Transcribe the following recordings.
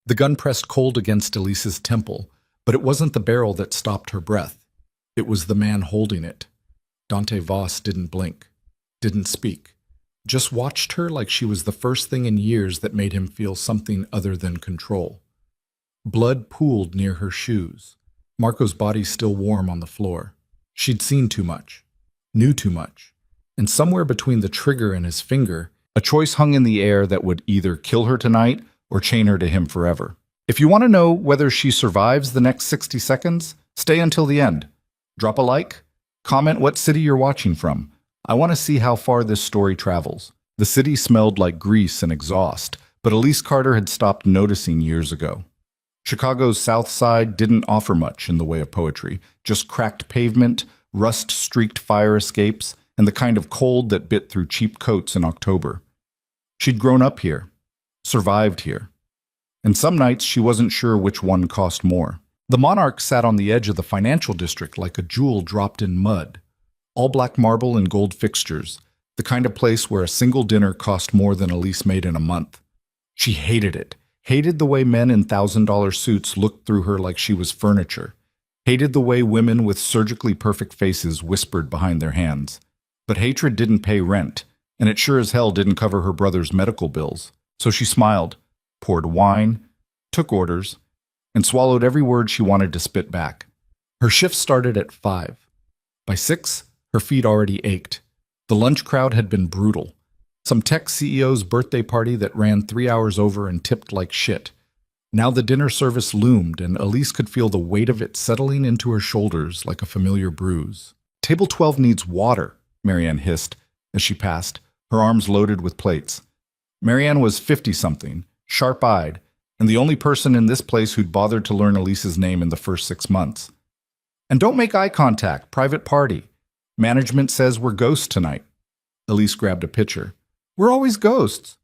The gun pressed cold against Elise's temple, but it wasn't the barrel that stopped her breath. It was the man holding it. Dante Voss didn't blink, didn't speak, just watched her like she was the first thing in years that made him feel something other than control. Blood pooled near her shoes, Marco's body still warm on the floor. She'd seen too much, knew too much, and somewhere between the trigger and his finger, a choice hung in the air that would either kill her tonight or chain her to him forever. If you want to know whether she survives the next 60 seconds, stay until the end. Drop a like, comment what city you're watching from. I want to see how far this story travels. The city smelled like grease and exhaust, but Elise Carter had stopped noticing years ago. Chicago's South Side didn't offer much in the way of poetry, just cracked pavement, rust-streaked fire escapes, and the kind of cold that bit through cheap coats in October. She'd grown up here, survived here, and some nights she wasn't sure which one cost more. The Monarch sat on the edge of the financial district like a jewel dropped in mud. All black marble and gold fixtures, the kind of place where a single dinner cost more than Elise made in a month. She hated it, hated the way men in $1,000 suits looked through her like she was furniture, hated the way women with surgically perfect faces whispered behind their hands. But hatred didn't pay rent, and it sure as hell didn't cover her brother's medical bills. So she smiled, poured wine, took orders, and swallowed every word she wanted to spit back. Her shift started at 5. By 6, her feet already ached. The lunch crowd had been brutal. Some tech CEO's birthday party that ran 3 hours over and tipped like shit. Now the dinner service loomed, and Elise could feel the weight of it settling into her shoulders like a familiar bruise. "Table 12 needs water," Marianne hissed as she passed, her arms loaded with plates. Marianne was 50-something, sharp-eyed, and the only person in this place who'd bothered to learn Elise's name in the first 6 months. "And don't make eye contact, private party. Management says we're ghosts tonight." Elise grabbed a pitcher. "We're always ghosts."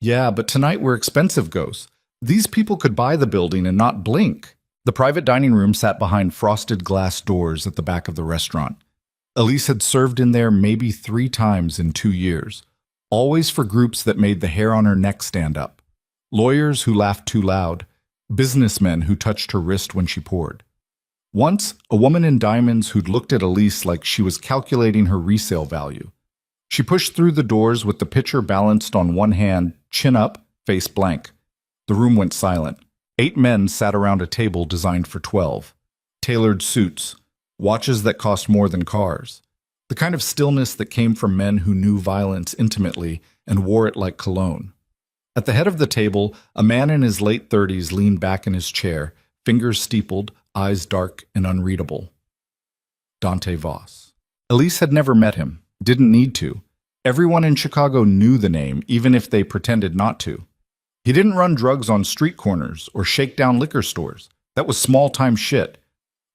"Yeah, but tonight we're expensive ghosts. These people could buy the building and not blink." The private dining room sat behind frosted glass doors at the back of the restaurant. Elise had served in there maybe 3 times in 2 years, always for groups that made the hair on her neck stand up. Lawyers who laughed too loud, businessmen who touched her wrist when she poured. Once, a woman in diamonds who'd looked at Elise like she was calculating her resale value. She pushed through the doors with the pitcher balanced on one hand, chin up, face blank. The room went silent. 8 men sat around a table designed for 12. Tailored suits, watches that cost more than cars. The kind of stillness that came from men who knew violence intimately and wore it like cologne. At the head of the table, a man in his late 30s leaned back in his chair, fingers steepled, eyes dark and unreadable. Dante Voss. Elise had never met him, didn't need to. Everyone in Chicago knew the name, even if they pretended not to. He didn't run drugs on street corners or shake down liquor stores. That was small-time shit.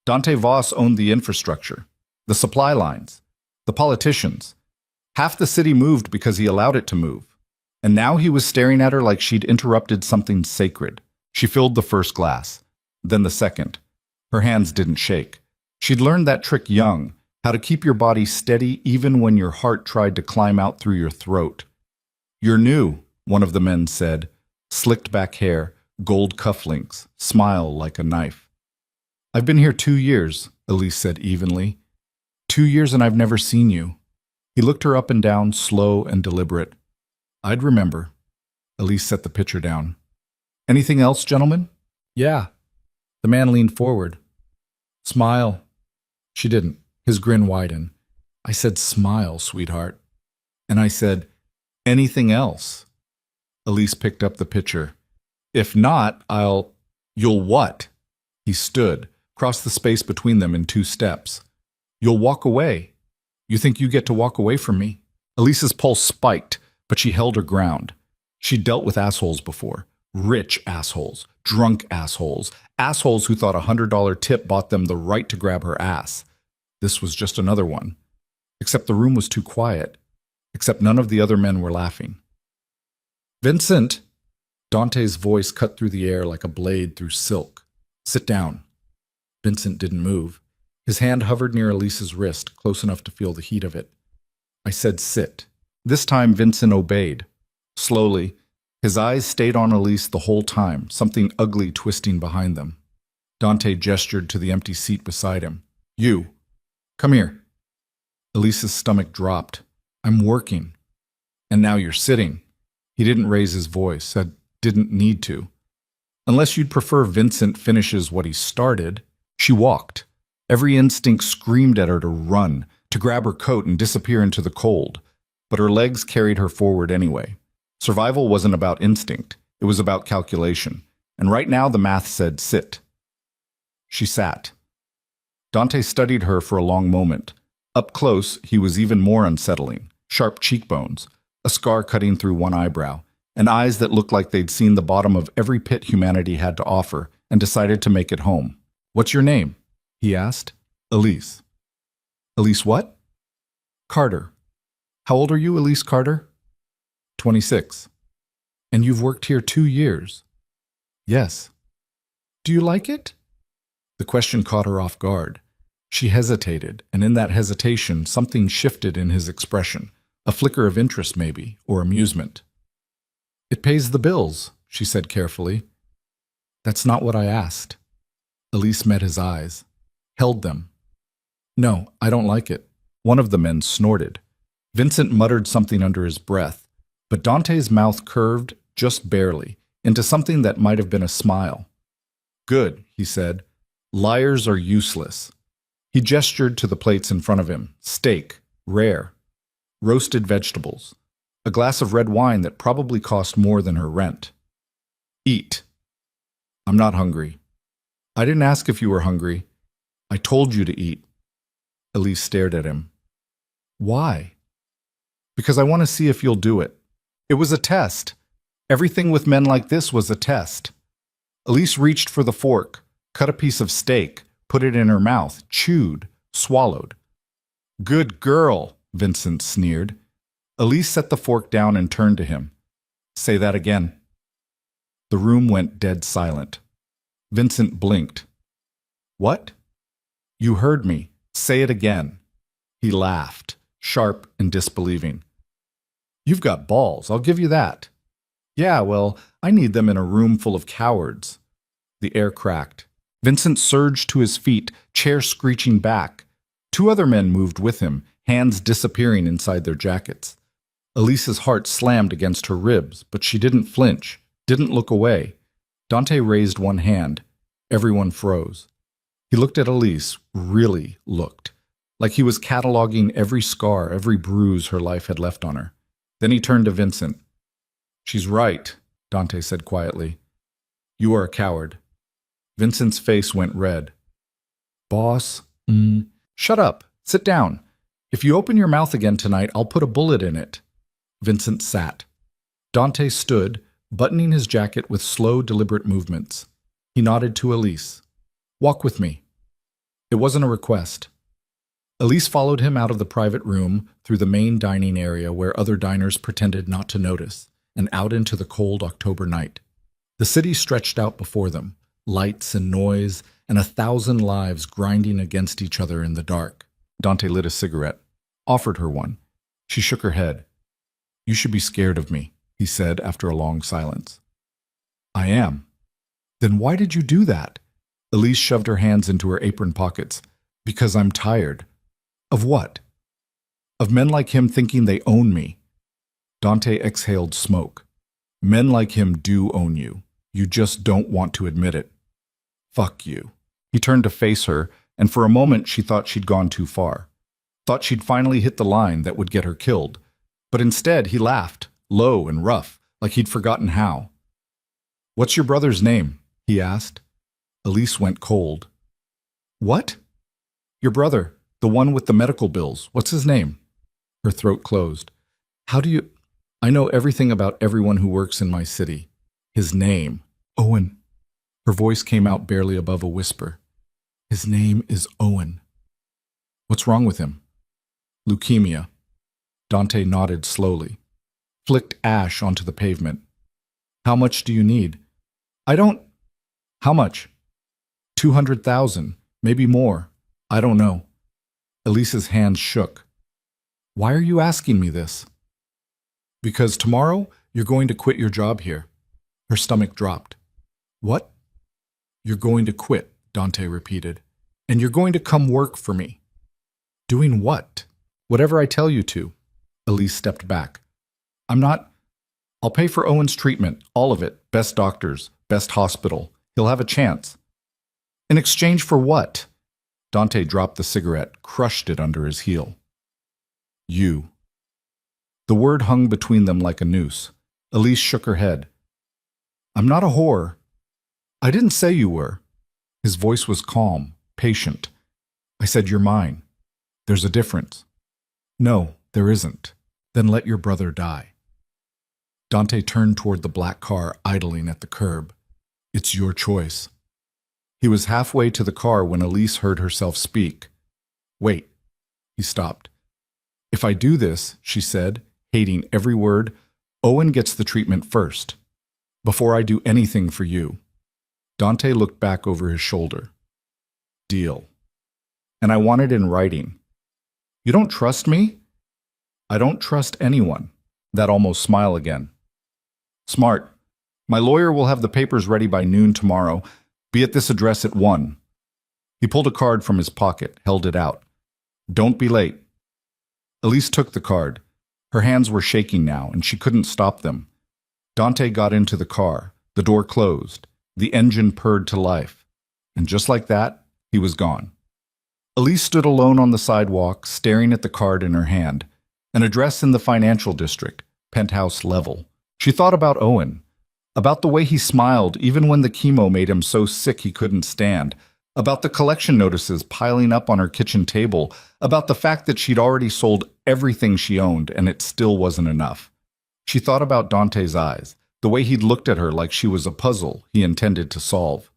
Dante Voss owned the infrastructure, the supply lines, the politicians. Half the city moved because he allowed it to move. And now he was staring at her like she'd interrupted something sacred. She filled the first glass, then the second. Her hands didn't shake. She'd learned that trick young, how to keep your body steady even when your heart tried to climb out through your throat. "You're new," one of the men said. Slicked back hair, gold cufflinks, smile like a knife. "I've been here 2 years," Elise said evenly. 2 years and I've never seen you." He looked her up and down, slow and deliberate. "I'd remember." Elise set the pitcher down. "Anything else, gentlemen?" "Yeah." The man leaned forward. "Smile." She didn't. His grin widened. "I said smile, sweetheart." And I said, "Anything else?" Elise picked up the pitcher. "If not, You'll what?" He stood, crossed the space between them in 2 steps. "You'll walk away. You think you get to walk away from me?" Elise's pulse spiked, but she held her ground. She'd dealt with assholes before. Rich assholes, drunk assholes, assholes who thought a $100 tip bought them the right to grab her ass. This was just another one. Except the room was too quiet. Except none of the other men were laughing. "Vincent!" Dante's voice cut through the air like a blade through silk. "Sit down." Vincent didn't move. His hand hovered near Elise's wrist, close enough to feel the heat of it. I said sit. This time Vincent obeyed. Slowly, His eyes stayed on Elise the whole time, something ugly twisting behind them. Dante gestured to the empty seat beside him. You. Come here. Elise's stomach dropped. I'm working. And now you're sitting. He didn't raise his voice, said didn't need to. Unless you'd prefer Vincent finishes what he started. She walked. Every instinct screamed at her to run, to grab her coat and disappear into the cold. But her legs carried her forward anyway. Survival wasn't about instinct. It was about calculation. And right now the math said sit. She sat. Dante studied her for a long moment. Up close, he was even more unsettling. Sharp cheekbones, a scar cutting through one eyebrow, and eyes that looked like they'd seen the bottom of every pit humanity had to offer and decided to make it home. What's your name? He asked. Elise. Elise what? Carter. How old are you, Elise Carter? 26. And you've worked here 2 years? Yes. Do you like it? The question caught her off guard. She hesitated, and in that hesitation, something shifted in his expression, a flicker of interest maybe, or amusement. It pays the bills, she said carefully. That's not what I asked. Elise met his eyes, held them. No, I don't like it. One of the men snorted. Vincent muttered something under his breath, but Dante's mouth curved, just barely, into something that might have been a smile. Good, he said. Liars are useless. He gestured to the plates in front of him. Steak, rare, roasted vegetables, a glass of red wine that probably cost more than her rent. Eat. I'm not hungry. I didn't ask if you were hungry. I told you to eat. Elise stared at him. Why? Because I want to see if you'll do it. It was a test. Everything with men like this was a test. Elise reached for the fork, cut a piece of steak, put it in her mouth, chewed, swallowed. Good girl, Vincent sneered. Elise set the fork down and turned to him. Say that again. The room went dead silent. Vincent blinked. What? You heard me. Say it again. He laughed, sharp and disbelieving. You've got balls, I'll give you that. Yeah, well, I need them in a room full of cowards. The air cracked. Vincent surged to his feet, chair screeching back. 2 other men moved with him, hands disappearing inside their jackets. Elise's heart slammed against her ribs, but she didn't flinch, didn't look away. Dante raised one hand. Everyone froze. He looked at Elise, really looked, like he was cataloging every scar, every bruise her life had left on her. Then he turned to Vincent. She's right, Dante said quietly. You are a coward. Vincent's face went red. Boss? Shut up. Sit down. If you open your mouth again tonight, I'll put a bullet in it. Vincent sat. Dante stood, buttoning his jacket with slow, deliberate movements. He nodded to Elise. Walk with me. It wasn't a request. Elise followed him out of the private room, through the main dining area where other diners pretended not to notice, and out into the cold October night. The city stretched out before them, lights and noise, and 1,000 lives grinding against each other in the dark. Dante lit a cigarette, offered her one. She shook her head. You should be scared of me, he said after a long silence. I am. Then why did you do that? Elise shoved her hands into her apron pockets. Because I'm tired. Of what? Of men like him thinking they own me. Dante exhaled smoke. Men like him do own you. You just don't want to admit it. Fuck you. He turned to face her, and for a moment she thought she'd gone too far. Thought she'd finally hit the line that would get her killed. But instead he laughed, low and rough, like he'd forgotten how. What's your brother's name? He asked. Elise went cold. What? Your brother, the one with the medical bills. What's his name? Her throat closed. How do you... I know everything about everyone who works in my city. His name. Owen. Her voice came out barely above a whisper. His name is Owen. What's wrong with him? Leukemia. Dante nodded slowly. Flicked ash onto the pavement. How much do you need? I don't... How much? 200,000, maybe more. I don't know. Elise's hands shook. Why are you asking me this? Because tomorrow, You're going to quit your job here. Her stomach dropped. What? You're going to quit, Dante repeated. And you're going to come work for me. Doing what? Whatever I tell you to. Elise stepped back. I'll pay for Owen's treatment, all of it. Best doctors, best hospital. He'll have a chance. In exchange for what? Dante dropped the cigarette, crushed it under his heel. You. The word hung between them like a noose. Elise shook her head. I'm not a whore. I didn't say you were. His voice was calm, patient. I said you're mine. There's a difference. No, there isn't. Then let your brother die. Dante turned toward the black car idling at the curb. It's your choice. He was halfway to the car when Elise heard herself speak. Wait. He stopped. If I do this, she said, hating every word, Owen gets the treatment first. Before I do anything for you. Dante looked back over his shoulder. Deal. And I want it in writing. You don't trust me? I don't trust anyone. That almost smile again. Smart. My lawyer will have the papers ready by noon tomorrow. Be at this address at 1. He pulled a card from his pocket, held it out. Don't be late. Elise took the card. Her hands were shaking now, and she couldn't stop them. Dante got into the car. The door closed. The engine purred to life. And just like that, he was gone. Elise stood alone on the sidewalk, staring at the card in her hand. An address in the financial district, penthouse level. She thought about Owen. About the way he smiled even when the chemo made him so sick he couldn't stand. About the collection notices piling up on her kitchen table. About the fact that she'd already sold everything she owned and it still wasn't enough. She thought about Dante's eyes, the way he'd looked at her like she was a puzzle he intended to solve.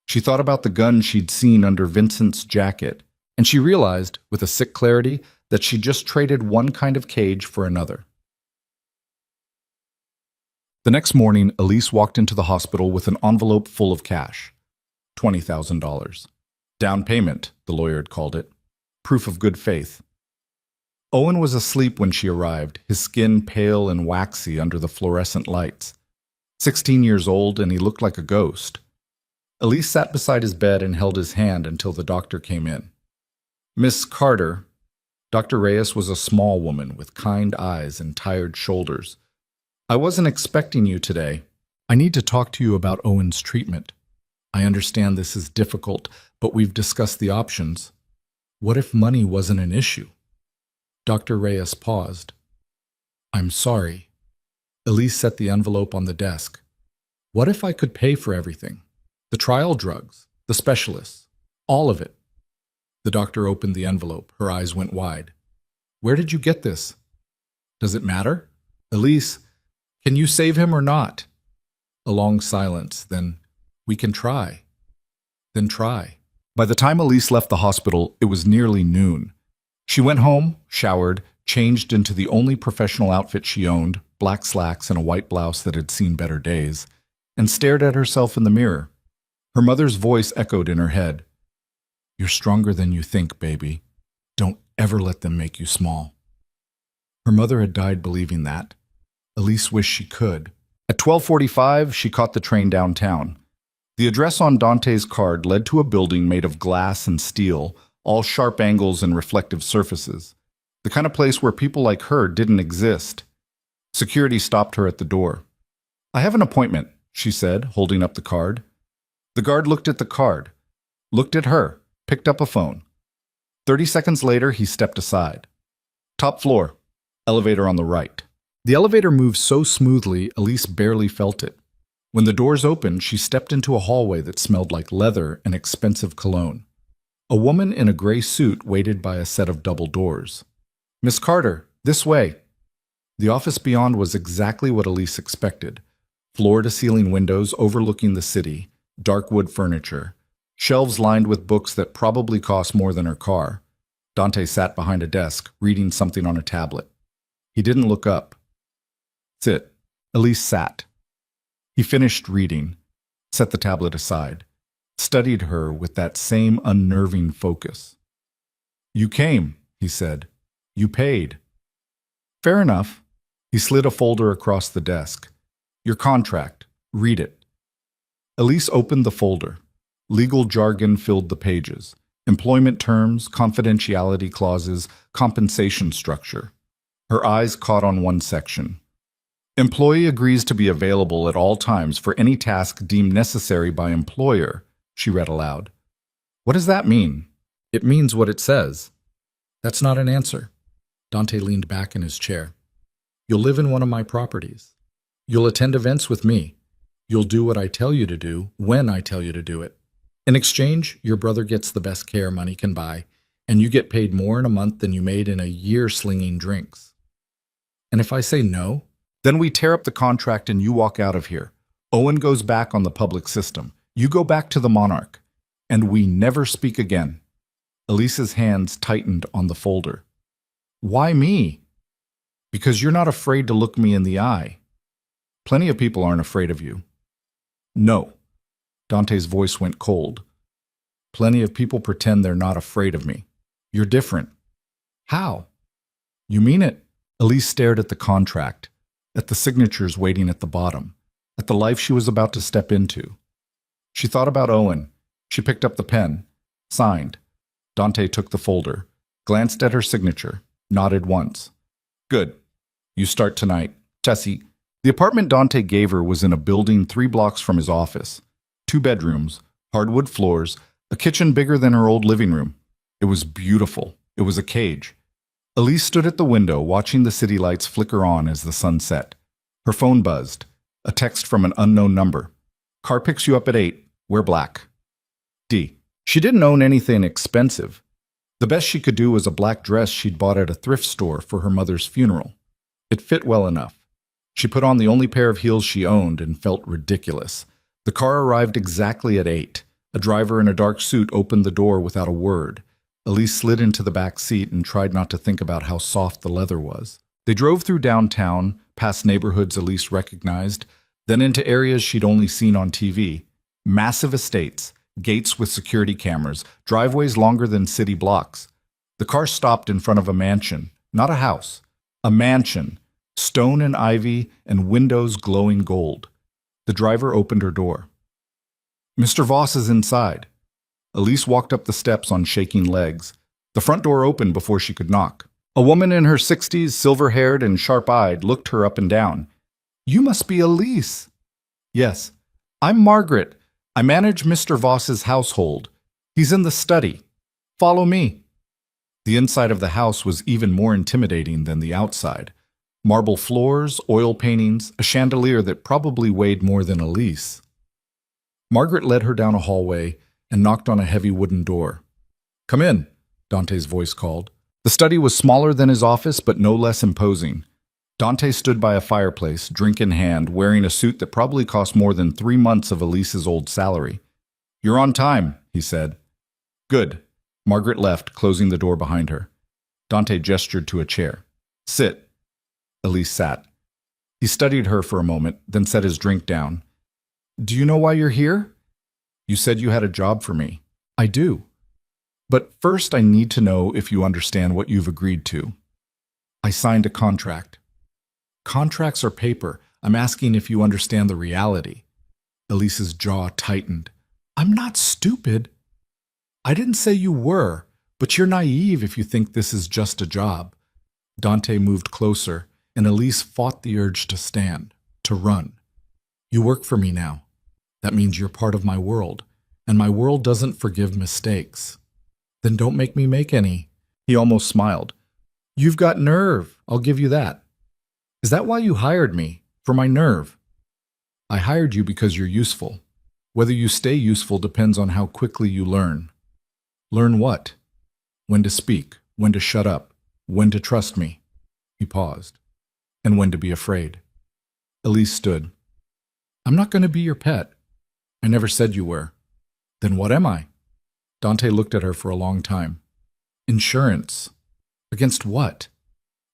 She thought about the gun she'd seen under Vincent's jacket, and she realized, with a sick clarity, that she'd just traded one kind of cage for another. The next morning, Elise walked into the hospital with an envelope full of cash. $20,000. Down payment, the lawyer had called it. Proof of good faith. Owen was asleep when she arrived, his skin pale and waxy under the fluorescent lights. 16 years old, and he looked like a ghost. Elise sat beside his bed and held his hand until the doctor came in. Miss Carter. Dr. Reyes was a small woman with kind eyes and tired shoulders. I wasn't expecting you today. I need to talk to you about Owen's treatment. I understand this is difficult, but we've discussed the options. What if money wasn't an issue? Dr. Reyes paused. I'm sorry. Elise set the envelope on the desk. What if I could pay for everything? The trial drugs, the specialists, all of it. The doctor opened the envelope. Her eyes went wide. Where did you get this? Does it matter? Elise, can you save him or not? A long silence, then we can try. Then try. By the time Elise left the hospital, it was nearly noon. She went home, showered, changed into the only professional outfit she owned, black slacks and a white blouse that had seen better days, and stared at herself in the mirror. Her mother's voice echoed in her head. You're stronger than you think, baby. Don't ever let them make you small. Her mother had died believing that. Elise wished she could. At 12:45, she caught the train downtown. The address on Dante's card led to a building made of glass and steel, all sharp angles and reflective surfaces. The kind of place where people like her didn't exist. Security stopped her at the door. I have an appointment, she said, holding up the card. The guard looked at the card, looked at her, picked up a phone. 30 seconds later, he stepped aside. Top floor, elevator on the right. The elevator moved so smoothly, Elise barely felt it. When the doors opened, she stepped into a hallway that smelled like leather and expensive cologne. A woman in a gray suit waited by a set of double doors. Miss Carter, this way. The office beyond was exactly what Elise expected. Floor-to-ceiling windows overlooking the city, dark wood furniture, shelves lined with books that probably cost more than her car. Dante sat behind a desk, reading something on a tablet. He didn't look up. Sit. Elise sat. He finished reading, set the tablet aside, studied her with that same unnerving focus. You came, he said. You paid. Fair enough. He slid a folder across the desk. Your contract. Read it. Elise opened the folder. Legal jargon filled the pages. Employment terms, confidentiality clauses, compensation structure. Her eyes caught on one section. Employee agrees to be available at all times for any task deemed necessary by employer, she read aloud. What does that mean? It means what it says. That's not an answer. Dante leaned back in his chair. You'll live in one of my properties. You'll attend events with me. You'll do what I tell you to do when I tell you to do it. In exchange, your brother gets the best care money can buy, and you get paid more in a month than you made in a year slinging drinks. And if I say no, then we tear up the contract and you walk out of here. Owen goes back on the public system. You go back to the Monarch. And we never speak again. Elise's hands tightened on the folder. Why me? Because you're not afraid to look me in the eye. Plenty of people aren't afraid of you. No. Dante's voice went cold. Plenty of people pretend they're not afraid of me. You're different. How? You mean it? Elise stared at the contract, at the signatures waiting at the bottom, at the life she was about to step into. She thought about Owen. She picked up the pen, signed. Dante took the folder, glanced at her signature, nodded once. Good. You start tonight. Tessie. The apartment Dante gave her was in a building 3 blocks from his office. 2 bedrooms, hardwood floors, a kitchen bigger than her old living room. It was beautiful. It was a cage. Elise stood at the window, watching the city lights flicker on as the sun set. Her phone buzzed. A text from an unknown number. Car picks you up at 8. Wear black. D. She didn't own anything expensive. The best she could do was a black dress she'd bought at a thrift store for her mother's funeral. It fit well enough. She put on the only pair of heels she owned and felt ridiculous. The car arrived exactly at 8. A driver in a dark suit opened the door without a word. Elise slid into the back seat and tried not to think about how soft the leather was. They drove through downtown, past neighborhoods Elise recognized, then into areas she'd only seen on TV. Massive estates, gates with security cameras, driveways longer than city blocks. The car stopped in front of a mansion, not a house. A mansion, stone and ivy and windows glowing gold. The driver opened her door. Mr. Voss is inside. Elise walked up the steps on shaking legs. The front door opened before she could knock. A woman in her 60s, silver-haired and sharp-eyed, looked her up and down. You must be Elise. Yes. I'm Margaret. I manage Mr. Voss's household. He's in the study. Follow me. The inside of the house was even more intimidating than the outside. Marble floors, oil paintings, a chandelier that probably weighed more than Elise. Margaret led her down a hallway and knocked on a heavy wooden door. Come in, Dante's voice called. The study was smaller than his office, but no less imposing. Dante stood by a fireplace, drink in hand, wearing a suit that probably cost more than 3 months of Elise's old salary. You're on time, he said. Good. Margaret left, closing the door behind her. Dante gestured to a chair. Sit. Elise sat. He studied her for a moment, then set his drink down. Do you know why you're here? You said you had a job for me. I do. But first I need to know if you understand what you've agreed to. I signed a contract. Contracts are paper. I'm asking if you understand the reality. Elise's jaw tightened. I'm not stupid. I didn't say you were, but you're naive if you think this is just a job. Dante moved closer, and Elise fought the urge to stand, to run. You work for me now. That means you're part of my world, and my world doesn't forgive mistakes. Then don't make me make any. He almost smiled. You've got nerve, I'll give you that. Is that why you hired me? For my nerve? I hired you because you're useful. Whether you stay useful depends on how quickly you learn. Learn what? When to speak, when to shut up, when to trust me. He paused. And when to be afraid. Elise stood. I'm not going to be your pet. I never said you were. Then what am I? Dante looked at her for a long time. Insurance. Against what?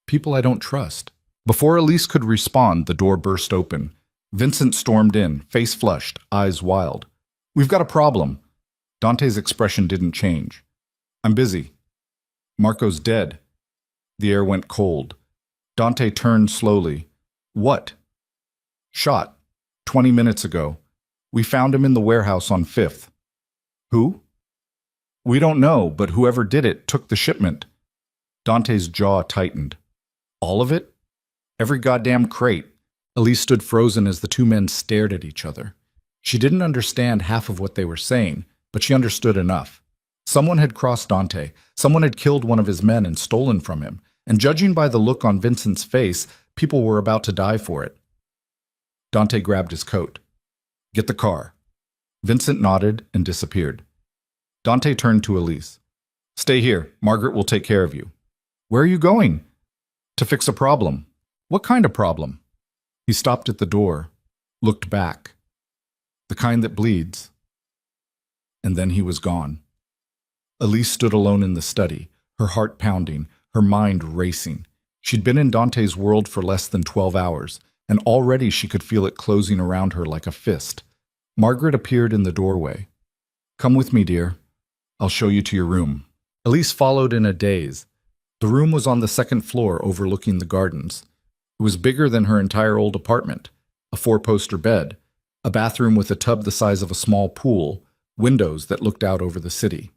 People I don't trust. Before Elise could respond, the door burst open. Vincent stormed in, face flushed, eyes wild. We've got a problem. Dante's expression didn't change. I'm busy. Marco's dead. The air went cold. Dante turned slowly. What? Shot. 20 minutes ago. We found him in the warehouse on 5th. Who? We don't know, but whoever did it took the shipment. Dante's jaw tightened. All of it? Every goddamn crate. Elise stood frozen as the two men stared at each other. She didn't understand half of what they were saying, but she understood enough. Someone had crossed Dante. Someone had killed one of his men and stolen from him. And judging by the look on Vincent's face, people were about to die for it. Dante grabbed his coat. Get the car. Vincent nodded and disappeared. Dante turned to Elise. Stay here. Margaret will take care of you. Where are you going? To fix a problem. What kind of problem? He stopped at the door, looked back. The kind that bleeds. And then he was gone. Elise stood alone in the study, her heart pounding, her mind racing. She'd been in Dante's world for less than 12 hours, and already she could feel it closing around her like a fist. Margaret appeared in the doorway. Come with me, dear. I'll show you to your room. Elise followed in a daze. The room was on the second floor overlooking the gardens. It was bigger than her entire old apartment. A 4-poster bed, a bathroom with a tub the size of a small pool, windows that looked out over the city.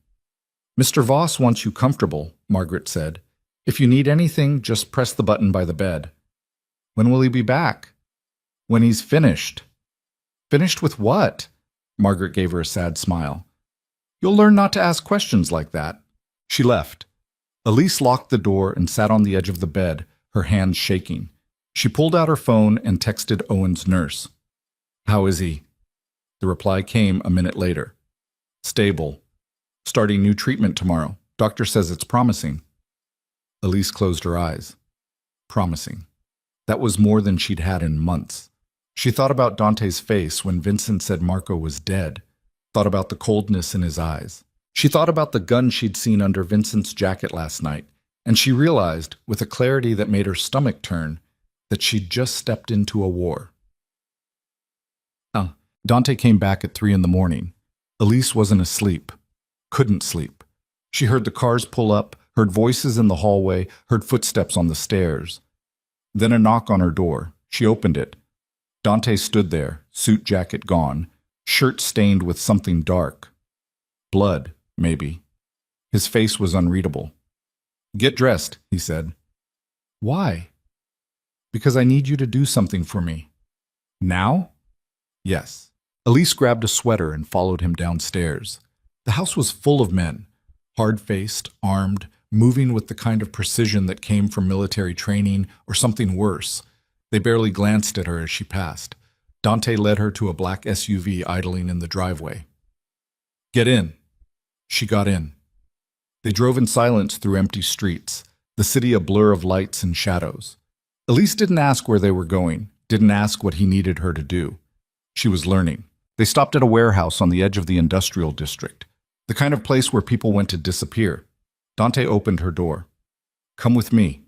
Mr. Voss wants you comfortable, Margaret said. If you need anything, just press the button by the bed. When will he be back? When he's finished. Finished with what? Margaret gave her a sad smile. You'll learn not to ask questions like that. She left. Elise locked the door and sat on the edge of the bed, her hands shaking. She pulled out her phone and texted Owen's nurse. How is he? The reply came a minute later. Stable. Starting new treatment tomorrow. Doctor says it's promising. Elise closed her eyes. Promising. That was more than she'd had in months. She thought about Dante's face when Vincent said Marco was dead. Thought about the coldness in his eyes. She thought about the gun she'd seen under Vincent's jacket last night, and she realized, with a clarity that made her stomach turn, that she'd just stepped into a war. Dante came back at 3 a.m. Elise wasn't asleep. Couldn't sleep. She heard the cars pull up, heard voices in the hallway, heard footsteps on the stairs. Then a knock on her door. She opened it. Dante stood there, suit jacket gone, shirt stained with something dark. Blood, maybe. His face was unreadable. Get dressed, he said. Why? Because I need you to do something for me. Now? Yes. Elise grabbed a sweater and followed him downstairs. The house was full of men, hard-faced, armed, moving with the kind of precision that came from military training or something worse. They barely glanced at her as she passed. Dante led her to a black SUV idling in the driveway. Get in. She got in. They drove in silence through empty streets, the city a blur of lights and shadows. Elise didn't ask where they were going, didn't ask what he needed her to do. She was learning. They stopped at a warehouse on the edge of the industrial district, the kind of place where people went to disappear. Dante opened her door. Come with me.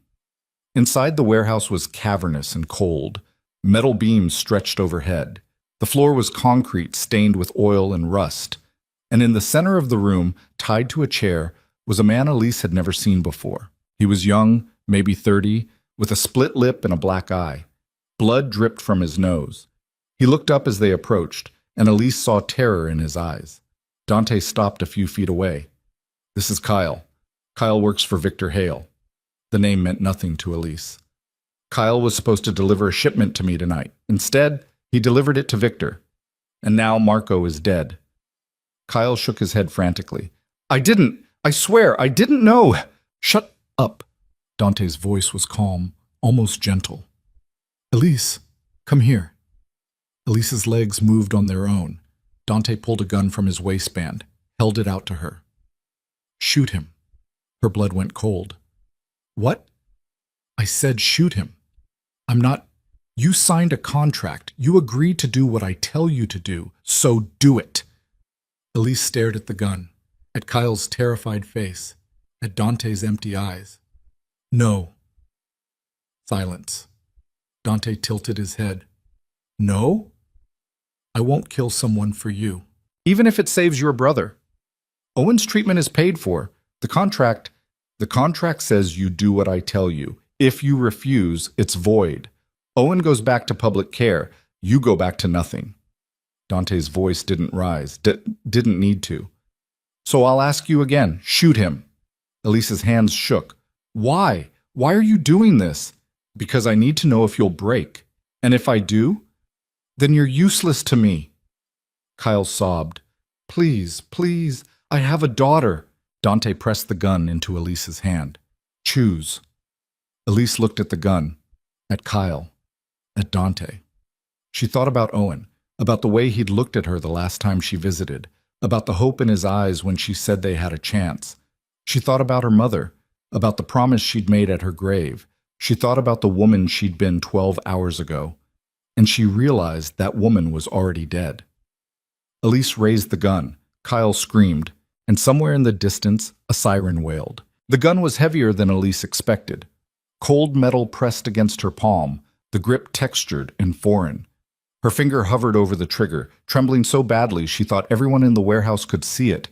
Inside the warehouse was cavernous and cold. Metal beams stretched overhead. The floor was concrete stained with oil and rust. And in the center of the room, tied to a chair, was a man Elise had never seen before. He was young, maybe 30, with a split lip and a black eye. Blood dripped from his nose. He looked up as they approached, and Elise saw terror in his eyes. Dante stopped a few feet away. This is Kyle. Kyle works for Victor Hale. The name meant nothing to Elise. Kyle was supposed to deliver a shipment to me tonight. Instead, he delivered it to Victor. And now Marco is dead. Kyle shook his head frantically. I swear, I didn't know. Shut up. Dante's voice was calm, almost gentle. Elise, come here. Elise's legs moved on their own. Dante pulled a gun from his waistband, held it out to her. Shoot him. Her blood went cold. What? I said shoot him. I'm not... You signed a contract. You agreed to do what I tell you to do, so do it. Elise stared at the gun, at Kyle's terrified face, at Dante's empty eyes. No. Silence. Dante tilted his head. No? I won't kill someone for you. Even if it saves your brother. Owen's treatment is paid for. The contract says you do what I tell you. If you refuse, it's void. Owen goes back to public care. You go back to nothing. Dante's voice didn't rise, didn't need to. So I'll ask you again, shoot him. Elise's hands shook. Why? Why are you doing this? Because I need to know if you'll break. And if I do, then you're useless to me. Kyle sobbed. Please, please, I have a daughter. Dante pressed the gun into Elise's hand. Choose. Elise looked at the gun, at Kyle, at Dante. She thought about Owen, about the way he'd looked at her the last time she visited, about the hope in his eyes when she said they had a chance. She thought about her mother, about the promise she'd made at her grave. She thought about the woman she'd been 12 hours ago, and she realized that woman was already dead. Elise raised the gun. Kyle screamed, and somewhere in the distance, a siren wailed. The gun was heavier than Elise expected. Cold metal pressed against her palm, the grip textured and foreign. Her finger hovered over the trigger, trembling so badly she thought everyone in the warehouse could see it.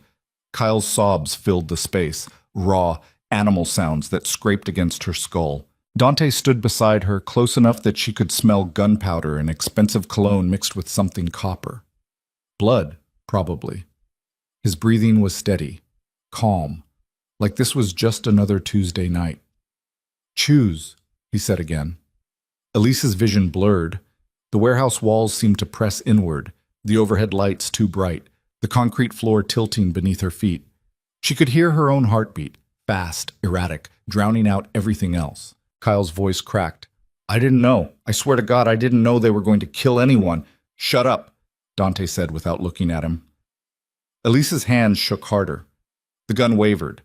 Kyle's sobs filled the space, raw, animal sounds that scraped against her skull. Dante stood beside her, close enough that she could smell gunpowder and expensive cologne mixed with something copper. Blood, probably. His breathing was steady, calm, like this was just another Tuesday night. Choose, he said again. Elise's vision blurred. The warehouse walls seemed to press inward, the overhead lights too bright, the concrete floor tilting beneath her feet. She could hear her own heartbeat, fast, erratic, drowning out everything else. Kyle's voice cracked. I didn't know. I swear to God, I didn't know they were going to kill anyone. Shut up, Dante said without looking at him. Elise's hands shook harder. The gun wavered.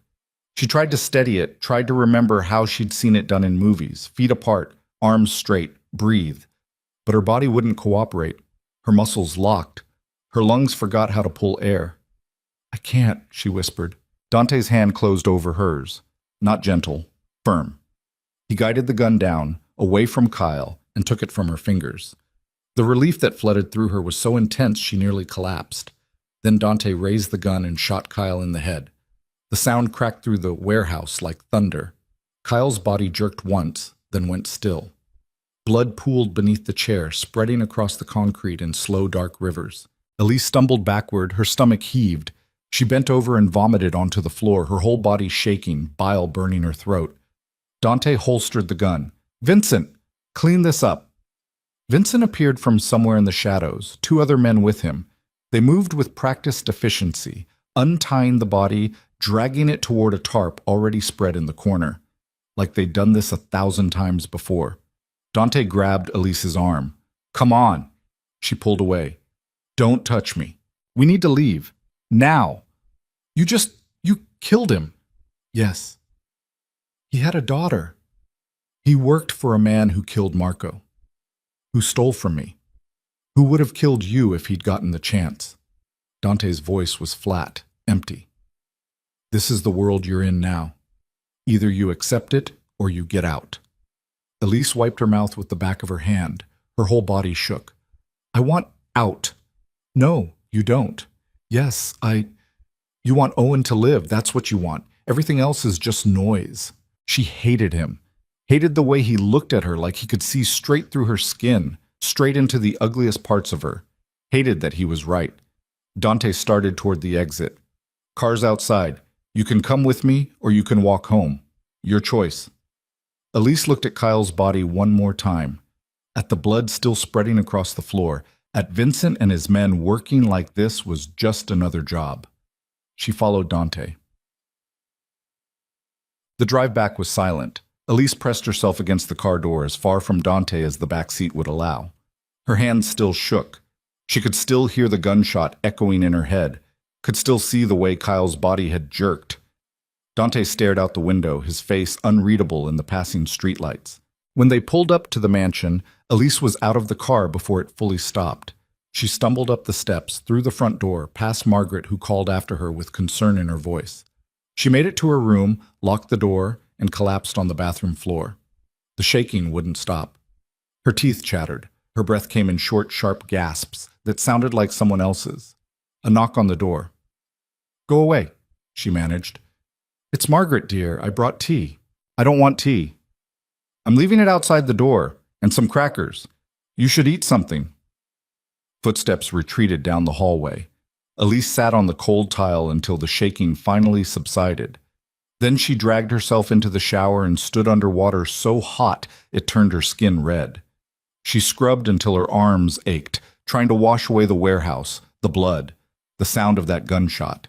She tried to steady it, tried to remember how she'd seen it done in movies, feet apart, arms straight, breathe. But her body wouldn't cooperate. Her muscles locked. Her lungs forgot how to pull air. I can't, she whispered. Dante's hand closed over hers. Not gentle, firm. He guided the gun down, away from Kyle, and took it from her fingers. The relief that flooded through her was so intense she nearly collapsed. Then Dante raised the gun and shot Kyle in the head. The sound cracked through the warehouse like thunder. Kyle's body jerked once, then went still. Blood pooled beneath the chair, spreading across the concrete in slow, dark rivers. Elise stumbled backward, her stomach heaved. She bent over and vomited onto the floor, her whole body shaking, bile burning her throat. Dante holstered the gun. Vincent, clean this up. Vincent appeared from somewhere in the shadows, two other men with him. They moved with practiced efficiency, untying the body, dragging it toward a tarp already spread in the corner, like they'd done this 1,000 times before. Dante grabbed Elise's arm. Come on. She pulled away. Don't touch me. We need to leave. Now. You killed him. Yes. He had a daughter. He worked for a man who killed Marco, who stole from me, who would have killed you if he'd gotten the chance. Dante's voice was flat, empty. This is the world you're in now. Either you accept it or you get out. Elise wiped her mouth with the back of her hand. Her whole body shook. I want out. No, you don't. Yes, You want Owen to live. That's what you want. Everything else is just noise. She hated him. Hated the way he looked at her like he could see straight through her skin, straight into the ugliest parts of her. Hated that he was right. Dante started toward the exit. Car's outside. You can come with me or you can walk home. Your choice. Elise looked at Kyle's body one more time, at the blood still spreading across the floor, at Vincent and his men working like this was just another job. She followed Dante. The drive back was silent. Elise pressed herself against the car door as far from Dante as the back seat would allow. Her hands still shook. She could still hear the gunshot echoing in her head, could still see the way Kyle's body had jerked. Dante stared out the window, his face unreadable in the passing streetlights. When they pulled up to the mansion, Elise was out of the car before it fully stopped. She stumbled up the steps, through the front door, past Margaret, who called after her with concern in her voice. She made it to her room, locked the door, and collapsed on the bathroom floor. The shaking wouldn't stop. Her teeth chattered. Her breath came in short, sharp gasps that sounded like someone else's. A knock on the door. Go away, she managed. It's Margaret, dear. I brought tea. I don't want tea. I'm leaving it outside the door. And some crackers. You should eat something. Footsteps retreated down the hallway. Elise sat on the cold tile until the shaking finally subsided. Then she dragged herself into the shower and stood under water so hot it turned her skin red. She scrubbed until her arms ached, trying to wash away the warehouse, the blood, the sound of that gunshot.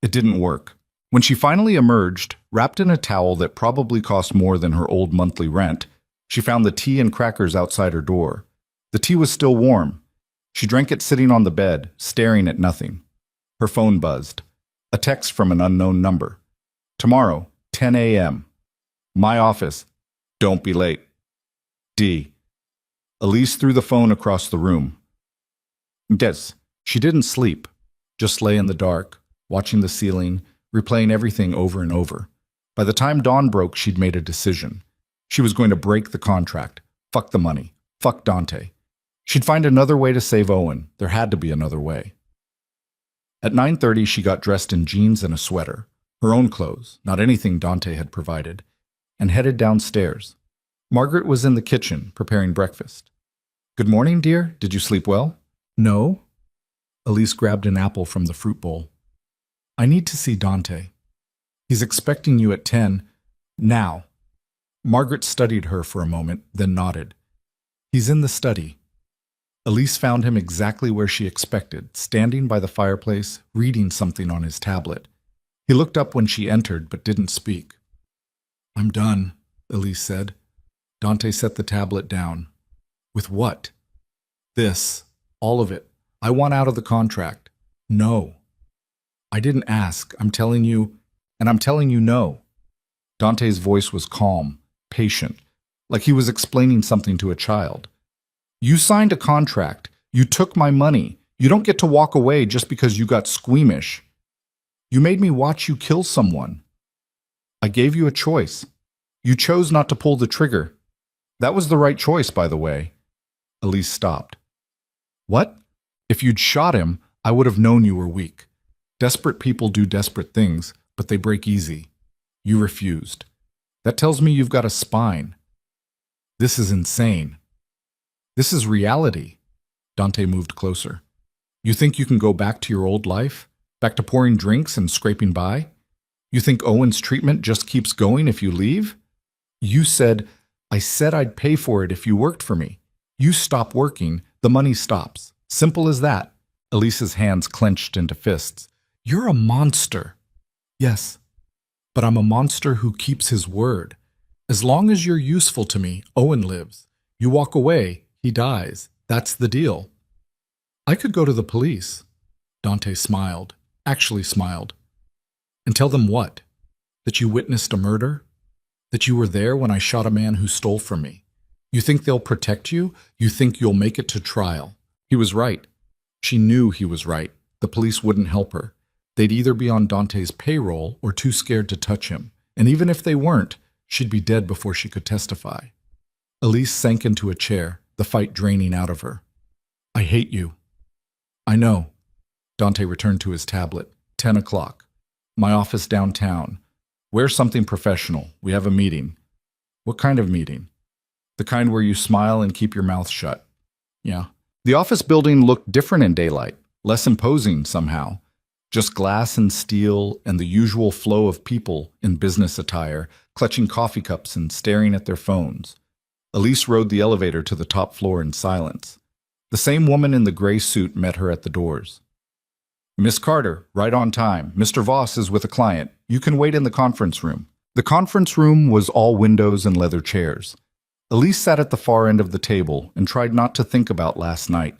It didn't work. When she finally emerged, wrapped in a towel that probably cost more than her old monthly rent, she found the tea and crackers outside her door. The tea was still warm. She drank it sitting on the bed, staring at nothing. Her phone buzzed. A text from an unknown number. Tomorrow, 10 a.m. My office. Don't be late. D. Elise threw the phone across the room. Des. She didn't sleep, just lay in the dark, watching the ceiling, replaying everything over and over. By the time dawn broke, she'd made a decision. She was going to break the contract. Fuck the money. Fuck Dante. She'd find another way to save Owen. There had to be another way. At 9:30, she got dressed in jeans and a sweater, her own clothes, not anything Dante had provided, and headed downstairs. Margaret was in the kitchen, preparing breakfast. Good morning, dear. Did you sleep well? No. Elise grabbed an apple from the fruit bowl. I need to see Dante. He's expecting you at 10. Now. Margaret studied her for a moment, then nodded. He's in the study. Elise found him exactly where she expected, standing by the fireplace, reading something on his tablet. He looked up when she entered, but didn't speak. I'm done, Elise said. Dante set the tablet down. With what? This. All of it. I want out of the contract. No. I didn't ask. I'm telling you, and I'm telling you no. Dante's voice was calm, patient, like he was explaining something to a child. You signed a contract. You took my money. You don't get to walk away just because you got squeamish. You made me watch you kill someone. I gave you a choice. You chose not to pull the trigger. That was the right choice, by the way. Elise stopped. What? If you'd shot him, I would have known you were weak. Desperate people do desperate things, but they break easy. You refused. That tells me you've got a spine. This is insane. This is reality. Dante moved closer. You think you can go back to your old life? Back to pouring drinks and scraping by? You think Owen's treatment just keeps going if you leave? You said, I said I'd pay for it if you worked for me. You stop working, the money stops. Simple as that. Elise's hands clenched into fists. You're a monster. Yes, but I'm a monster who keeps his word. As long as you're useful to me, Owen lives. You walk away, he dies. That's the deal. I could go to the police. Dante smiled, actually smiled. And tell them what? That you witnessed a murder? That you were there when I shot a man who stole from me? You think they'll protect you? You think you'll make it to trial? He was right. She knew he was right. The police wouldn't help her. They'd either be on Dante's payroll or too scared to touch him. And even if they weren't, she'd be dead before she could testify. Elise sank into a chair, the fight draining out of her. I hate you. I know. Dante returned to his tablet. 10 o'clock. My office downtown. Wear something professional. We have a meeting. What kind of meeting? The kind where you smile and keep your mouth shut. Yeah. The office building looked different in daylight, less imposing somehow. Just glass and steel and the usual flow of people in business attire, clutching coffee cups and staring at their phones. Elise rode the elevator to the top floor in silence. The same woman in the gray suit met her at the doors. Miss Carter, right on time. Mr. Voss is with a client. You can wait in the conference room. The conference room was all windows and leather chairs. Elise sat at the far end of the table and tried not to think about last night.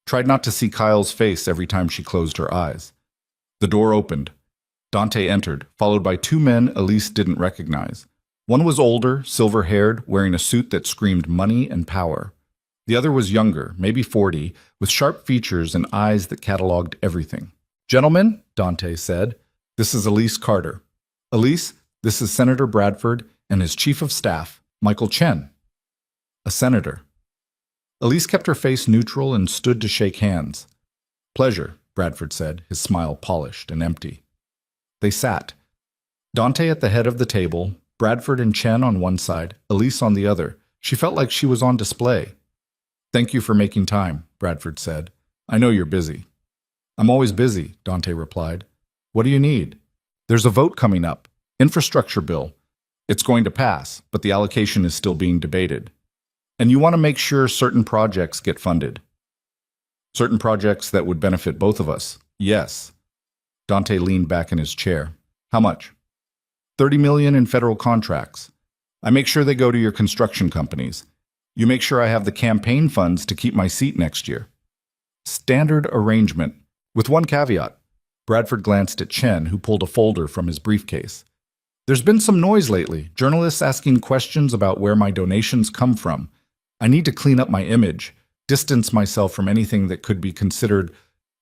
Tried not to see Kyle's face every time she closed her eyes. The door opened. Dante entered, followed by two men Elise didn't recognize. One was older, silver-haired, wearing a suit that screamed money and power. The other was younger, maybe 40, with sharp features and eyes that cataloged everything. Gentlemen, Dante said, this is Elise Carter. Elise, this is Senator Bradford and his chief of staff, Michael Chen. A senator. Elise kept her face neutral and stood to shake hands. Pleasure, Bradford said, his smile polished and empty. They sat. Dante at the head of the table, Bradford and Chen on one side, Elise on the other, She felt like she was on display. "Thank you for making time," Bradford said. "I know you're busy." "I'm always busy," Dante replied. "What do you need?" "There's a vote coming up. Infrastructure bill. It's going to pass, but the allocation is still being debated. And you want to make sure certain projects get funded." "Certain projects that would benefit both of us." "Yes." Dante leaned back in his chair. "How much?" 30 million in federal contracts. I make sure they go to your construction companies. You make sure I have the campaign funds to keep my seat next year." "Standard arrangement, with one caveat." Bradford glanced at Chen, who pulled a folder from his briefcase. "There's been some noise lately, journalists asking questions about where my donations come from. I need to clean up my image, distance myself from anything that could be considered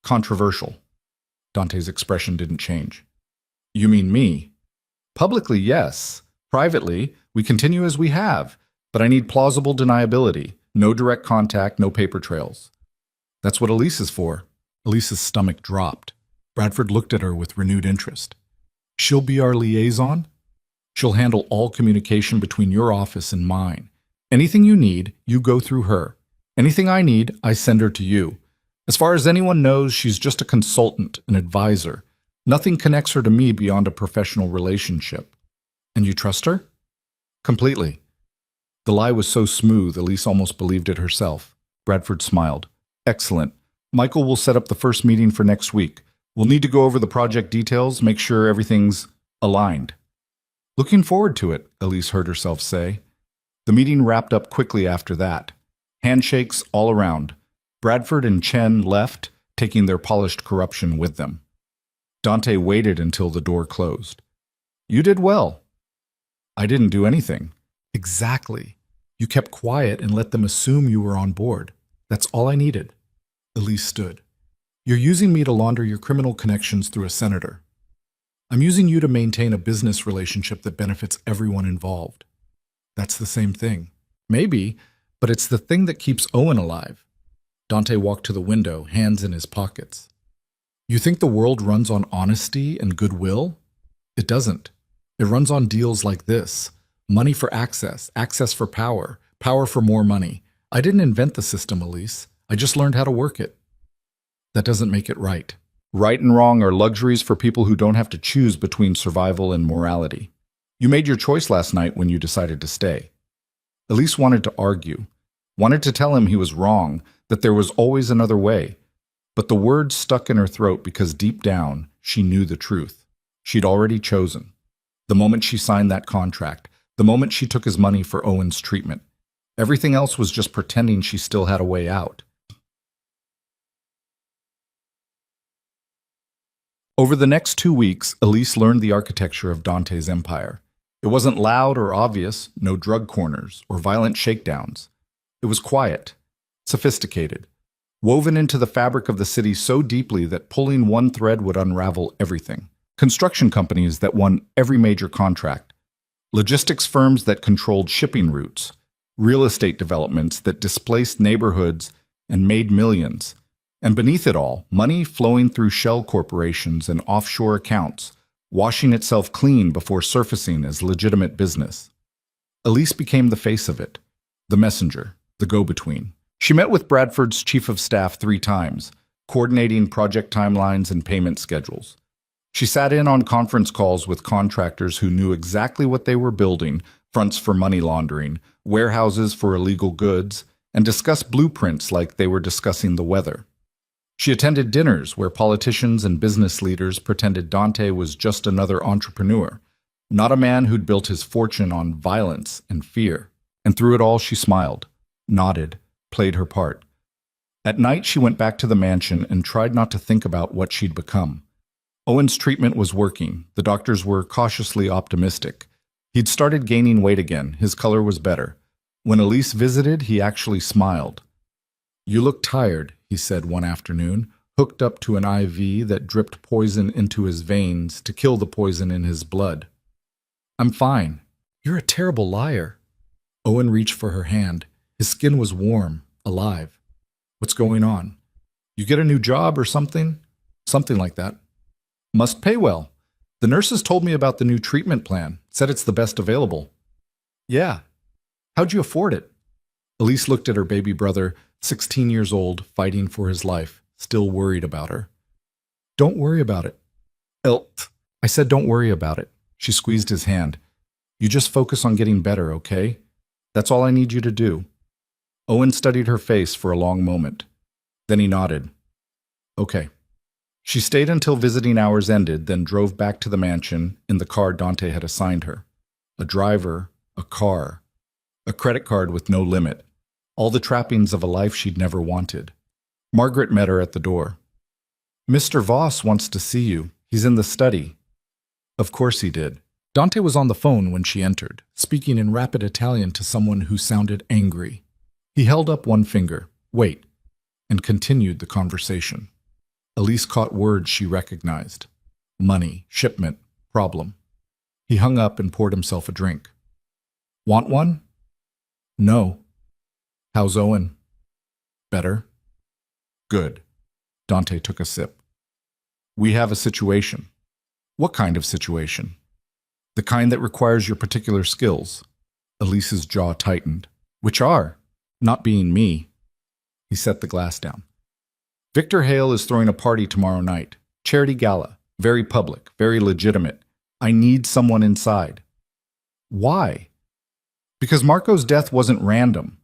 controversial." Dante's expression didn't change. "You mean me?" "Publicly, yes. Privately, we continue as we have, but I need plausible deniability, no direct contact, no paper trails." "That's what Elise is for." Elise's stomach dropped. Bradford looked at her with renewed interest. "She'll be our liaison? She'll handle all communication between your office and mine. Anything you need, you go through her. Anything I need, I send her to you. As far as anyone knows, she's just a consultant, an advisor. Nothing connects her to me beyond a professional relationship." "And you trust her?" "Completely." The lie was so smooth, Elise almost believed it herself. Bradford smiled. "Excellent. Michael will set up the first meeting for next week. We'll need to go over the project details, make sure everything's aligned." "Looking forward to it," Elise heard herself say. The meeting wrapped up quickly after that. Handshakes all around. Bradford and Chen left, taking their polished corruption with them. Dante waited until the door closed. "You did well." "I didn't do anything." "Exactly. You kept quiet and let them assume you were on board. That's all I needed." Elise stood. "You're using me to launder your criminal connections through a senator. I'm using you to maintain a business relationship that benefits everyone involved." "That's the same thing." "Maybe, but it's the thing that keeps Owen alive." Dante walked to the window, hands in his pockets. "You think the world runs on honesty and goodwill? It doesn't. It runs on deals like this. Money for access, access for power, power for more money. I didn't invent the system, Elise. I just learned how to work it." "That doesn't make it right." "Right and wrong are luxuries for people who don't have to choose between survival and morality. You made your choice last night when you decided to stay." Elise wanted to argue, wanted to tell him he was wrong, that there was always another way. But the words stuck in her throat because deep down, she knew the truth. She'd already chosen. The moment she signed that contract, the moment she took his money for Owen's treatment. Everything else was just pretending she still had a way out. Over the next 2 weeks, Elise learned the architecture of Dante's empire. It wasn't loud or obvious, no drug corners or violent shakedowns. It was quiet, sophisticated, woven into the fabric of the city so deeply that pulling one thread would unravel everything. Construction companies that won every major contract, logistics firms that controlled shipping routes, real estate developments that displaced neighborhoods and made millions. And beneath it all, money flowing through shell corporations and offshore accounts, washing itself clean before surfacing as legitimate business. Elise became the face of it, the messenger, the go-between. She met with Bradford's chief of staff 3 times, coordinating project timelines and payment schedules. She sat in on conference calls with contractors who knew exactly what they were building, fronts for money laundering, warehouses for illegal goods, and discussed blueprints like they were discussing the weather. She attended dinners where politicians and business leaders pretended Dante was just another entrepreneur, not a man who'd built his fortune on violence and fear. And through it all, she smiled, nodded, played her part. At night, she went back to the mansion and tried not to think about what she'd become. Owen's treatment was working. The doctors were cautiously optimistic. He'd started gaining weight again. His color was better. When Elise visited, he actually smiled. "You look tired," he said one afternoon, hooked up to an IV that dripped poison into his veins to kill the poison in his blood. "I'm fine." "You're a terrible liar." Owen reached for her hand. His skin was warm, alive. "What's going on? You get a new job or something?" "Something like that." "Must pay well. The nurses told me about the new treatment plan, said it's the best available." "Yeah. How'd you afford it?" Elise looked at her baby brother, 16 years old, fighting for his life, still worried about her. Don't worry about it. I said don't worry about it. She squeezed his hand. You just focus on getting better, okay? That's all I need you to do. Owen studied her face for a long moment. Then he nodded. Okay. She stayed until visiting hours ended, then drove back to the mansion in the car Dante had assigned her. A driver, a car, a credit card with no limit. All the trappings of a life she'd never wanted. Margaret met her at the door. Mr. Voss wants to see you. He's in the study. Of course he did. Dante was on the phone when she entered, speaking in rapid Italian to someone who sounded angry. He held up one finger, wait, and continued the conversation. Elise caught words she recognized. Money, shipment, problem. He hung up and poured himself a drink. Want one? No. How's Owen? Better. Good. Dante took a sip. We have a situation. What kind of situation? The kind that requires your particular skills. Elise's jaw tightened. Which are? Not being me. He set the glass down. Victor Hale is throwing a party tomorrow night. Charity gala. Very public. Very legitimate. I need someone inside. Why? Because Marco's death wasn't random.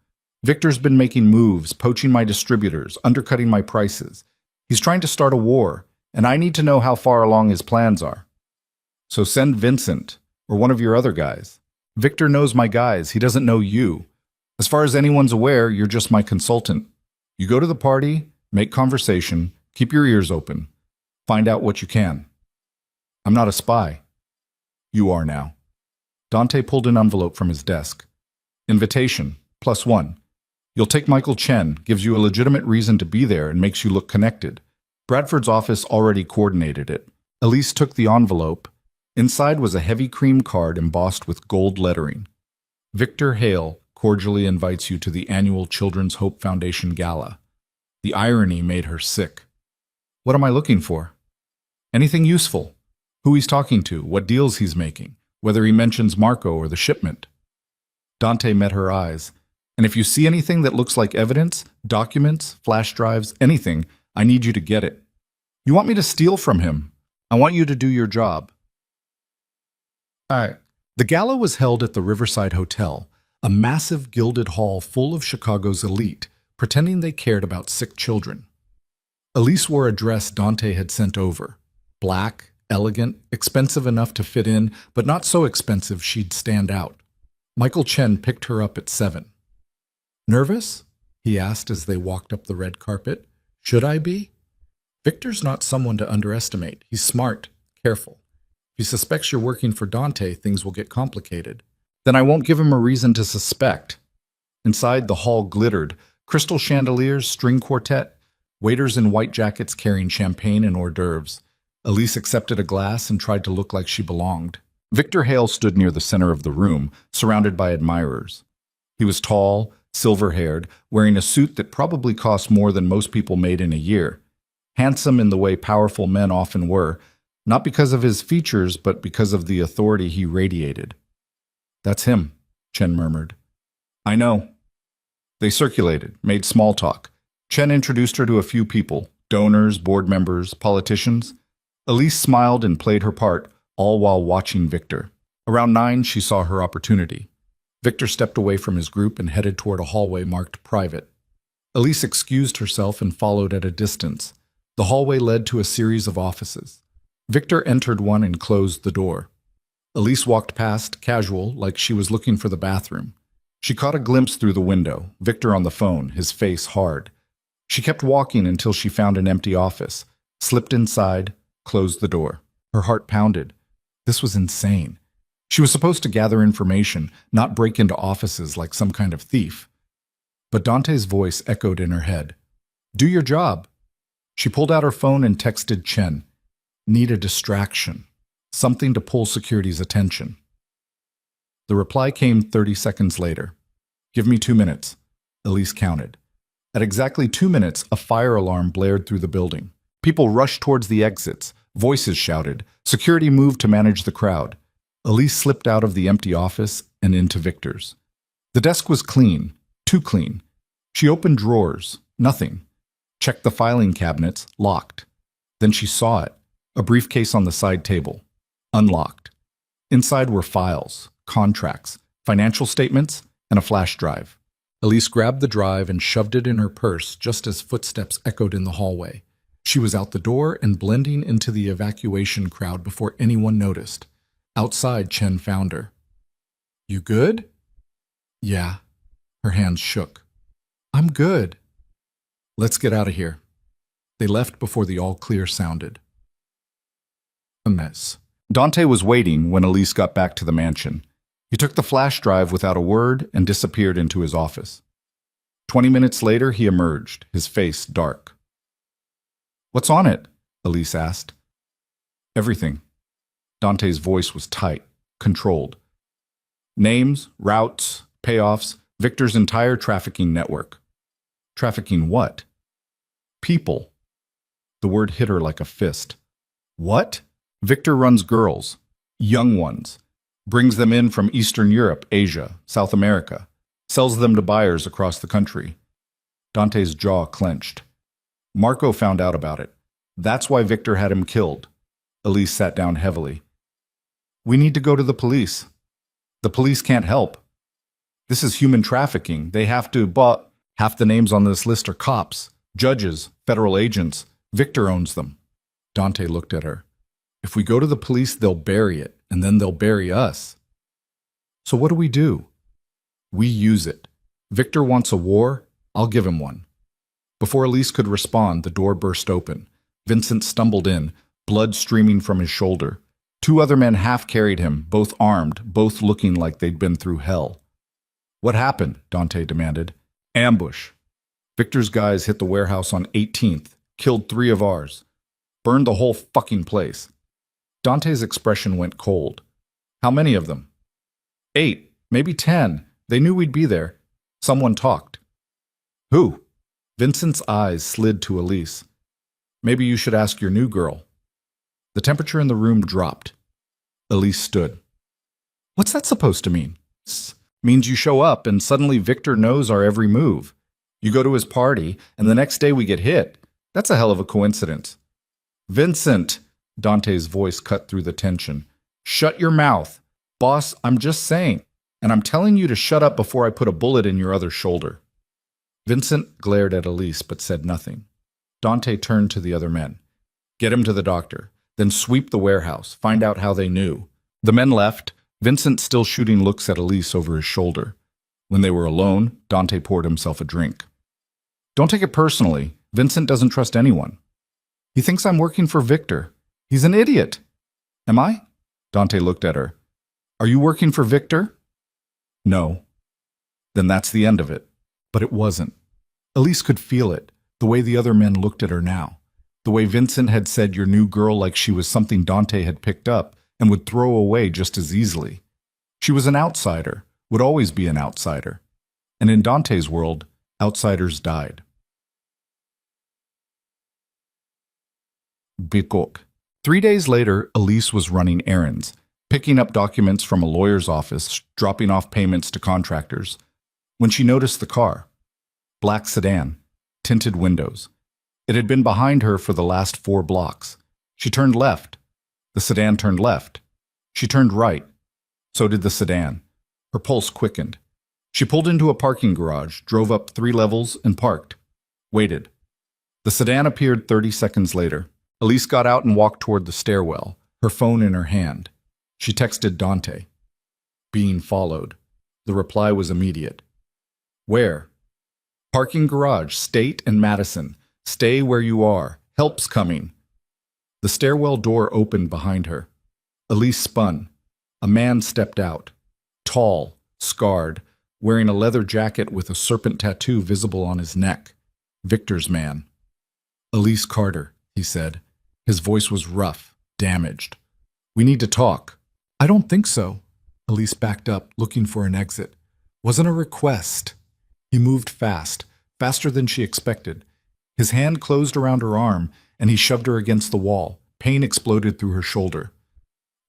Victor's been making moves, poaching my distributors, undercutting my prices. He's trying to start a war, and I need to know how far along his plans are. So send Vincent, or one of your other guys. Victor knows my guys. He doesn't know you. As far as anyone's aware, you're just my consultant. You go to the party, make conversation, keep your ears open. Find out what you can. I'm not a spy. You are now. Dante pulled an envelope from his desk. Invitation, +1. You'll take Michael Chen, gives you a legitimate reason to be there and makes you look connected. Bradford's office already coordinated it. Elise took the envelope. Inside was a heavy cream card embossed with gold lettering. Victor Hale cordially invites you to the annual Children's Hope Foundation Gala. The irony made her sick. What am I looking for? Anything useful. Who he's talking to, what deals he's making, whether he mentions Marco or the shipment. Dante met her eyes. And if you see anything that looks like evidence, documents, flash drives, anything, I need you to get it. You want me to steal from him. I want you to do your job. The gala was held at the Riverside Hotel, a massive gilded hall full of Chicago's elite, pretending they cared about sick children. Elise wore a dress Dante had sent over. Black, elegant, expensive enough to fit in, but not so expensive she'd stand out. Michael Chen picked her up at 7. Nervous? He asked as they walked up the red carpet. Should I be? Victor's not someone to underestimate. He's smart, careful. If he suspects you're working for Dante, things will get complicated. Then I won't give him a reason to suspect. Inside, the hall glittered. Crystal chandeliers, string quartet, waiters in white jackets carrying champagne and hors d'oeuvres. Elise accepted a glass and tried to look like she belonged. Victor Hale stood near the center of the room, surrounded by admirers. He was tall, silver-haired, wearing a suit that probably cost more than most people made in a year. Handsome in the way powerful men often were, not because of his features, but because of the authority he radiated. That's him, Chen murmured. I know. They circulated, made small talk. Chen introduced her to a few people, donors, board members, politicians. Elise smiled and played her part, all while watching Victor. Around 9, she saw her opportunity. Victor stepped away from his group and headed toward a hallway marked private. Elise excused herself and followed at a distance. The hallway led to a series of offices. Victor entered one and closed the door. Elise walked past, casual, like she was looking for the bathroom. She caught a glimpse through the window, Victor on the phone, his face hard. She kept walking until she found an empty office, slipped inside, closed the door. Her heart pounded. This was insane. She was supposed to gather information, not break into offices like some kind of thief. But Dante's voice echoed in her head. Do your job. She pulled out her phone and texted Chen. Need a distraction. Something to pull security's attention. The reply came 30 seconds later. Give me 2 minutes. Elise counted. At exactly 2 minutes, a fire alarm blared through the building. People rushed towards the exits. Voices shouted. Security moved to manage the crowd. Elise slipped out of the empty office and into Victor's. The desk was clean. Too clean. She opened drawers. Nothing. Checked the filing cabinets. Locked. Then she saw it. A briefcase on the side table. Unlocked. Inside were files, contracts, financial statements, and a flash drive. Elise grabbed the drive and shoved it in her purse just as footsteps echoed in the hallway. She was out the door and blending into the evacuation crowd before anyone noticed. Outside, Chen found her. "You good?" "Yeah." Her hands shook. "I'm good." "Let's get out of here." They left before the all-clear sounded. A mess. Dante was waiting when Elise got back to the mansion. He took the flash drive without a word and disappeared into his office. 20 minutes later, he emerged, his face dark. "What's on it?" Elise asked. "Everything." Dante's voice was tight, controlled. "Names, routes, payoffs, Victor's entire trafficking network." "Trafficking what?" "People." The word hit her like a fist. "What?" "Victor runs girls, young ones, brings them in from Eastern Europe, Asia, South America, sells them to buyers across the country." Dante's jaw clenched. "Marco found out about it. That's why Victor had him killed." Elise sat down heavily. "We need to go to the police." "The police can't help. This is human trafficking. They have to, but half the names on this list are cops, judges, federal agents. Victor owns them." Dante looked at her. "If we go to the police, they'll bury it, and then they'll bury us." "So what do? We use it. Victor wants a war, I'll give him one." Before Elise could respond, the door burst open. Vincent stumbled in, blood streaming from his shoulder. Two other men half carried him, both armed, both looking like they'd been through hell. "What happened?" Dante demanded. "Ambush. Victor's guys hit the warehouse on 18th, killed 3 of ours. Burned the whole fucking place." Dante's expression went cold. "How many of them?" 8, maybe 10. They knew we'd be there. Someone talked." "Who?" Vincent's eyes slid to Elise. "Maybe you should ask your new girl." The temperature in the room dropped. Elise stood. "What's that supposed to mean?" "Means you show up and suddenly Victor knows our every move. You go to his party and the next day we get hit. That's a hell of a coincidence." "Vincent!" Dante's voice cut through the tension. "Shut your mouth. Boss, I'm just saying. And I'm telling you to shut up before I put a bullet in your other shoulder." Vincent glared at Elise but said nothing. Dante turned to the other men. "Get him to the doctor. Then sweep the warehouse. Find out how they knew." The men left, Vincent still shooting looks at Elise over his shoulder. When they were alone, Dante poured himself a drink. "Don't take it personally. Vincent doesn't trust anyone. He thinks I'm working for Victor. He's an idiot." "Am I?" Dante looked at her. "Are you working for Victor?" "No." "Then that's the end of it." But it wasn't. Elise could feel it, the way the other men looked at her now. The way Vincent had said your new girl like she was something Dante had picked up and would throw away just as easily. She was an outsider, would always be an outsider. And in Dante's world, outsiders died. Bikok. 3 days later, Elise was running errands, picking up documents from a lawyer's office, dropping off payments to contractors, when she noticed the car. Black sedan, tinted windows. It had been behind her for the last 4 blocks. She turned left. The sedan turned left. She turned right. So did the sedan. Her pulse quickened. She pulled into a parking garage, drove up 3 levels, and parked. Waited. The sedan appeared 30 seconds later. Elise got out and walked toward the stairwell, her phone in her hand. She texted Dante. Being followed. The reply was immediate. "Where?" "Parking garage, State and Madison. Stay where you are. Help's coming." The stairwell door opened behind her. Elise spun. A man stepped out. Tall, scarred, wearing a leather jacket with a serpent tattoo visible on his neck. Victor's man. "Elise Carter," he said. His voice was rough, damaged. "We need to talk." "I don't think so." Elise backed up, looking for an exit. "Wasn't a request." He moved fast, faster than she expected. His hand closed around her arm, and he shoved her against the wall. Pain exploded through her shoulder.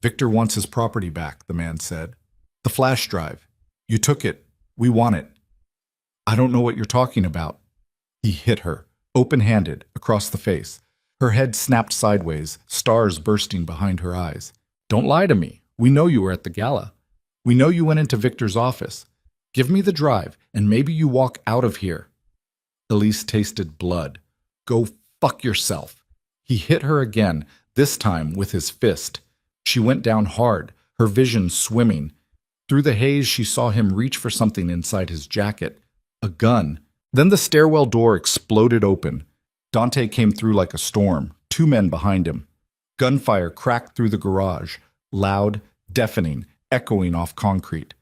"Victor wants his property back," the man said. "The flash drive. You took it. We want it." I don't know what you're talking about. He hit her, open-handed, across the face. Her head snapped sideways, stars bursting behind her eyes. Don't lie to me. We know you were at the gala. We know you went into Victor's office. Give me the drive, and maybe you walk out of here. Elise tasted blood. Go fuck yourself. He hit her again, this time with his fist. She went down hard, her vision swimming. Through the haze, she saw him reach for something inside his jacket. A gun. Then the stairwell door exploded open. Dante came through like a storm, 2 men behind him. Gunfire cracked through the garage, loud, deafening, echoing off concrete.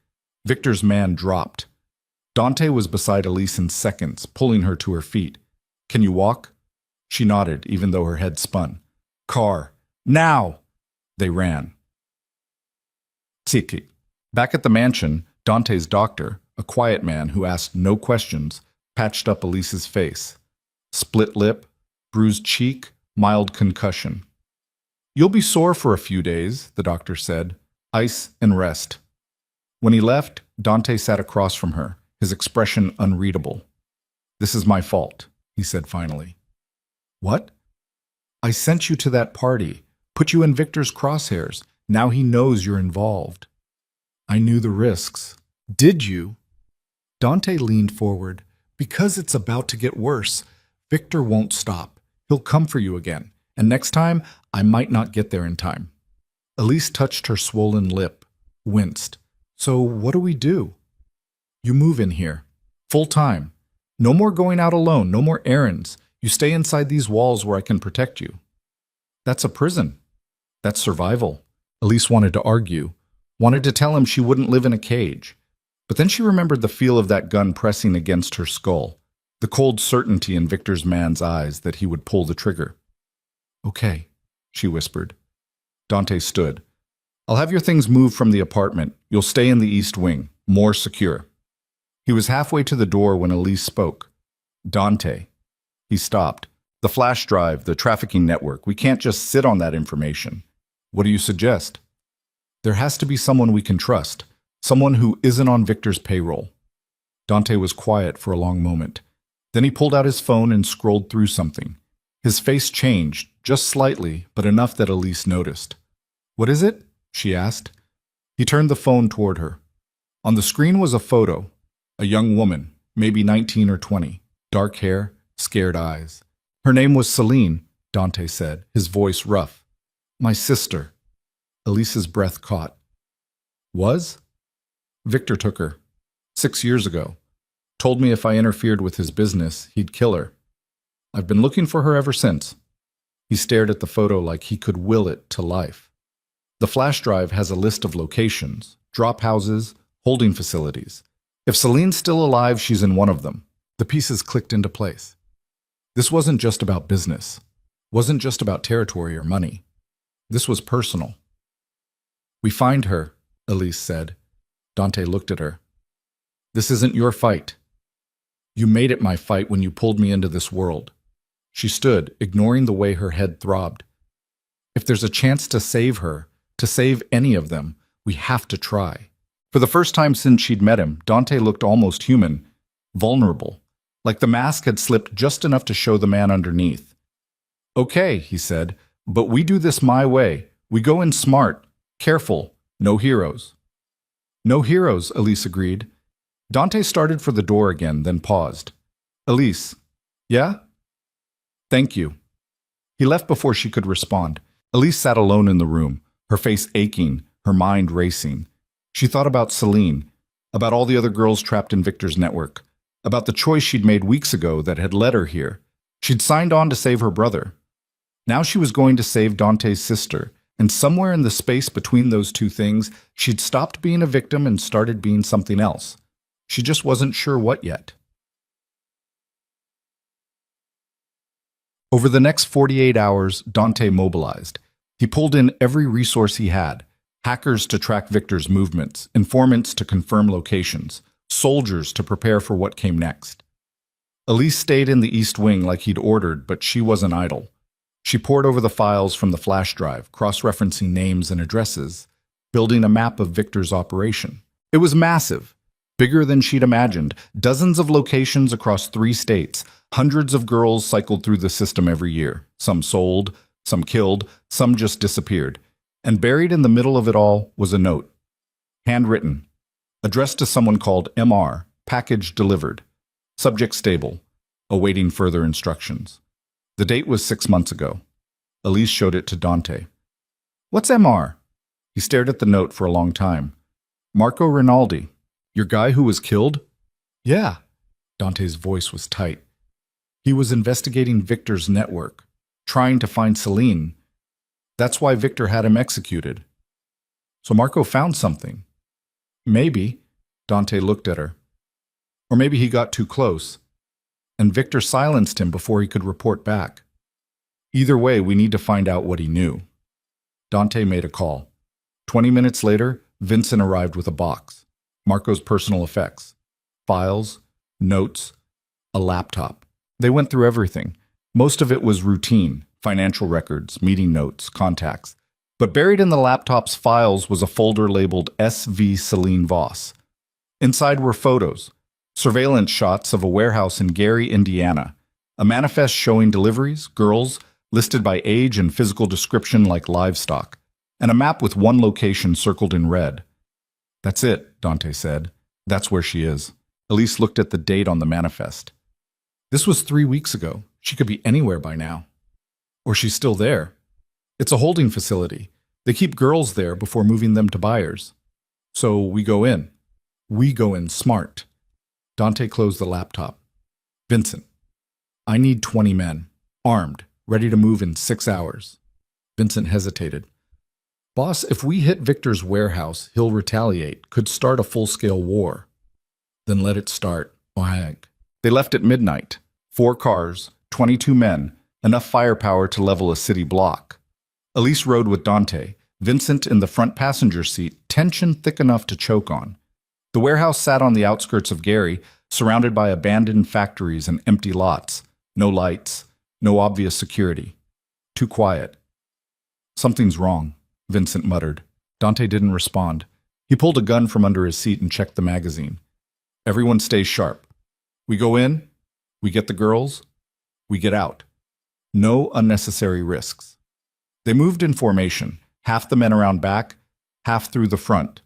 Victor's man dropped. Dante was beside Elise in seconds, pulling her to her feet. Can you walk? She nodded, even though her head spun. Car. Now! They ran. Tsiki. Back at the mansion, Dante's doctor, a quiet man who asked no questions, patched up Elise's face. Split lip, bruised cheek, mild concussion. You'll be sore for a few days, the doctor said. Ice and rest. When he left, Dante sat across from her, his expression unreadable. This is my fault, he said finally. What? I sent you to that party, put you in Victor's crosshairs. Now he knows you're involved. I knew the risks. Did you? Dante leaned forward. Because it's about to get worse. Victor won't stop. He'll come for you again. And next time, I might not get there in time. Elise touched her swollen lip, winced. So what do we do? You move in here. Full time. No more going out alone, no more errands. You stay inside these walls where I can protect you. That's a prison. That's survival. Elise wanted to argue, wanted to tell him she wouldn't live in a cage. But then she remembered the feel of that gun pressing against her skull, the cold certainty in Victor's man's eyes that he would pull the trigger. Okay, she whispered. Dante stood. I'll have your things moved from the apartment. You'll stay in the east wing, more secure. He was halfway to the door when Elise spoke. Dante. He stopped. The flash drive, the trafficking network, we can't just sit on that information. What do you suggest? There has to be someone we can trust, someone who isn't on Victor's payroll. Dante was quiet for a long moment. Then he pulled out his phone and scrolled through something. His face changed, just slightly, but enough that Elise noticed. What is it? She asked. He turned the phone toward her. On the screen was a photo. A young woman, maybe 19 or 20, dark hair, scared eyes. Her name was Celine, Dante said, his voice rough. My sister. Elise's breath caught. Was? Victor took her. 6 years ago. Told me if I interfered with his business, he'd kill her. I've been looking for her ever since. He stared at the photo like he could will it to life. The flash drive has a list of locations, drop houses, holding facilities. If Celine's still alive, she's in one of them. The pieces clicked into place. This wasn't just about business. Wasn't just about territory or money. This was personal. We find her, Elise said. Dante looked at her. This isn't your fight. You made it my fight when you pulled me into this world. She stood, ignoring the way her head throbbed. If there's a chance to save her, to save any of them, we have to try. For the first time since she'd met him, Dante looked almost human, vulnerable, like the mask had slipped just enough to show the man underneath. Okay, he said, but we do this my way. We go in smart, careful, no heroes. No heroes, Elise agreed. Dante started for the door again, then paused. Elise, yeah? Thank you. He left before she could respond. Elise sat alone in the room, her face aching, her mind racing. She thought about Celine, about all the other girls trapped in Victor's network, about the choice she'd made weeks ago that had led her here. She'd signed on to save her brother. Now she was going to save Dante's sister, and somewhere in the space between those two things, she'd stopped being a victim and started being something else. She just wasn't sure what yet. Over the next 48 hours, Dante mobilized. He pulled in every resource he had. Hackers to track Victor's movements, informants to confirm locations, soldiers to prepare for what came next. Elise stayed in the East Wing like he'd ordered, but she wasn't idle. She pored over the files from the flash drive, cross-referencing names and addresses, building a map of Victor's operation. It was massive. Bigger than she'd imagined. Dozens of locations across 3 states. Hundreds of girls cycled through the system every year. Some sold, some killed, some just disappeared. And buried in the middle of it all was a note. Handwritten. Addressed to someone called MR. Package delivered. Subject stable. Awaiting further instructions. The date was 6 months ago. Elise showed it to Dante. "What's MR?" He stared at the note for a long time. "Marco Rinaldi. Your guy who was killed?" "Yeah." Dante's voice was tight. "He was investigating Victor's network, trying to find Celine. That's why Victor had him executed." "So Marco found something." "Maybe." Dante looked at her. "Or maybe he got too close, and Victor silenced him before he could report back. Either way, we need to find out what he knew." Dante made a call. 20 minutes later, Vincent arrived with a box. Marco's personal effects. Files, notes, a laptop. They went through everything. Most of it was routine, financial records, meeting notes, contacts. But buried in the laptop's files was a folder labeled SV Celine Voss. Inside were photos, surveillance shots of a warehouse in Gary, Indiana, a manifest showing deliveries, girls, listed by age and physical description like livestock, and a map with one location circled in red. "That's it," Dante said. "That's where she is." Elise looked at the date on the manifest. "This was 3 weeks ago. She could be anywhere by now. Or she's still there. It's a holding facility. They keep girls there before moving them to buyers. So we go in. We go in smart." Dante closed the laptop. "Vincent, I need 20 men, armed, ready to move in 6 hours." Vincent hesitated. "Boss, if we hit Victor's warehouse, he'll retaliate, could start a full-scale war." "Then let it start." Wag. They left at midnight. 4 cars, 22 men, enough firepower to level a city block. Elise rode with Dante, Vincent in the front passenger seat, tension thick enough to choke on. The warehouse sat on the outskirts of Gary, surrounded by abandoned factories and empty lots. No lights, no obvious security. Too quiet. "Something's wrong," Vincent muttered. Dante didn't respond. He pulled a gun from under his seat and checked the magazine. "Everyone stays sharp. We go in, we get the girls, we get out. No unnecessary risks." They moved in formation, half the men around back, half through the front.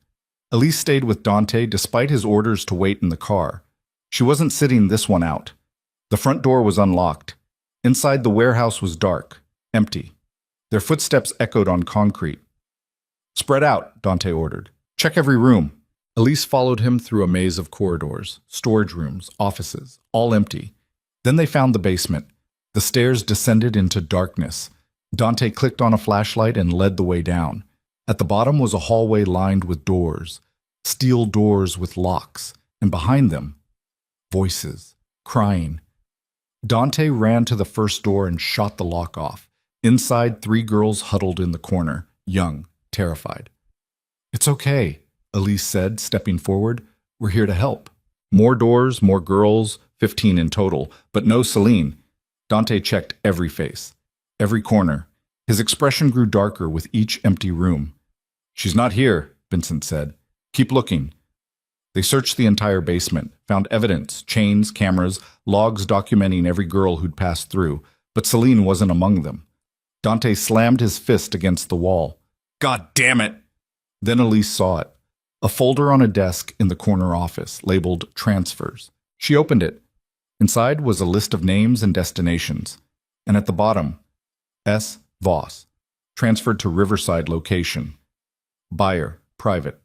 Elise stayed with Dante despite his orders to wait in the car. She wasn't sitting this one out. The front door was unlocked. Inside, the warehouse was dark, empty. Their footsteps echoed on concrete. "Spread out," Dante ordered. "Check every room." Elise followed him through a maze of corridors, storage rooms, offices, all empty. Then they found the basement. The stairs descended into darkness. Dante clicked on a flashlight and led the way down. At the bottom was a hallway lined with doors, steel doors with locks, and behind them, voices, crying. Dante ran to the first door and shot the lock off. Inside, 3 girls huddled in the corner, young, terrified. "It's okay," Elise said, stepping forward. "We're here to help." More doors, more girls, 15 in total, but no Celine. Dante checked every face, every corner. His expression grew darker with each empty room. "She's not here," Vincent said. "Keep looking." They searched the entire basement, found evidence, chains, cameras, logs documenting every girl who'd passed through, but Celine wasn't among them. Dante slammed his fist against the wall. "God damn it!" Then Elise saw it. A folder on a desk in the corner office, labeled Transfers. She opened it. Inside was a list of names and destinations. And at the bottom, S. Voss, transferred to Riverside location. Buyer, private.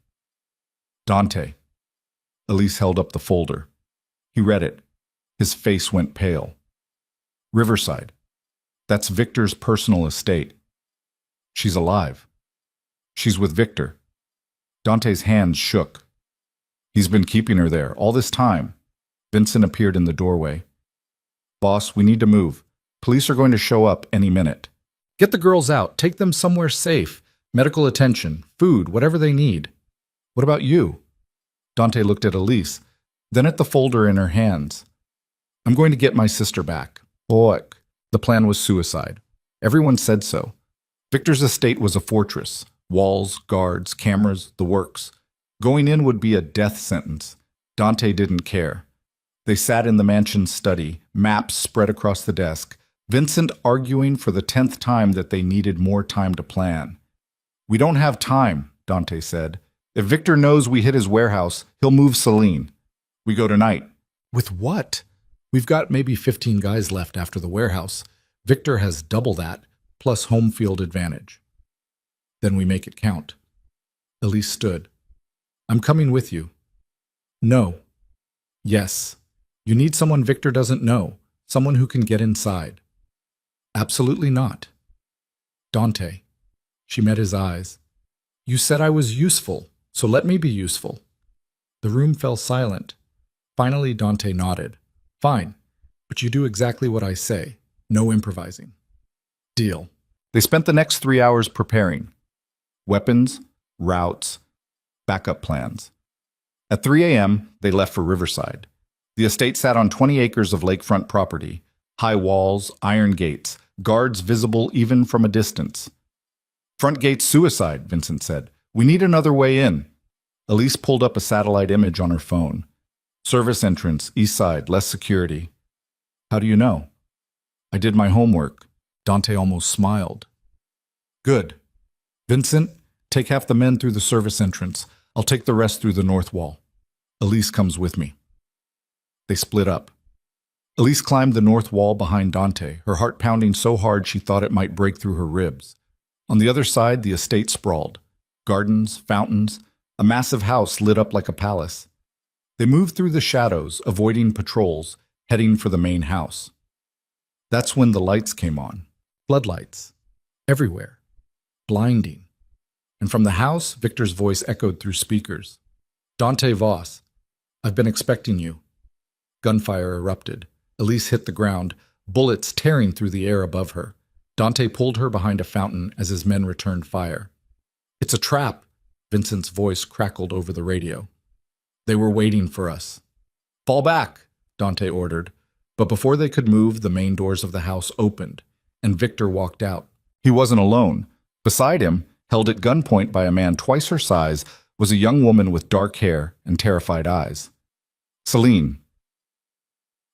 Dante. Elise held up the folder. He read it. His face went pale. Riverside. That's Victor's personal estate. She's alive. She's with Victor. Dante's hands shook. He's been keeping her there all this time. Vincent appeared in the doorway. "Boss, we need to move. Police are going to show up any minute. Get the girls out. Take them somewhere safe. Medical attention, food, whatever they need." "What about you?" Dante looked at Elise, then at the folder in her hands. "I'm going to get my sister back." Boik. The plan was suicide. Everyone said so. Victor's estate was a fortress. Walls, guards, cameras, the works. Going in would be a death sentence. Dante didn't care. They sat in the mansion's study, maps spread across the desk, Vincent arguing for the 10th time that they needed more time to plan. "We don't have time," Dante said. "If Victor knows we hit his warehouse, he'll move Celine. We go tonight." "With what? We've got maybe 15 guys left after the warehouse. Victor has double that, plus home field advantage." "Then we make it count." Elise stood. "I'm coming with you." "No." "Yes. You need someone Victor doesn't know, someone who can get inside." "Absolutely not." "Dante." She met his eyes. "You said I was useful, so let me be useful." The room fell silent. Finally, Dante nodded. "Fine, but you do exactly what I say. No improvising." "Deal." They spent the next 3 hours preparing. Weapons, routes, backup plans. At 3 a.m., they left for Riverside. The estate sat on 20 acres of lakefront property, high walls, iron gates, guards visible even from a distance. "Front gate's suicide," Vincent said. "We need another way in." Elise pulled up a satellite image on her phone. "Service entrance, east side, less security." "How do you know?" "I did my homework." Dante almost smiled. "Good. Vincent, take half the men through the service entrance. I'll take the rest through the north wall. Elise comes with me." They split up. Elise climbed the north wall behind Dante, her heart pounding so hard she thought it might break through her ribs. On the other side, the estate sprawled. Gardens, fountains, a massive house lit up like a palace. They moved through the shadows, avoiding patrols, heading for the main house. That's when the lights came on. Floodlights. Everywhere. Blinding. And from the house, Victor's voice echoed through speakers. "Dante Voss, I've been expecting you." Gunfire erupted. Elise hit the ground, bullets tearing through the air above her. Dante pulled her behind a fountain as his men returned fire. "It's a trap," Vincent's voice crackled over the radio. "They were waiting for us." "Fall back," Dante ordered. But before they could move, the main doors of the house opened, and Victor walked out. He wasn't alone. Beside him, held at gunpoint by a man twice her size, was a young woman with dark hair and terrified eyes. "Celine."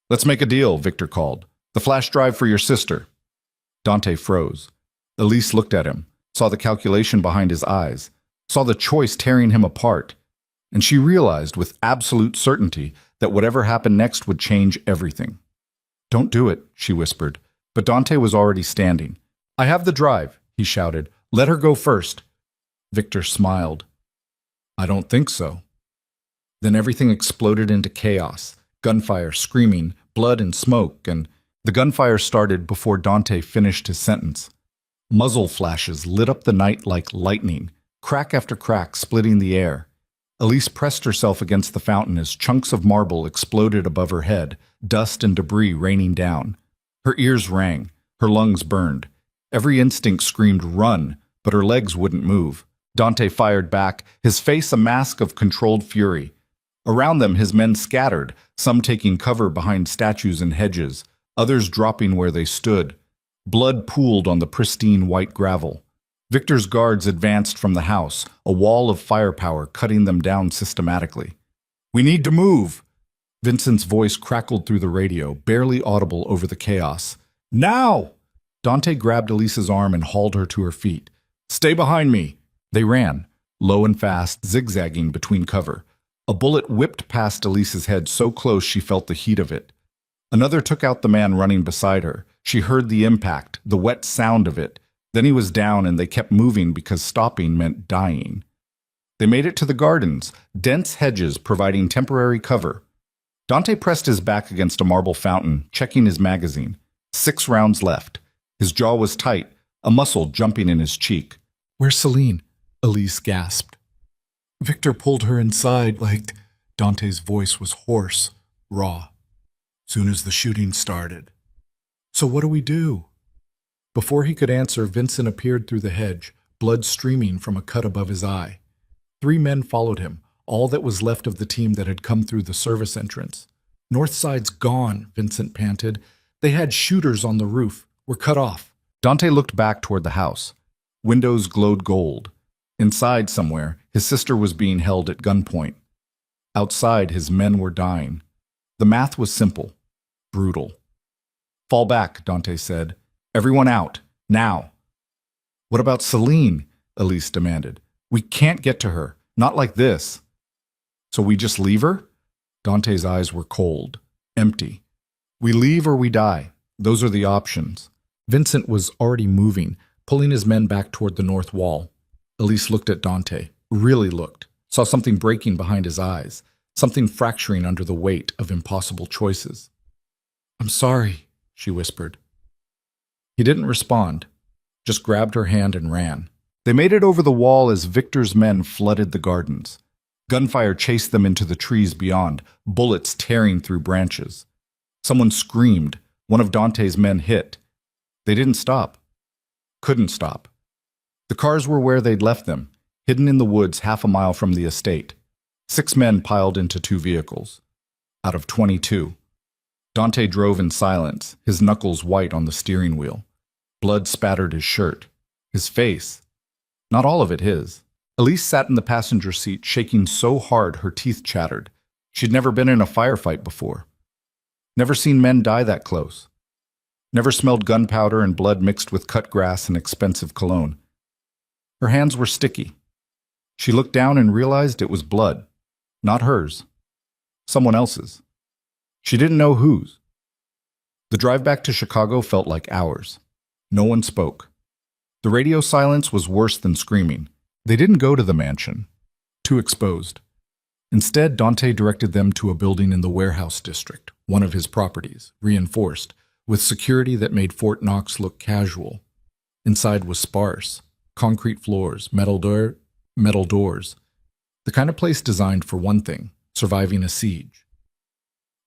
"Let's make a deal," Victor called. "The flash drive for your sister." Dante froze. Elise looked at him, saw the calculation behind his eyes, saw the choice tearing him apart, and she realized with absolute certainty that whatever happened next would change everything. "Don't do it," she whispered, but Dante was already standing. "I have the drive," he shouted. "Let her go first." Victor smiled. "I don't think so." Then everything exploded into chaos, gunfire, screaming, blood and smoke, and the gunfire started before Dante finished his sentence. Muzzle flashes lit up the night like lightning, crack after crack splitting the air. Elise pressed herself against the fountain as chunks of marble exploded above her head, dust and debris raining down. Her ears rang, her lungs burned. Every instinct screamed, "Run!" but her legs wouldn't move. Dante fired back, his face a mask of controlled fury. Around them, his men scattered, some taking cover behind statues and hedges, others dropping where they stood. Blood pooled on the pristine white gravel. Victor's guards advanced from the house, a wall of firepower cutting them down systematically. "We need to move!" Vincent's voice crackled through the radio, barely audible over the chaos. "Now!" Dante grabbed Elise's arm and hauled her to her feet. "Stay behind me!" They ran, low and fast, zigzagging between cover. A bullet whipped past Elise's head so close she felt the heat of it. Another took out the man running beside her. She heard the impact, the wet sound of it. Then he was down and they kept moving because stopping meant dying. They made it to the gardens, dense hedges providing temporary cover. Dante pressed his back against a marble fountain, checking his magazine. 6 rounds left. His jaw was tight, a muscle jumping in his cheek. "Where's Celine?" Elise gasped. Victor pulled her inside like... Dante's voice was hoarse, raw. "Soon as the shooting started." "So what do we do?" Before he could answer, Vincent appeared through the hedge, blood streaming from a cut above his eye. 3 men followed him, all that was left of the team that had come through the service entrance. "Northside's gone," Vincent panted. "They had shooters on the roof. We're cut off." Dante looked back toward the house. Windows glowed gold. Inside somewhere, his sister was being held at gunpoint. Outside, his men were dying. The math was simple, brutal. Fall back, Dante said. Everyone out, now. What about Celine? Elise demanded. We can't get to her, not like this. So we just leave her? Dante's eyes were cold, empty. We leave or we die. Those are the options. Vincent was already moving, pulling his men back toward the north wall. Elise looked at Dante, really looked, saw something breaking behind his eyes, something fracturing under the weight of impossible choices. I'm sorry, she whispered. He didn't respond, just grabbed her hand and ran. They made it over the wall as Victor's men flooded the gardens. Gunfire chased them into the trees beyond, bullets tearing through branches. Someone screamed. One of Dante's men hit. They didn't stop. Couldn't stop. The cars were where they'd left them, hidden in the woods half a mile from the estate. 6 men piled into 2 vehicles. Out of 22. Dante drove in silence, his knuckles white on the steering wheel. Blood spattered his shirt. His face. Not all of it his. Elise sat in the passenger seat, shaking so hard her teeth chattered. She'd never been in a firefight before. Never seen men die that close. Never smelled gunpowder and blood mixed with cut grass and expensive cologne. Her hands were sticky. She looked down and realized it was blood. Not hers. Someone else's. She didn't know whose. The drive back to Chicago felt like hours. No one spoke. The radio silence was worse than screaming. They didn't go to the mansion. Too exposed. Instead, Dante directed them to a building in the warehouse district, one of his properties, reinforced, with security that made Fort Knox look casual. Inside was sparse. Concrete floors, metal doors. The kind of place designed for one thing, surviving a siege.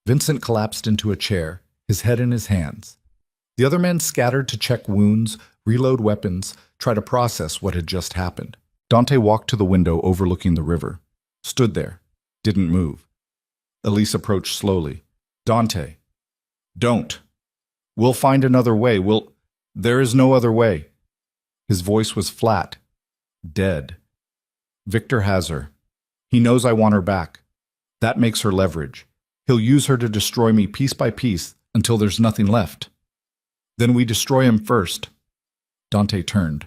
Vincent collapsed into a chair, his head in his hands. The other men scattered to check wounds, reload weapons, try to process what had just happened. Dante walked to the window overlooking the river. Stood there. Didn't move. Elise approached slowly. Dante. Don't. We'll find another way. There is no other way. His voice was flat. Dead. Victor has her. He knows I want her back. That makes her leverage. He'll use her to destroy me piece by piece until there's nothing left. Then we destroy him first. Dante turned.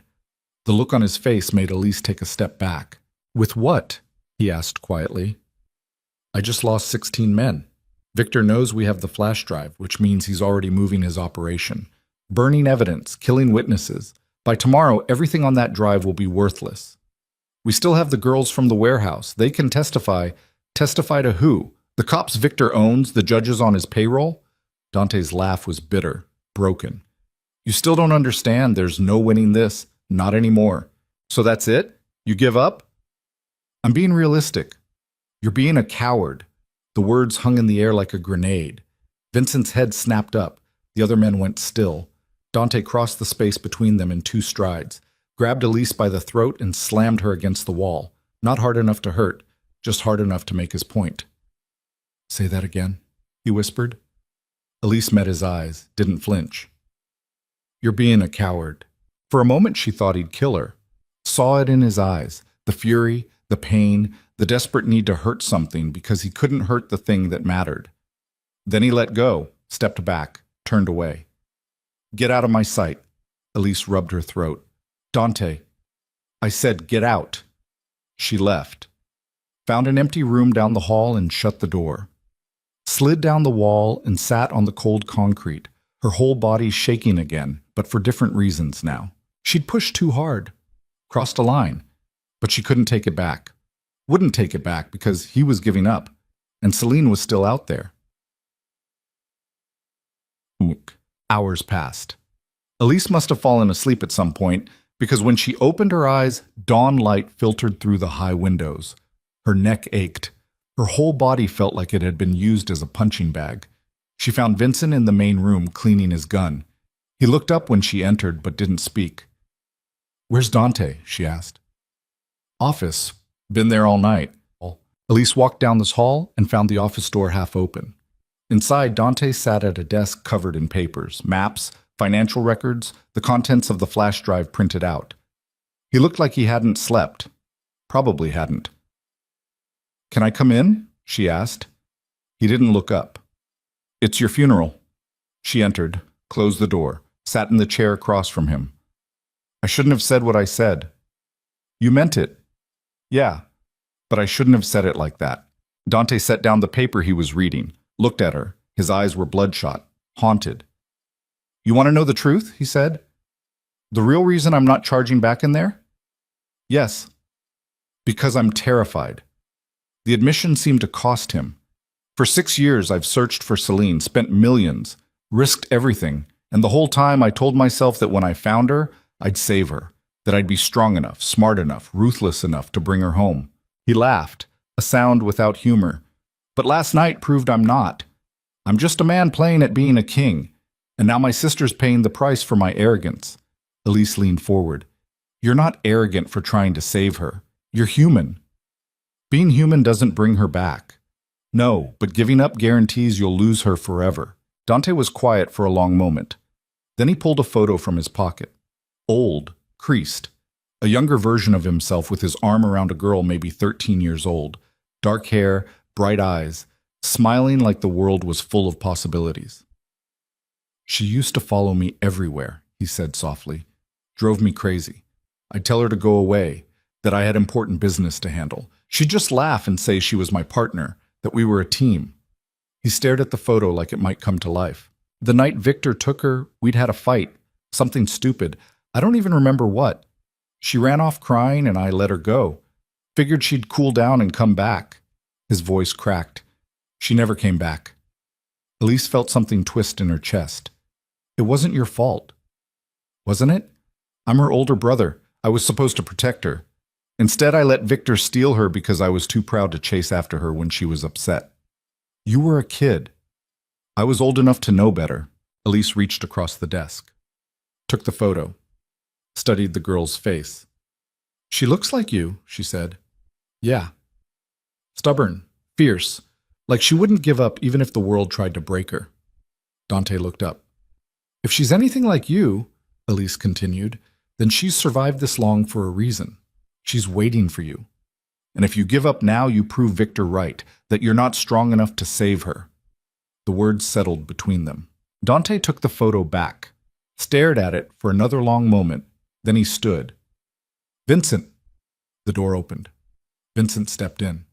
The look on his face made Elise take a step back. With what? He asked quietly. I just lost 16 men. Victor knows we have the flash drive, which means he's already moving his operation. Burning evidence, killing witnesses. By tomorrow, everything on that drive will be worthless. We still have the girls from the warehouse. They can testify. Testify to who? The cops Victor owns, the judges on his payroll? Dante's laugh was bitter, broken. You still don't understand. There's no winning this. Not anymore. So that's it? You give up? I'm being realistic. You're being a coward. The words hung in the air like a grenade. Vincent's head snapped up. The other men went still. Dante crossed the space between them in 2 strides, grabbed Elise by the throat and slammed her against the wall. Not hard enough to hurt, just hard enough to make his point. Say that again, he whispered. Elise met his eyes, didn't flinch. You're being a coward. For a moment she thought he'd kill her. Saw it in his eyes, the fury, the pain, the desperate need to hurt something because he couldn't hurt the thing that mattered. Then he let go, stepped back, turned away. Get out of my sight. Elise rubbed her throat. Dante. I said get out. She left. Found an empty room down the hall and shut the door. Slid down the wall and sat on the cold concrete, her whole body shaking again, but for different reasons now. She'd pushed too hard. Crossed a line. But she couldn't take it back. Wouldn't take it back because he was giving up, and Celine was still out there. Hours passed. Elise must have fallen asleep at some point because when she opened her eyes, dawn light filtered through the high windows. Her neck ached. Her whole body felt like it had been used as a punching bag. She found Vincent in the main room cleaning his gun. He looked up when she entered but didn't speak. Where's Dante? She asked. Office. Been there all night. Elise walked down this hall and found the office door half open. Inside, Dante sat at a desk covered in papers, maps, financial records, the contents of the flash drive printed out. He looked like he hadn't slept. Probably hadn't. Can I come in? she asked. He didn't look up. It's your funeral. She entered, closed the door, sat in the chair across from him. I shouldn't have said what I said. You meant it. Yeah, but I shouldn't have said it like that. Dante set down the paper he was reading, looked at her. His eyes were bloodshot, haunted. You want to know the truth? He said. The real reason I'm not charging back in there? Yes. Because I'm terrified. The admission seemed to cost him. For 6 years I've searched for Celine, spent millions, risked everything, and the whole time I told myself that when I found her, I'd save her, that I'd be strong enough, smart enough, ruthless enough to bring her home. He laughed, a sound without humor. But last night proved I'm not. I'm just a man playing at being a king, and now my sister's paying the price for my arrogance. Elise leaned forward. You're not arrogant for trying to save her. You're human. Being human doesn't bring her back. No, but giving up guarantees you'll lose her forever. Dante was quiet for a long moment. Then he pulled a photo from his pocket. Old, creased. A younger version of himself with his arm around a girl maybe 13 years old. Dark hair, bright eyes, smiling like the world was full of possibilities. She used to follow me everywhere, he said softly. Drove me crazy. I'd tell her to go away, that I had important business to handle. She'd just laugh and say she was my partner, that we were a team. He stared at the photo like it might come to life. The night Victor took her, we'd had a fight. Something stupid. I don't even remember what. She ran off crying and I let her go. Figured she'd cool down and come back. His voice cracked. She never came back. Elise felt something twist in her chest. It wasn't your fault. Wasn't it? I'm her older brother. I was supposed to protect her. Instead, I let Victor steal her because I was too proud to chase after her when she was upset. You were a kid. I was old enough to know better. Elise reached across the desk. Took the photo. Studied the girl's face. She looks like you, she said. Yeah. Stubborn, fierce, like she wouldn't give up even if the world tried to break her. Dante looked up. If she's anything like you, Elise continued, then she's survived this long for a reason. She's waiting for you. And if you give up now, you prove Victor right, that you're not strong enough to save her. The words settled between them. Dante took the photo back, stared at it for another long moment, then he stood. Vincent! The door opened. Vincent stepped in.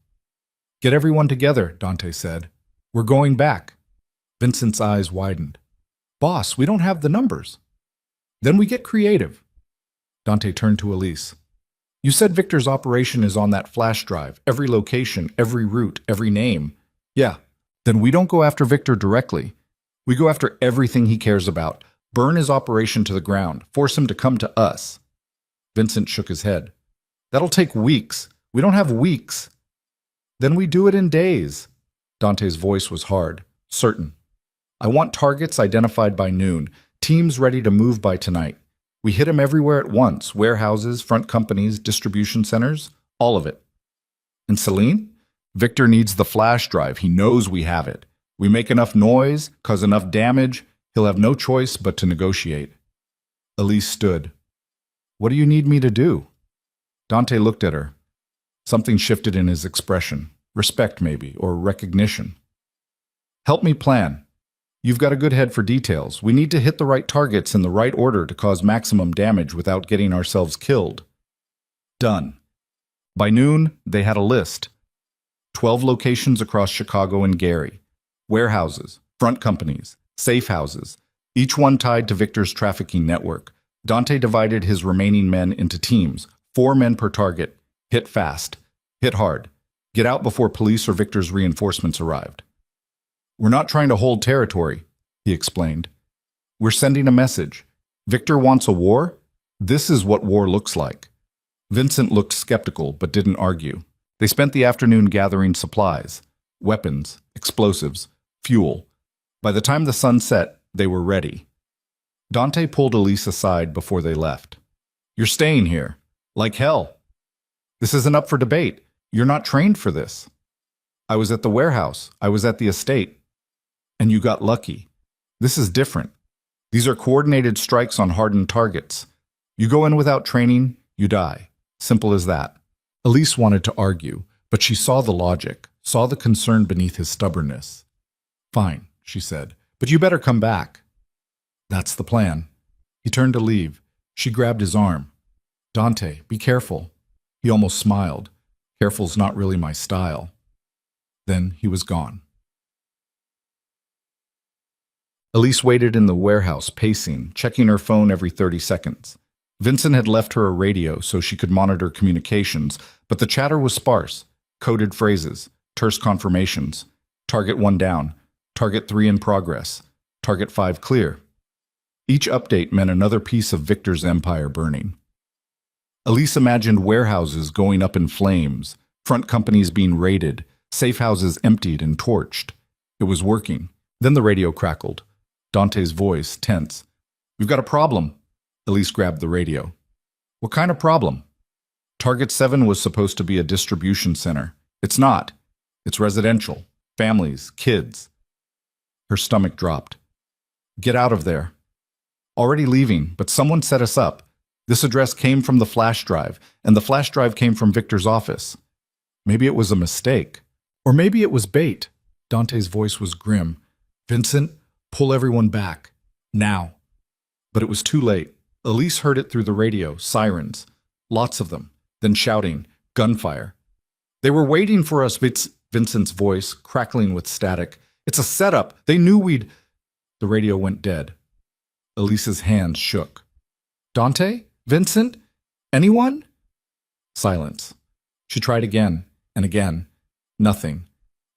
Get everyone together, Dante said. We're going back. Vincent's eyes widened. Boss, we don't have the numbers. Then we get creative. Dante turned to Elise. You said Victor's operation is on that flash drive, every location, every route, every name. Yeah, then we don't go after Victor directly. We go after everything he cares about, burn his operation to the ground, force him to come to us. Vincent shook his head. That'll take weeks. We don't have weeks. Then we do it in days. Dante's voice was hard, certain. I want targets identified by noon, teams ready to move by tonight. We hit him everywhere at once, warehouses, front companies, distribution centers, all of it. And Celine? Victor needs the flash drive. He knows we have it. We make enough noise, cause enough damage, he'll have no choice but to negotiate. Elise stood. What do you need me to do? Dante looked at her. Something shifted in his expression. Respect, maybe, or recognition. Help me plan. You've got a good head for details. We need to hit the right targets in the right order to cause maximum damage without getting ourselves killed. Done. By noon, they had a list. 12 locations across Chicago and Gary. Warehouses, front companies, safe houses, each one tied to Victor's trafficking network. Dante divided his remaining men into teams, 4 men per target. Hit fast. Hit hard. Get out before police or Victor's reinforcements arrived. We're not trying to hold territory, he explained. We're sending a message. Victor wants a war? This is what war looks like. Vincent looked skeptical but didn't argue. They spent the afternoon gathering supplies, weapons, explosives, fuel. By the time the sun set, they were ready. Dante pulled Elise aside before they left. You're staying here. Like hell. This isn't up for debate. You're not trained for this. I was at the warehouse. I was at the estate. And you got lucky. This is different. These are coordinated strikes on hardened targets. You go in without training, you die. Simple as that. Elise wanted to argue, but she saw the logic, saw the concern beneath his stubbornness. "Fine," she said, "but you better come back." "That's the plan." He turned to leave. She grabbed his arm. "Dante, be careful." He almost smiled. "Careful's not really my style." Then he was gone. Elise waited in the warehouse, pacing, checking her phone every 30 seconds. Vincent had left her a radio so she could monitor communications, but the chatter was sparse. Coded phrases, terse confirmations. Target 1 down. Target 3 in progress. Target 5 clear. Each update meant another piece of Victor's empire burning. Elise imagined warehouses going up in flames, front companies being raided, safe houses emptied and torched. It was working. Then the radio crackled. Dante's voice, tense. "We've got a problem." Elise grabbed the radio. "What kind of problem?" "Target 7 was supposed to be a distribution center. It's not. It's residential. Families, kids." Her stomach dropped. "Get out of there." "Already leaving, but someone set us up. This address came from the flash drive, and the flash drive came from Victor's office. Maybe it was a mistake. Or maybe it was bait." Dante's voice was grim. "Vincent, pull everyone back. Now." But it was too late. Elise heard it through the radio, sirens. Lots of them. Then shouting, gunfire. "They were waiting for us," Vincent's voice, crackling with static. "It's a setup. They knew we'd—" The radio went dead. Elise's hands shook. "Dante? Vincent? Anyone?" Silence. She tried again and again. Nothing.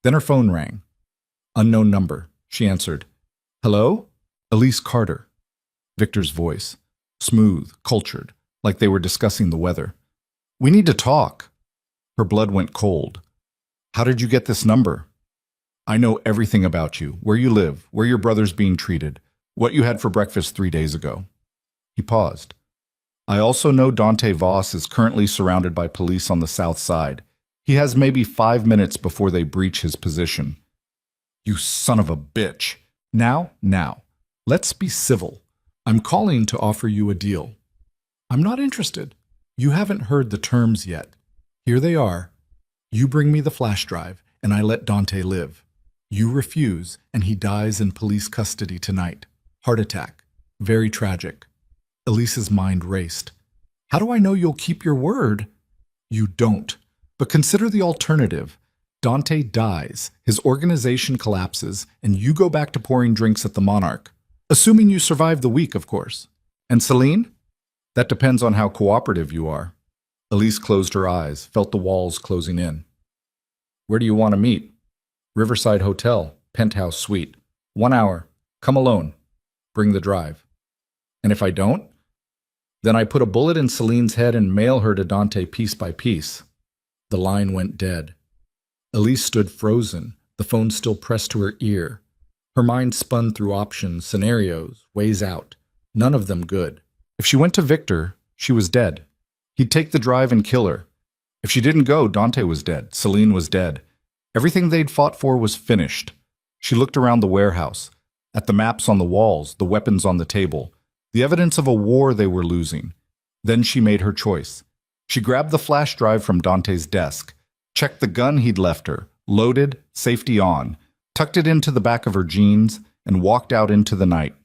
Then her phone rang. Unknown number. She answered. "Hello?" Elise Carter. Victor's voice. Smooth, cultured, like they were discussing the weather. "We need to talk." Her blood went cold. "How did you get this number?" "I know everything about you, where you live, where your brother's being treated, what you had for breakfast 3 days ago." He paused. "I also know Dante Voss is currently surrounded by police on the south side. He has maybe 5 minutes before they breach his position." "You son of a bitch." Now, let's be civil. I'm calling to offer you a deal." "I'm not interested." "You haven't heard the terms yet. Here they are. You bring me the flash drive, and I let Dante live. You refuse, and he dies in police custody tonight. Heart attack. Very tragic." Elise's mind raced. "How do I know you'll keep your word?" "You don't. But consider the alternative. Dante dies, his organization collapses, and you go back to pouring drinks at the Monarch. Assuming you survive the week, of course. And Celine? That depends on how cooperative you are." Elise closed her eyes, felt the walls closing in. "Where do you want to meet?" "Riverside Hotel, penthouse suite. 1 hour. Come alone. Bring the drive." "And if I don't?" "Then I put a bullet in Celine's head and mail her to Dante piece by piece." The line went dead. Elise stood frozen, the phone still pressed to her ear. Her mind spun through options, scenarios, ways out. None of them good. If she went to Victor, she was dead. He'd take the drive and kill her. If she didn't go, Dante was dead. Celine was dead. Everything they'd fought for was finished. She looked around the warehouse, at the maps on the walls, the weapons on the table, the evidence of a war they were losing. Then she made her choice. She grabbed the flash drive from Dante's desk, checked the gun he'd left her, loaded, safety on, tucked it into the back of her jeans, and walked out into the night.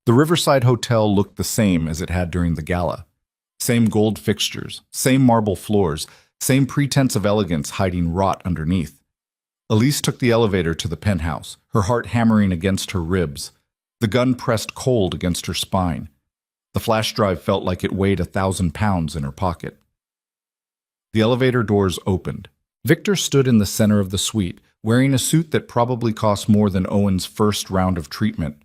The Riverside Hotel looked the same as it had during the gala. Same gold fixtures, same marble floors, same pretense of elegance hiding rot underneath. Elise took the elevator to the penthouse, her heart hammering against her ribs, the gun pressed cold against her spine. The flash drive felt like it weighed 1,000 pounds in her pocket. The elevator doors opened. Victor stood in the center of the suite, wearing a suit that probably cost more than Owen's first round of treatment.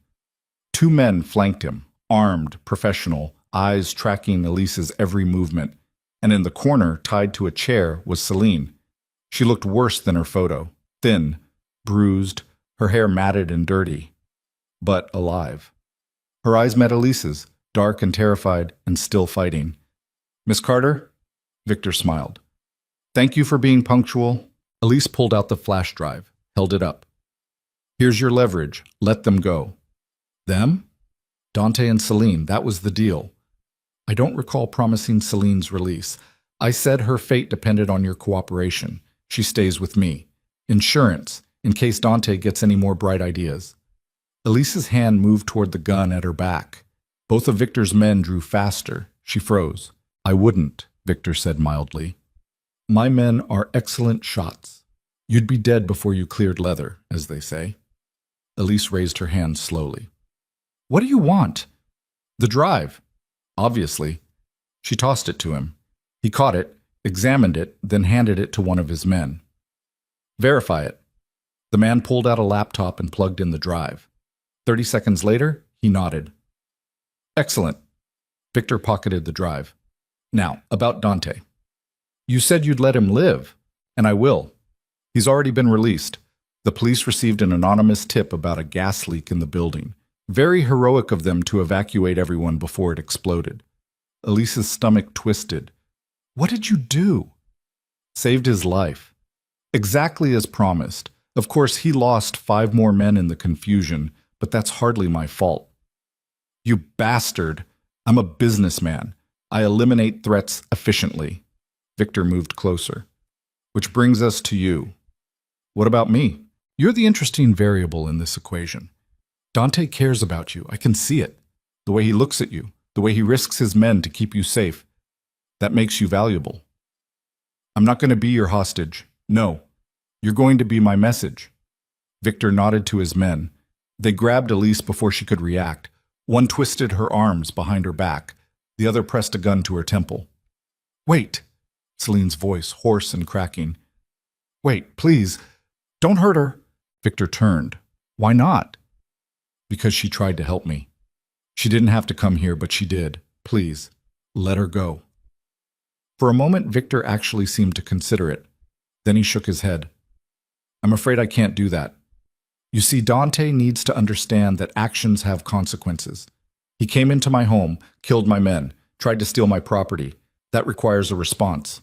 2 men flanked him, armed, professional, eyes tracking Elise's every movement, and in the corner, tied to a chair, was Celine. She looked worse than her photo, thin, bruised, her hair matted and dirty, but alive. Her eyes met Elise's, dark and terrified, and still fighting. "Miss Carter?" Victor smiled. "Thank you for being punctual." Elise pulled out the flash drive, held it up. "Here's your leverage. Let them go." "Them?" "Dante and Celine, that was the deal. I don't recall promising Celine's release. I said her fate depended on your cooperation. She stays with me. Insurance, in case Dante gets any more bright ideas. Elise's hand moved toward the gun at her back. Both of Victor's men drew faster. She froze. I wouldn't, Victor said mildly. My men are excellent shots. You'd be dead before you cleared leather, as they say. Elise raised her hand slowly. What do you want? The drive. Obviously. She tossed it to him. He caught it, examined it, then handed it to one of his men. Verify it. The man pulled out a laptop and plugged in the drive. 30 seconds later, he nodded. Excellent. Victor pocketed the drive. Now, about Dante. You said you'd let him live, and I will. He's already been released. The police received an anonymous tip about a gas leak in the building. Very heroic of them to evacuate everyone before it exploded. Elise's stomach twisted. What did you do? Saved his life. Exactly as promised. Of course, he lost 5 more men in the confusion, but that's hardly my fault. You bastard! I'm a businessman. I eliminate threats efficiently. Victor moved closer. Which brings us to you. What about me? You're the interesting variable in this equation. Dante cares about you. I can see it. The way he looks at you, the way he risks his men to keep you safe. That makes you valuable. I'm not going to be your hostage. No. You're going to be my message. Victor nodded to his men. They grabbed Elise before she could react. One twisted her arms behind her back. The other pressed a gun to her temple. Wait! Celine's voice, hoarse and cracking. Wait, please. Don't hurt her. Victor turned. Why not? Because she tried to help me. She didn't have to come here, but she did. Please, let her go. For a moment, Victor actually seemed to consider it. Then he shook his head. I'm afraid I can't do that. You see, Dante needs to understand that actions have consequences. He came into my home, killed my men, tried to steal my property. That requires a response.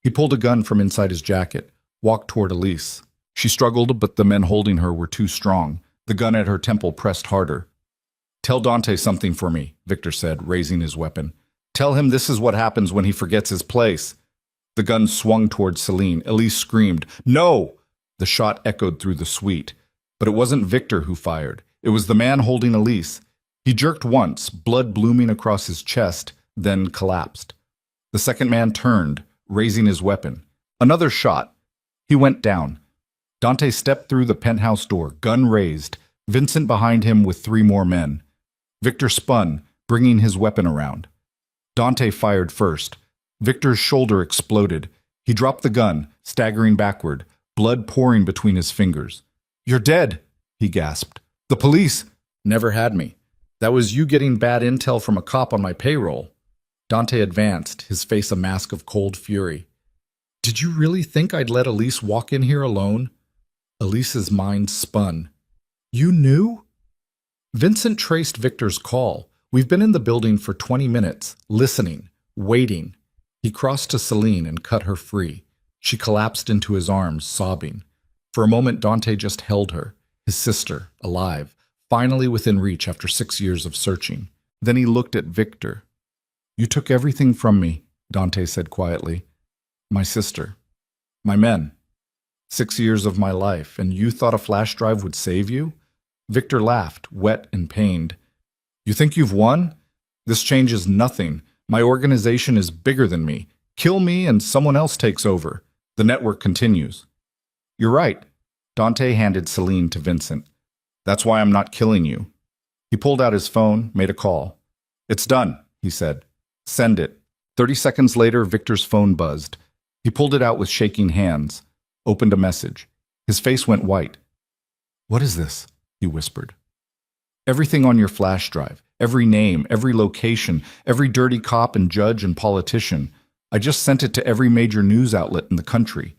He pulled a gun from inside his jacket, walked toward Elise. She struggled, but the men holding her were too strong. The gun at her temple pressed harder. Tell Dante something for me, Victor said, raising his weapon. Tell him this is what happens when he forgets his place. The gun swung toward Celine. Elise screamed, No! The shot echoed through the suite. But it wasn't Victor who fired. It was the man holding Elise. He jerked once, blood blooming across his chest, then collapsed. The second man turned, raising his weapon. Another shot. He went down. Dante stepped through the penthouse door, gun raised, Vincent behind him with 3 more men. Victor spun, bringing his weapon around. Dante fired first. Victor's shoulder exploded. He dropped the gun, staggering backward, blood pouring between his fingers. You're dead, he gasped. The police never had me. That was you getting bad intel from a cop on my payroll. Dante advanced, his face a mask of cold fury. Did you really think I'd let Elise walk in here alone? Elise's mind spun. You knew? Vincent traced Victor's call. We've been in the building for 20 minutes, listening, waiting. He crossed to Celine and cut her free. She collapsed into his arms, sobbing. For a moment, Dante just held her, his sister, alive, finally within reach after 6 years of searching. Then he looked at Victor. You took everything from me, Dante said quietly. My sister. My men. 6 years of my life, and you thought a flash drive would save you? Victor laughed, wet and pained. You think you've won? This changes nothing. My organization is bigger than me. Kill me and someone else takes over. The network continues. You're right. Dante handed Celine to Vincent. That's why I'm not killing you. He pulled out his phone, made a call. It's done, he said. Send it. 30 seconds later, Victor's phone buzzed. He pulled it out with shaking hands, opened a message. His face went white. What is this? He whispered. Everything on your flash drive, every name, every location, every dirty cop and judge and politician. I just sent it to every major news outlet in the country.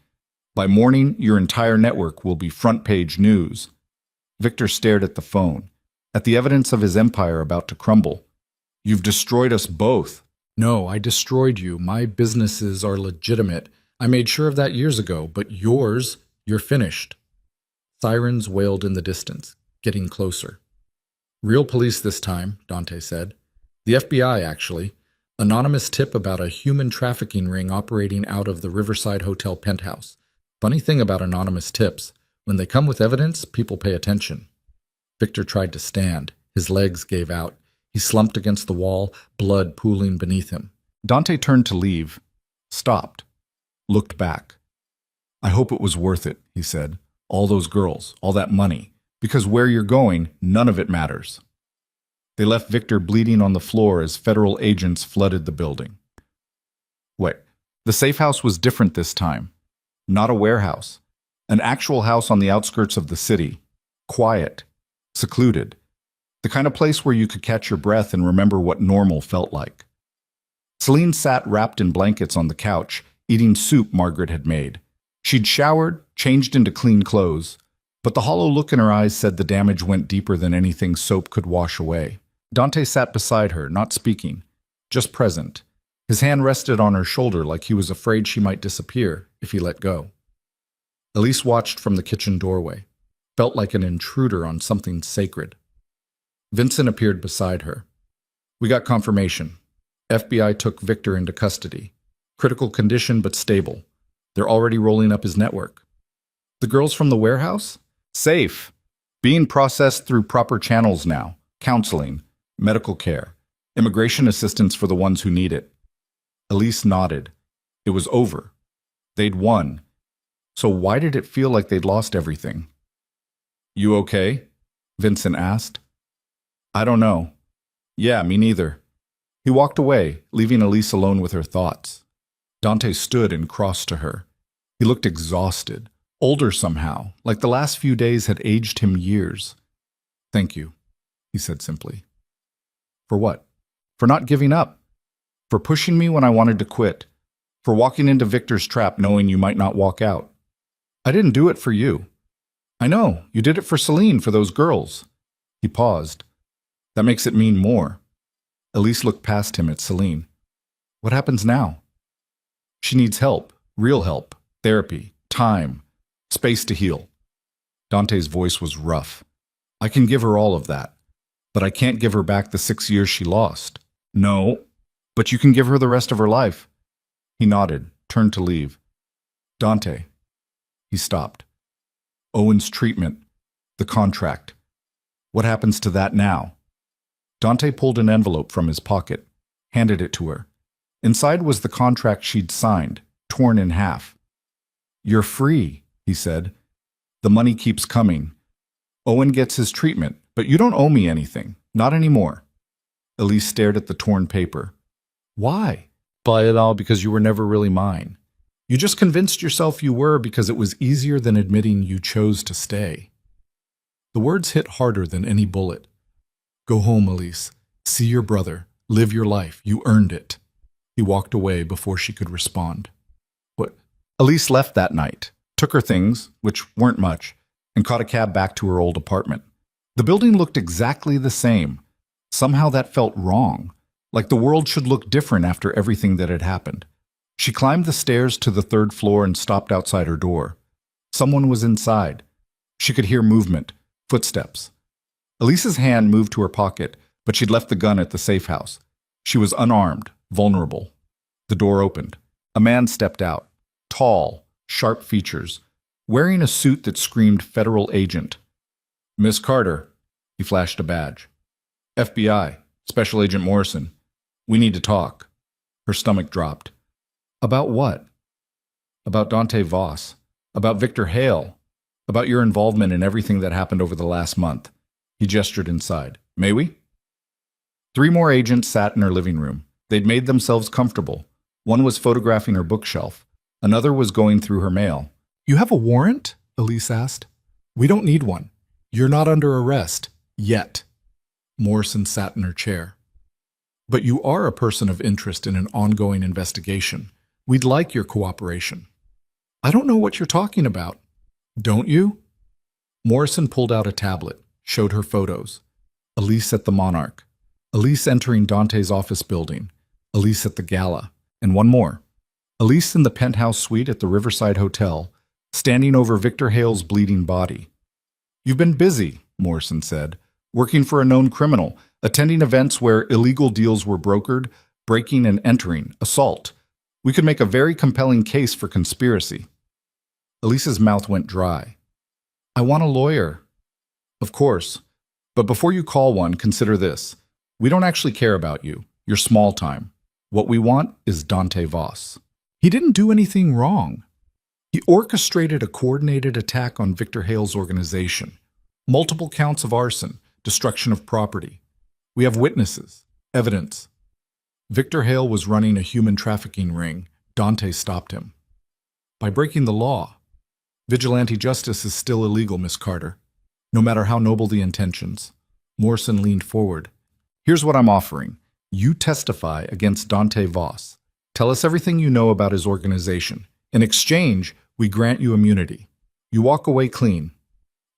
By morning, your entire network will be front-page news. Victor stared at the phone, at the evidence of his empire about to crumble. You've destroyed us both. No, I destroyed you. My businesses are legitimate. I made sure of that years ago, but yours, you're finished. Sirens wailed in the distance, getting closer. Real police this time, Dante said. The FBI, actually. Anonymous tip about a human trafficking ring operating out of the Riverside Hotel penthouse. Funny thing about anonymous tips, when they come with evidence, people pay attention. Victor tried to stand. His legs gave out. He slumped against the wall, blood pooling beneath him. Dante turned to leave, stopped, looked back. "I hope it was worth it," he said. "All those girls, all that money. Because where you're going, none of it matters." They left Victor bleeding on the floor as federal agents flooded the building. Wait, the safe house was different this time. Not a warehouse. An actual house on the outskirts of the city. Quiet. Secluded. The kind of place where you could catch your breath and remember what normal felt like. Celine sat wrapped in blankets on the couch, eating soup Margaret had made. She'd showered, changed into clean clothes, but the hollow look in her eyes said the damage went deeper than anything soap could wash away. Dante sat beside her, not speaking, just present. His hand rested on her shoulder like he was afraid she might disappear if he let go. Elise watched from the kitchen doorway, felt like an intruder on something sacred. Vincent appeared beside her. "We got confirmation. FBI took Victor into custody. Critical condition but stable. They're already rolling up his network." "The girls from the warehouse?" "Safe. Being processed through proper channels now. Counseling, medical care, immigration assistance for the ones who need it." Elise nodded. It was over. They'd won. So why did it feel like they'd lost everything? "You okay?" Vincent asked. "I don't know." "Yeah, me neither." He walked away, leaving Elise alone with her thoughts. Dante stood and crossed to her. He looked exhausted, older somehow, like the last few days had aged him years. "Thank you," he said simply. "For what?" "For not giving up. For pushing me when I wanted to quit. For walking into Victor's trap knowing you might not walk out. I didn't do it for you." "I know, you did it for Celine, for those girls." He paused. "That makes it mean more." Elise looked past him at Celine. "What happens now?" "She needs help, real help, therapy, time, space to heal." Dante's voice was rough. "I can give her all of that, but I can't give her back the 6 years she lost." "No, but you can give her the rest of her life." He nodded, turned to leave. "Dante." He stopped. "Owen's treatment, the contract. What happens to that now?" Dante pulled an envelope from his pocket, handed it to her. Inside was the contract she'd signed, torn in half. "You're free," he said. "The money keeps coming. Owen gets his treatment, but you don't owe me anything, not anymore." Elise stared at the torn paper. "Why?" "Buy it all because you were never really mine. You just convinced yourself you were because it was easier than admitting you chose to stay." The words hit harder than any bullet. "Go home, Elise. See your brother. Live your life. You earned it." He walked away before she could respond. "What?" Elise left that night, took her things, which weren't much, and caught a cab back to her old apartment. The building looked exactly the same. Somehow that felt wrong, like the world should look different after everything that had happened. She climbed the stairs to the 3rd floor and stopped outside her door. Someone was inside. She could hear movement, footsteps. Elise's hand moved to her pocket, but she'd left the gun at the safe house. She was unarmed, vulnerable. The door opened. A man stepped out, tall, sharp features, wearing a suit that screamed federal agent. "Miss Carter," he flashed a badge. "FBI, Special Agent Morrison. We need to talk." Her stomach dropped. "About what?" "About Dante Voss. About Victor Hale. About your involvement in everything that happened over the last month." He gestured inside. "May we?" 3 more agents sat in her living room. They'd made themselves comfortable. One was photographing her bookshelf. Another was going through her mail. "You have a warrant?" Elise asked. "We don't need one. You're not under arrest. Yet." Morrison sat in her chair. "But you are a person of interest in an ongoing investigation. We'd like your cooperation." "I don't know what you're talking about." "Don't you?" Morrison pulled out a tablet, showed her photos. Elise at the Monarch. Elise entering Dante's office building. Elise at the gala. And one more. Elise in the penthouse suite at the Riverside Hotel, standing over Victor Hale's bleeding body. "You've been busy," Morrison said, "working for a known criminal, attending events where illegal deals were brokered, breaking and entering, assault. We could make a very compelling case for conspiracy. Elise's mouth went dry. I want a lawyer. Of course. But before you call one, consider this. We don't actually care about you. You're small time. What we want is Dante Voss. He didn't do anything wrong. He orchestrated a coordinated attack on Victor Hale's organization. Multiple counts of arson, destruction of property. We have witnesses, evidence. Victor Hale was running a human trafficking ring. Dante stopped him. By breaking the law. Vigilante justice is still illegal, Miss Carter. No matter how noble the intentions. Morrison leaned forward. Here's what I'm offering. You testify against Dante Voss. Tell us everything you know about his organization. In exchange, we grant you immunity. You walk away clean.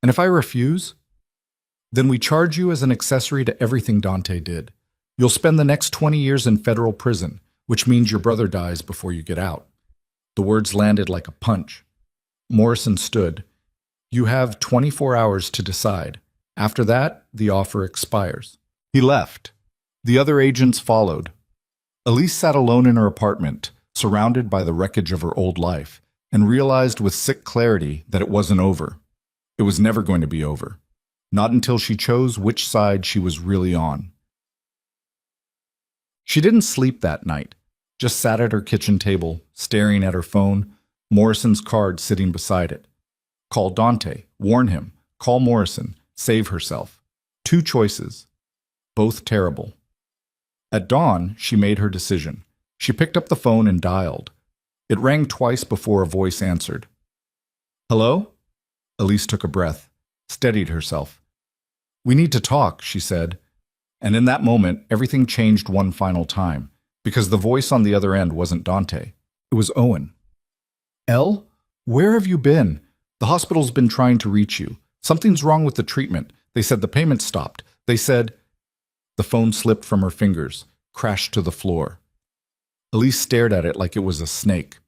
And if I refuse, then we charge you as an accessory to everything Dante did. You'll spend the next 20 years in federal prison, which means your brother dies before you get out. The words landed like a punch. Morrison stood. You have 24 hours to decide. After that, the offer expires. He left. The other agents followed. Elise sat alone in her apartment, surrounded by the wreckage of her old life, and realized with sick clarity that it wasn't over. It was never going to be over. Not until she chose which side she was really on. She didn't sleep that night, just sat at her kitchen table, staring at her phone, Morrison's card sitting beside it. Call Dante, warn him, call Morrison, save herself. 2 choices, both terrible. At dawn, she made her decision. She picked up the phone and dialed. It rang twice before a voice answered. Hello? Elise took a breath, steadied herself. We need to talk, she said. And in that moment, everything changed one final time, because the voice on the other end wasn't Dante. It was Owen. Elle, where have you been? The hospital's been trying to reach you. Something's wrong with the treatment. They said the payment stopped. They said... The phone slipped from her fingers, crashed to the floor. Elise stared at it like it was a snake.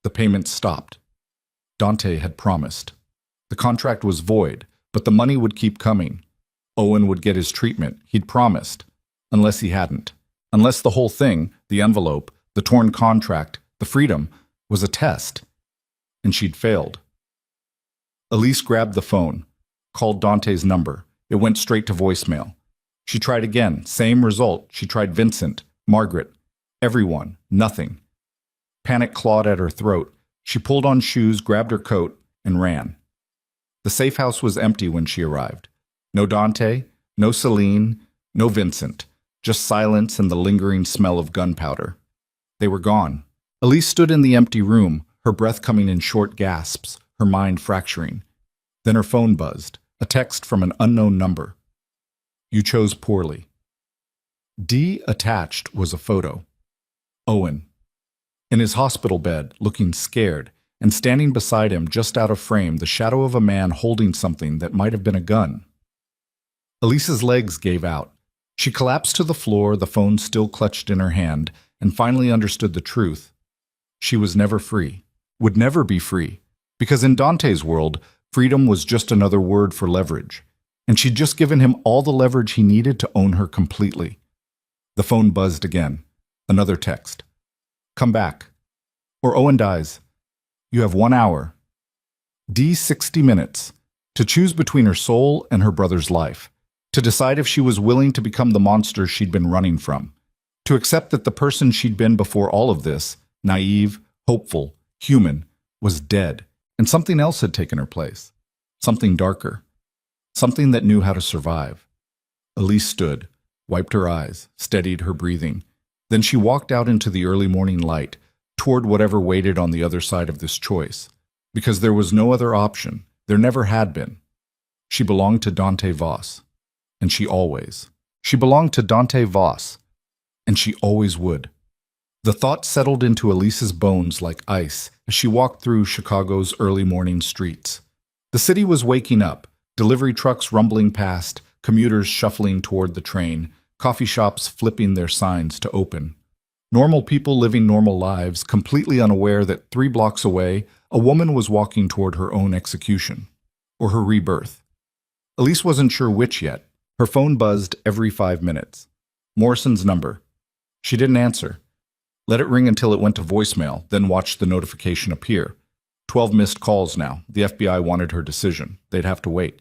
The payment stopped. Dante had promised. The contract was void, but the money would keep coming. Owen would get his treatment, he'd promised. Unless he hadn't. Unless the whole thing, the envelope, the torn contract, the freedom, was a test. And she'd failed. Elise grabbed the phone, called Dante's number. It went straight to voicemail. She tried again, same result. She tried Vincent, Margaret, everyone, nothing. Panic clawed at her throat. She pulled on shoes, grabbed her coat, and ran. The safe house was empty when she arrived. No Dante, no Celine, no Vincent, just silence and the lingering smell of gunpowder. They were gone. Elise stood in the empty room, her breath coming in short gasps, her mind fracturing. Then her phone buzzed, a text from an unknown number. You chose poorly. Attached was a photo. Owen. In his hospital bed, looking scared, and standing beside him just out of frame, the shadow of a man holding something that might have been a gun. Elise's legs gave out. She collapsed to the floor, the phone still clutched in her hand, and finally understood the truth. She was never free, would never be free, because in Dante's world, freedom was just another word for leverage. And she'd just given him all the leverage he needed to own her completely. The phone buzzed again. Another text. Come back. Or Owen dies. You have 1 hour. 60 minutes. To choose between her soul and her brother's life. To decide if she was willing to become the monster she'd been running from. To accept that the person she'd been before all of this, naive, hopeful, human, was dead. And something else had taken her place. Something darker. Something that knew how to survive. Elise stood, wiped her eyes, steadied her breathing. Then she walked out into the early morning light, toward whatever waited on the other side of this choice. Because there was no other option. There never had been. She belonged to Dante Voss. And she always. She belonged to Dante Voss. And she always would. The thought settled into Elise's bones like ice as she walked through Chicago's early morning streets. The city was waking up. Delivery trucks rumbling past, commuters shuffling toward the train, coffee shops flipping their signs to open. Normal people living normal lives, completely unaware that 3 blocks away, a woman was walking toward her own execution. Or her rebirth. Elise wasn't sure which yet. Her phone buzzed every 5 minutes. Morrison's number. She didn't answer. Let it ring until it went to voicemail, then watched the notification appear. 12 missed calls now. The FBI wanted her decision. They'd have to wait.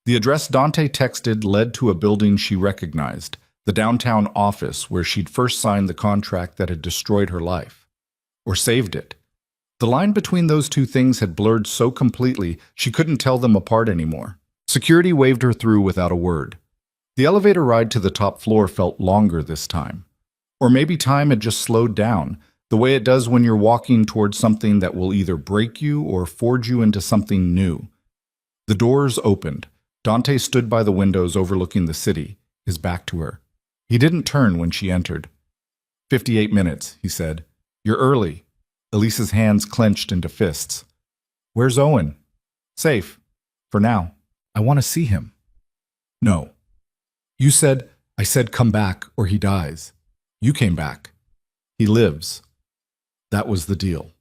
The address Dante texted led to a building she recognized, the downtown office where she'd first signed the contract that had destroyed her life. Or saved it. The line between those two things had blurred so completely she couldn't tell them apart anymore. Security waved her through without a word. The elevator ride to the top floor felt longer this time. Or maybe time had just slowed down, the way it does when you're walking towards something that will either break you or forge you into something new. The doors opened. Dante stood by the windows overlooking the city, his back to her. He didn't turn when she entered. 58 minutes, he said. You're early. Elise's hands clenched into fists. Where's Owen? Safe. For now. I want to see him. No. You said, I said come back or he dies. You came back. He lives. That was the deal.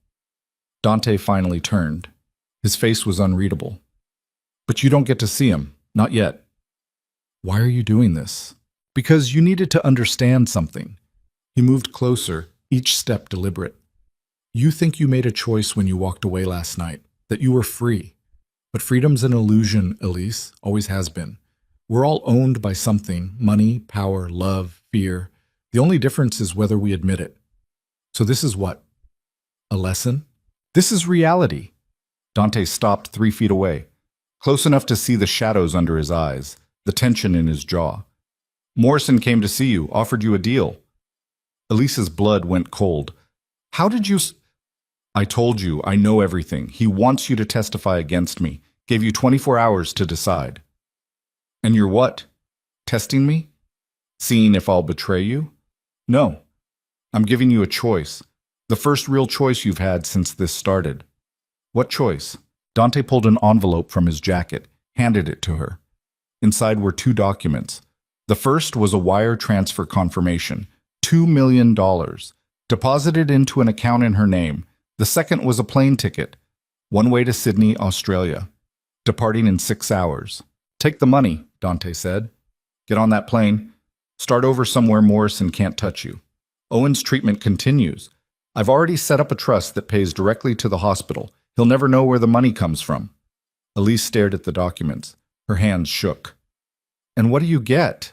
Dante finally turned. His face was unreadable. But you don't get to see him. Not yet. Why are you doing this? Because you needed to understand something. He moved closer, each step deliberate. You think you made a choice when you walked away last night, that you were free. But freedom's an illusion, Elise, always has been. We're all owned by something, money, power, love, fear. The only difference is whether we admit it. So this is what? A lesson? This is reality. Dante stopped 3 feet away, close enough to see the shadows under his eyes, the tension in his jaw. Morrison came to see you, offered you a deal. Elise's blood went cold. How did you... I told you, I know everything. He wants you to testify against me. Gave you 24 hours to decide. And you're what? Testing me? Seeing if I'll betray you? No. I'm giving you a choice. The first real choice you've had since this started. What choice? Dante pulled an envelope from his jacket, handed it to her. Inside were 2 documents. The first was a wire transfer confirmation, $2 million, deposited into an account in her name. The second was a plane ticket, one way to Sydney, Australia, departing in 6 hours. Take the money, Dante said. Get on that plane. Start over somewhere Morrison can't touch you. Owen's treatment continues. I've already set up a trust that pays directly to the hospital. He'll never know where the money comes from. Elise stared at the documents. Her hands shook. And what do you get?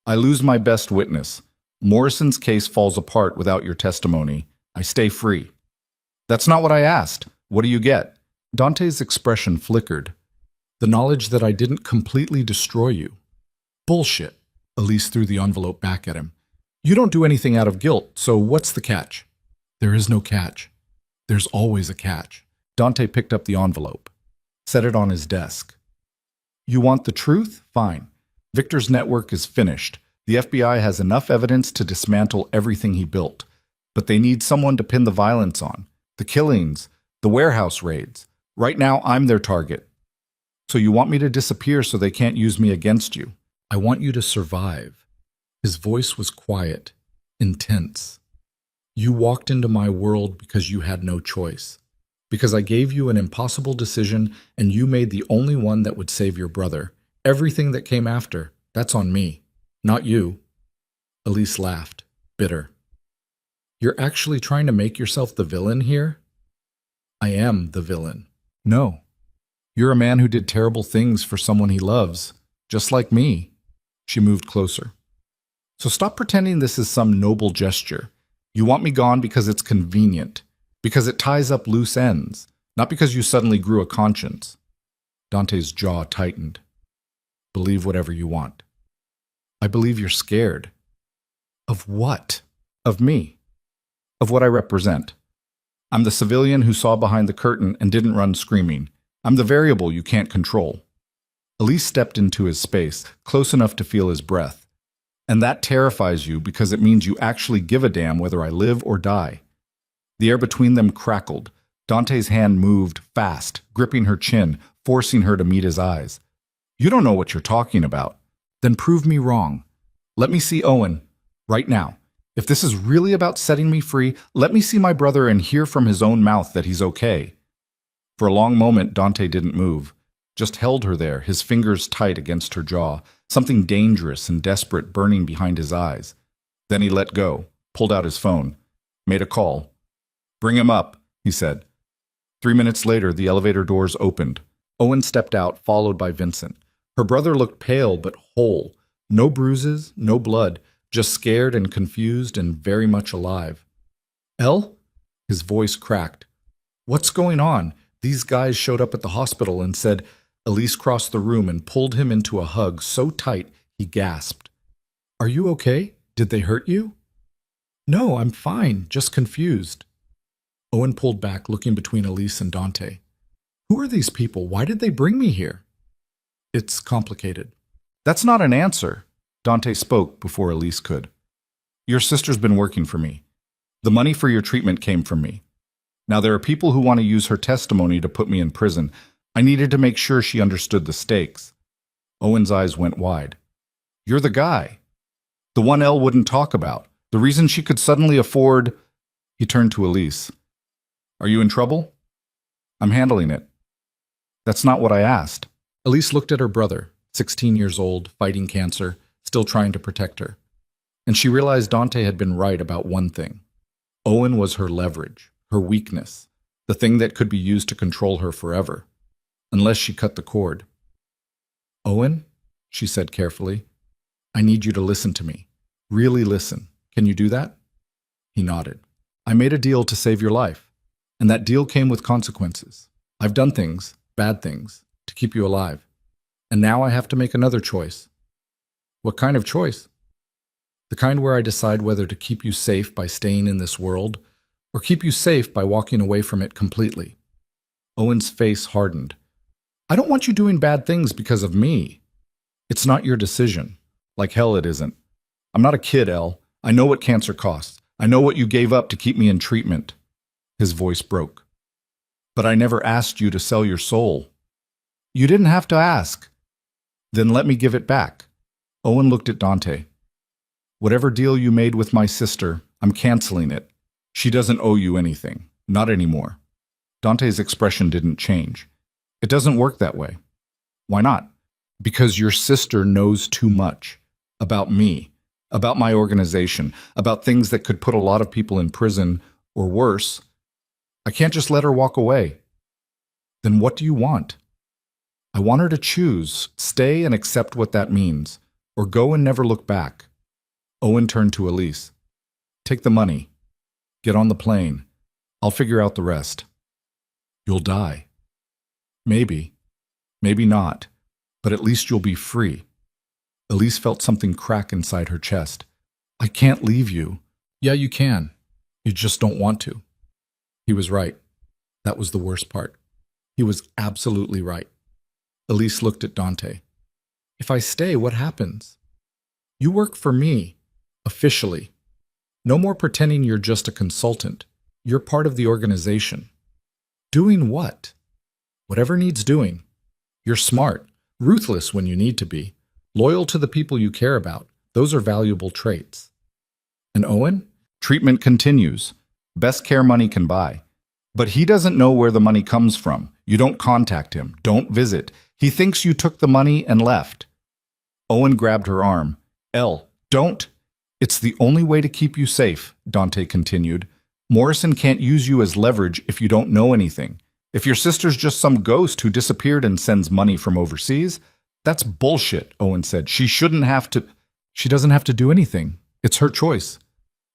I lose my best witness. Morrison's case falls apart without your testimony. I stay free. That's not what I asked. What do you get? Dante's expression flickered. The knowledge that I didn't completely destroy you. Bullshit. Elise threw the envelope back at him. You don't do anything out of guilt, so what's the catch? There is no catch. There's always a catch. Dante picked up the envelope, set it on his desk. You want the truth? Fine. Victor's network is finished. The FBI has enough evidence to dismantle everything he built. But they need someone to pin the violence on. The killings, the warehouse raids. Right now, I'm their target. So you want me to disappear so they can't use me against you? I want you to survive. His voice was quiet, intense. You walked into my world because you had no choice. Because I gave you an impossible decision and you made the only one that would save your brother. Everything that came after, that's on me, not you. Elise laughed, bitter. You're actually trying to make yourself the villain here? I am the villain. No. You're a man who did terrible things for someone he loves, just like me. She moved closer. So stop pretending this is some noble gesture. You want me gone because it's convenient, because it ties up loose ends, not because you suddenly grew a conscience. Dante's jaw tightened. Believe whatever you want. I believe you're scared. Of what? Of me. Of what I represent. I'm the civilian who saw behind the curtain and didn't run screaming. I'm the variable you can't control. Elise stepped into his space, close enough to feel his breath. And that terrifies you because it means you actually give a damn whether I live or die. The air between them crackled. Dante's hand moved fast, gripping her chin, forcing her to meet his eyes. You don't know what you're talking about. Then prove me wrong. Let me see Owen, right now. If this is really about setting me free, let me see my brother and hear from his own mouth that he's okay. For a long moment, Dante didn't move, just held her there, his fingers tight against her jaw, something dangerous and desperate burning behind his eyes. Then he let go, pulled out his phone, made a call. "Bring him up," he said. 3 minutes later, the elevator doors opened. Owen stepped out, followed by Vincent. Her brother looked pale but whole. No bruises, no blood, just scared and confused and very much alive. "Elle?" His voice cracked. "What's going on? These guys showed up at the hospital and said..." Elise crossed the room and pulled him into a hug so tight he gasped. "Are you okay? Did they hurt you?" "No, I'm fine, just confused." Owen pulled back, looking between Elise and Dante. "Who are these people? Why did they bring me here?" "It's complicated." "That's not an answer." Dante spoke before Elise could. "Your sister's been working for me. The money for your treatment came from me. Now there are people who want to use her testimony to put me in prison. I needed to make sure she understood the stakes." Owen's eyes went wide. "You're the guy. The one Elle wouldn't talk about. The reason she could suddenly afford..." He turned to Elise. "Are you in trouble?" "I'm handling it." "That's not what I asked." Elise looked at her brother, 16 years old, fighting cancer, still trying to protect her. And she realized Dante had been right about one thing. Owen was her leverage, her weakness, the thing that could be used to control her forever, unless she cut the cord. "Owen," she said carefully, "I need you to listen to me. Really listen. Can you do that?" He nodded. "I made a deal to save your life, and that deal came with consequences. I've done things, bad things, to keep you alive. And now I have to make another choice." "What kind of choice?" "The kind where I decide whether to keep you safe by staying in this world, or keep you safe by walking away from it completely." Owen's face hardened. "I don't want you doing bad things because of me." "It's not your decision. Like hell it isn't. I'm not a kid, Elle. I know what cancer costs. I know what you gave up to keep me in treatment." His voice broke. "But I never asked you to sell your soul." "You didn't have to ask." "Then let me give it back." Owen looked at Dante. "Whatever deal you made with my sister, I'm canceling it. She doesn't owe you anything. Not anymore." Dante's expression didn't change. "It doesn't work that way." "Why not?" "Because your sister knows too much. About me. About my organization. About things that could put a lot of people in prison, or worse. I can't just let her walk away." "Then what do you want?" "I want her to choose, stay and accept what that means, or go and never look back." Owen turned to Elise. "Take the money. Get on the plane. I'll figure out the rest." "You'll die." "Maybe. Maybe not. But at least you'll be free." Elise felt something crack inside her chest. "I can't leave you." "Yeah, you can. You just don't want to." He was right. That was the worst part. He was absolutely right. Elise looked at Dante. "If I stay, what happens?" "You work for me. Officially. No more pretending you're just a consultant. You're part of the organization." "Doing what?" "Whatever needs doing. You're smart, ruthless when you need to be, loyal to the people you care about. Those are valuable traits." "And Owen?" "Treatment continues. Best care money can buy. But he doesn't know where the money comes from. You don't contact him. Don't visit. He thinks you took the money and left." Owen grabbed her arm. "Elle, don't." "It's the only way to keep you safe," Dante continued. "Morrison can't use you as leverage if you don't know anything. If your sister's just some ghost who disappeared and sends money from overseas, that's bullshit," Owen said. "She shouldn't have to..." "She doesn't have to do anything. It's her choice."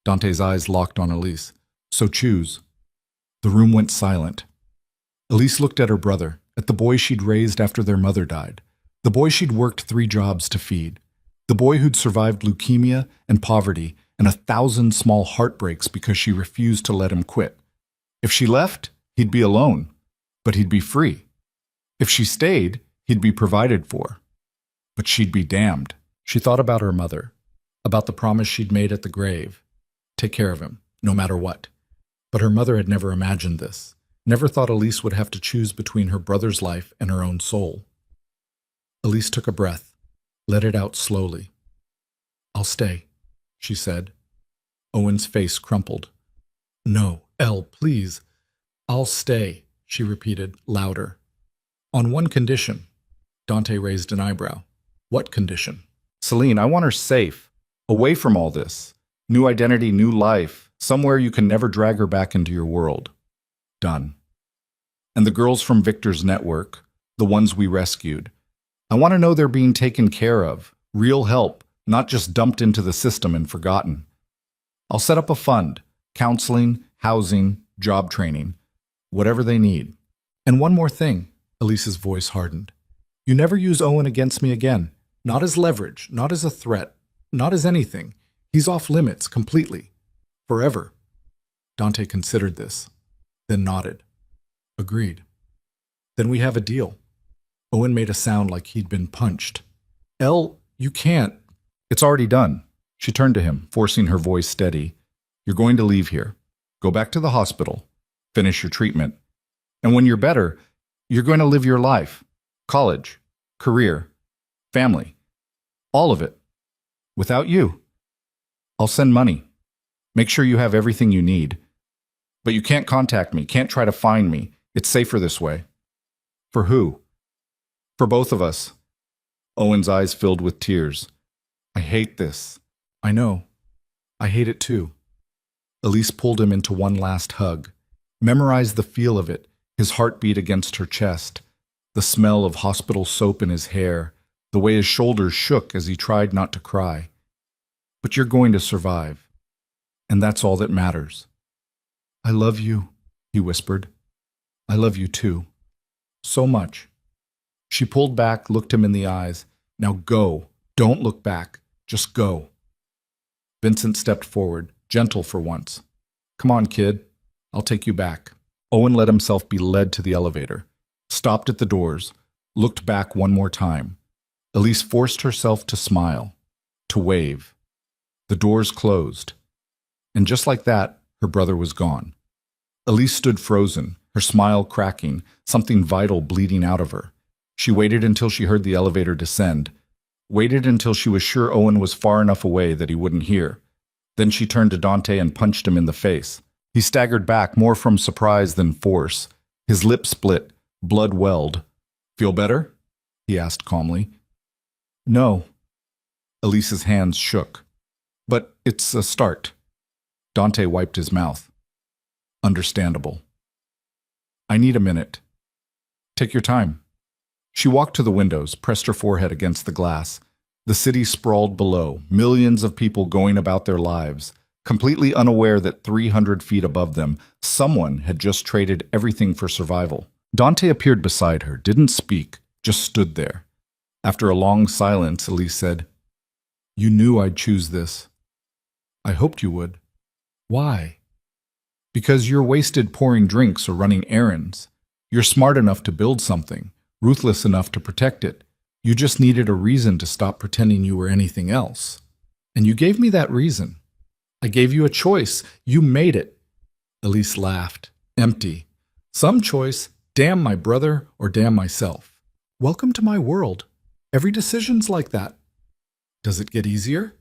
Dante's eyes locked on Elise. "So choose." The room went silent. Elise looked at her brother, at the boy she'd raised after their mother died, the boy she'd worked 3 jobs to feed, the boy who'd survived leukemia and poverty and 1,000 small heartbreaks because she refused to let him quit. If she left, he'd be alone, but he'd be free. If she stayed, he'd be provided for. But she'd be damned. She thought about her mother, about the promise she'd made at the grave. Take care of him, no matter what. But her mother had never imagined this, never thought Elise would have to choose between her brother's life and her own soul. Elise took a breath, let it out slowly. "I'll stay," she said. Owen's face crumpled. "No, Elle, please." "I'll stay," she repeated, louder. "On one condition." Dante raised an eyebrow. "What condition?" "Celine, I want her safe, away from all this. New identity, new life, somewhere you can never drag her back into your world. Done. And the girls from Victor's network, the ones we rescued, I want to know they're being taken care of, real help, not just dumped into the system and forgotten. I'll set up a fund, counseling, housing, job training, whatever they need. And one more thing, Elise's voice hardened. You never use Owen against me again. Not as leverage, not as a threat, not as anything. He's off limits completely. Forever. Dante considered this, then nodded. Agreed. Then we have a deal. Owen made a sound like he'd been punched. You can't. It's already done. She turned to him, forcing her voice steady. You're going to leave here. Go back to the hospital. Finish your treatment. And when you're better, you're going to live your life. College, career, family. All of it. Without you. I'll send money. Make sure you have everything you need. But you can't contact me, can't try to find me. It's safer this way. For who? For both of us. Owen's eyes filled with tears. I hate this. I know. I hate it too. Elise pulled him into one last hug. Memorized the feel of it, his heartbeat against her chest, the smell of hospital soap in his hair, the way his shoulders shook as he tried not to cry. But you're going to survive. And that's all that matters. I love you, he whispered. I love you too. So much. She pulled back, looked him in the eyes. Now go. Don't look back. Just go. Vincent stepped forward, gentle for once. Come on, kid. I'll take you back. Owen let himself be led to the elevator, stopped at the doors, looked back one more time. Elise forced herself to smile, to wave. The doors closed. And just like that, her brother was gone. Elise stood frozen, her smile cracking, something vital bleeding out of her. She waited until she heard the elevator descend, waited until she was sure Owen was far enough away that he wouldn't hear. Then she turned to Dante and punched him in the face. He staggered back more from surprise than force. His lips split, blood welled. Feel better? He asked calmly. No. Elise's hands shook. But it's a start. Dante wiped his mouth. Understandable. I need a minute. Take your time. She walked to the windows, pressed her forehead against the glass. The city sprawled below, millions of people going about their lives, completely unaware that 300 feet above them, someone had just traded everything for survival. Dante appeared beside her, didn't speak, just stood there. After a long silence, Elise said, You knew I'd choose this. I hoped you would. Why? Because you're wasted pouring drinks or running errands. You're smart enough to build something, ruthless enough to protect it. You just needed a reason to stop pretending you were anything else. And you gave me that reason. I gave you a choice. You made it. Elise laughed, empty. Some choice, damn my brother or damn myself. Welcome to my world. Every decision's like that. Does it get easier?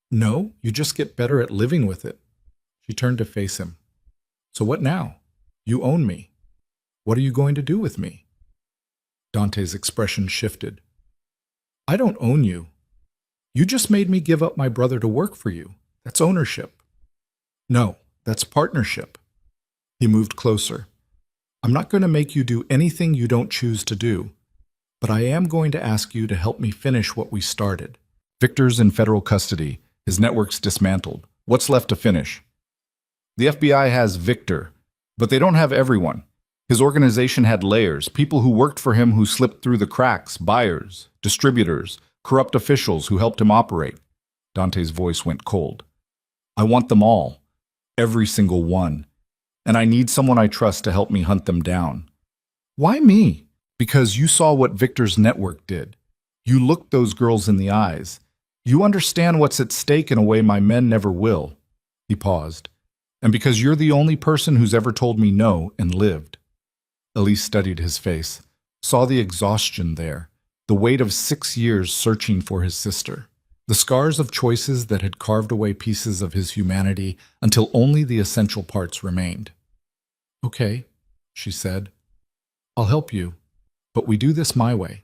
No, you just get better at living with it. She turned to face him. So what now? You own me. What are you going to do with me? Dante's expression shifted. I don't own you. You just made me give up my brother to work for you. That's ownership. No, that's partnership. He moved closer. I'm not going to make you do anything you don't choose to do, but I am going to ask you to help me finish what we started. Victor's in federal custody, his network's dismantled. What's left to finish? The FBI has Victor, but they don't have everyone. His organization had layers, people who worked for him who slipped through the cracks, buyers, distributors, corrupt officials who helped him operate. Dante's voice went cold. I want them all, every single one, and I need someone I trust to help me hunt them down. Why me? Because you saw what Victor's network did. You looked those girls in the eyes. You understand what's at stake in a way my men never will. He paused. And because you're the only person who's ever told me no and lived. Elise studied his face, saw the exhaustion there, the weight of 6 years searching for his sister, the scars of choices that had carved away pieces of his humanity until only the essential parts remained. Okay, she said. I'll help you, but we do this my way.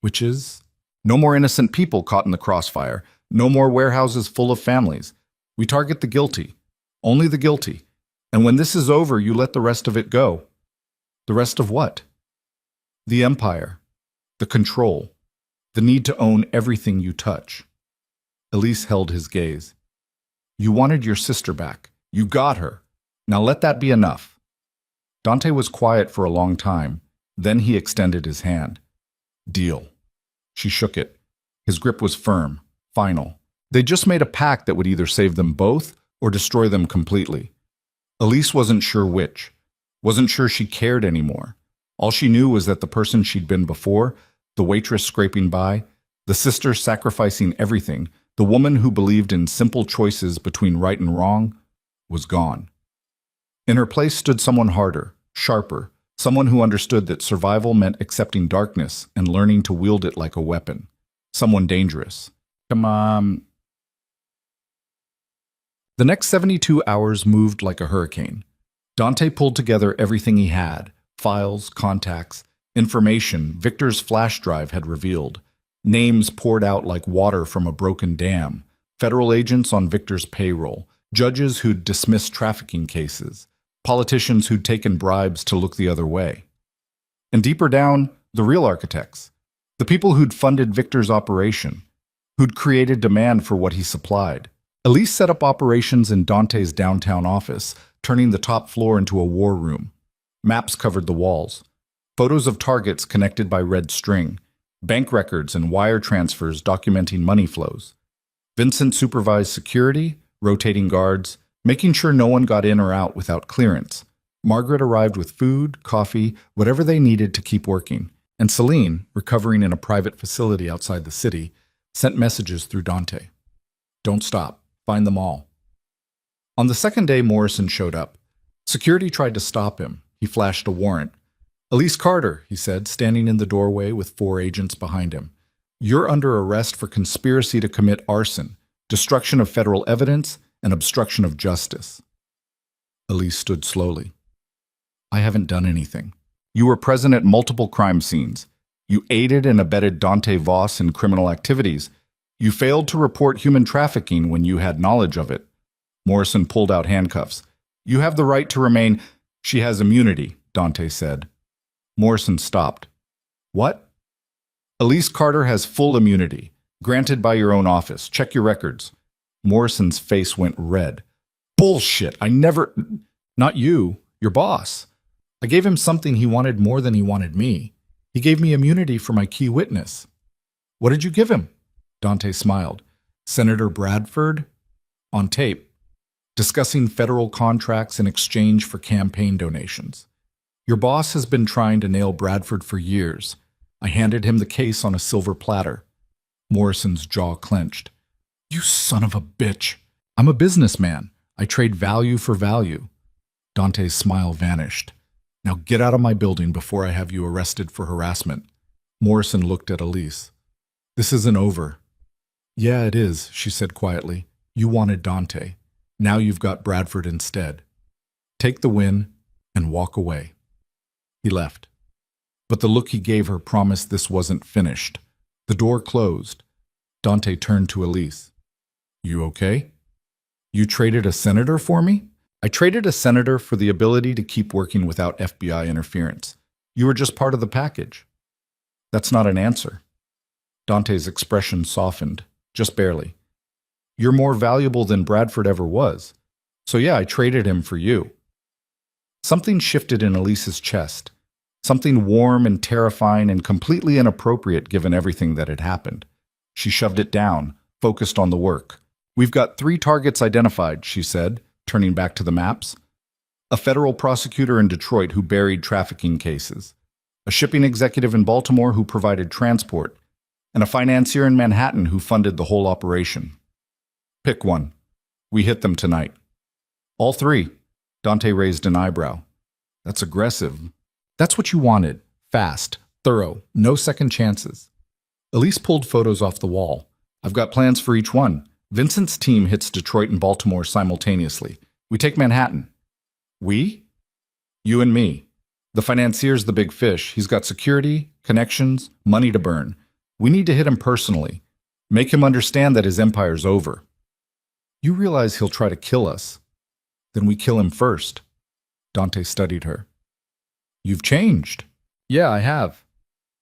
Which is? No more innocent people caught in the crossfire, no more warehouses full of families. We target the guilty. Only the guilty. And when this is over, you let the rest of it go. The rest of what? The empire. The control. The need to own everything you touch. Elise held his gaze. You wanted your sister back. You got her. Now let that be enough. Dante was quiet for a long time. Then he extended his hand. Deal. She shook it. His grip was firm, final. They just made a pact that would either save them both or destroy them completely. Elise wasn't sure which. Wasn't sure she cared anymore. All she knew was that the person she'd been before, the waitress scraping by, the sister sacrificing everything, the woman who believed in simple choices between right and wrong, was gone. In her place stood someone harder, sharper, someone who understood that survival meant accepting darkness and learning to wield it like a weapon. Someone dangerous. Come on. The next 72 hours moved like a hurricane. Dante pulled together everything he had, files, contacts, information Victor's flash drive had revealed. Names poured out like water from a broken dam, federal agents on Victor's payroll, judges who'd dismissed trafficking cases, politicians who'd taken bribes to look the other way. And deeper down, the real architects, the people who'd funded Victor's operation, who'd created demand for what he supplied. Elise set up operations in Dante's downtown office, turning the top floor into a war room. Maps covered the walls, photos of targets connected by red string, bank records and wire transfers documenting money flows. Vincent supervised security, rotating guards, making sure no one got in or out without clearance. Margaret arrived with food, coffee, whatever they needed to keep working. And Celine, recovering in a private facility outside the city, sent messages through Dante. Don't stop. Find them all. On the second day, Morrison showed up. Security tried to stop him. He flashed a warrant. Elise Carter, he said, standing in the doorway with 4 agents behind him. You're under arrest for conspiracy to commit arson, destruction of federal evidence, and obstruction of justice. Elise stood slowly. I haven't done anything. You were present at multiple crime scenes. You aided and abetted Dante Voss in criminal activities. You failed to report human trafficking when you had knowledge of it. Morrison pulled out handcuffs. You have the right to remain. She has immunity, Dante said. Morrison stopped. What? Elise Carter has full immunity, granted by your own office. Check your records. Morrison's face went red. Bullshit! I never... Not you, your boss. I gave him something he wanted more than he wanted me. He gave me immunity for my key witness. What did you give him? Dante smiled. Senator Bradford? On tape. Discussing federal contracts in exchange for campaign donations. Your boss has been trying to nail Bradford for years. I handed him the case on a silver platter. Morrison's jaw clenched. You son of a bitch. I'm a businessman. I trade value for value. Dante's smile vanished. Now get out of my building before I have you arrested for harassment. Morrison looked at Elise. This isn't over. Yeah, it is, she said quietly. You wanted Dante. Now you've got Bradford instead. Take the win and walk away. He left. But the look he gave her promised this wasn't finished. The door closed. Dante turned to Elise. You okay? You traded a senator for me? I traded a senator for the ability to keep working without FBI interference. You were just part of the package. That's not an answer. Dante's expression softened, just barely. You're more valuable than Bradford ever was. So yeah, I traded him for you. Something shifted in Elise's chest. Something warm and terrifying and completely inappropriate given everything that had happened. She shoved it down, focused on the work. We've got 3 targets identified, she said, turning back to the maps. A federal prosecutor in Detroit who buried trafficking cases. A shipping executive in Baltimore who provided transport. And a financier in Manhattan who funded the whole operation. Pick one. We hit them tonight. All 3. Dante raised an eyebrow. That's aggressive. That's what you wanted. Fast, thorough, no second chances. Elise pulled photos off the wall. I've got plans for each one. Vincent's team hits Detroit and Baltimore simultaneously. We take Manhattan. We? You and me. The financier's the big fish. He's got security, connections, money to burn. We need to hit him personally. Make him understand that his empire's over. You realize he'll try to kill us. Then we kill him first. Dante studied her. You've changed. Yeah, I have.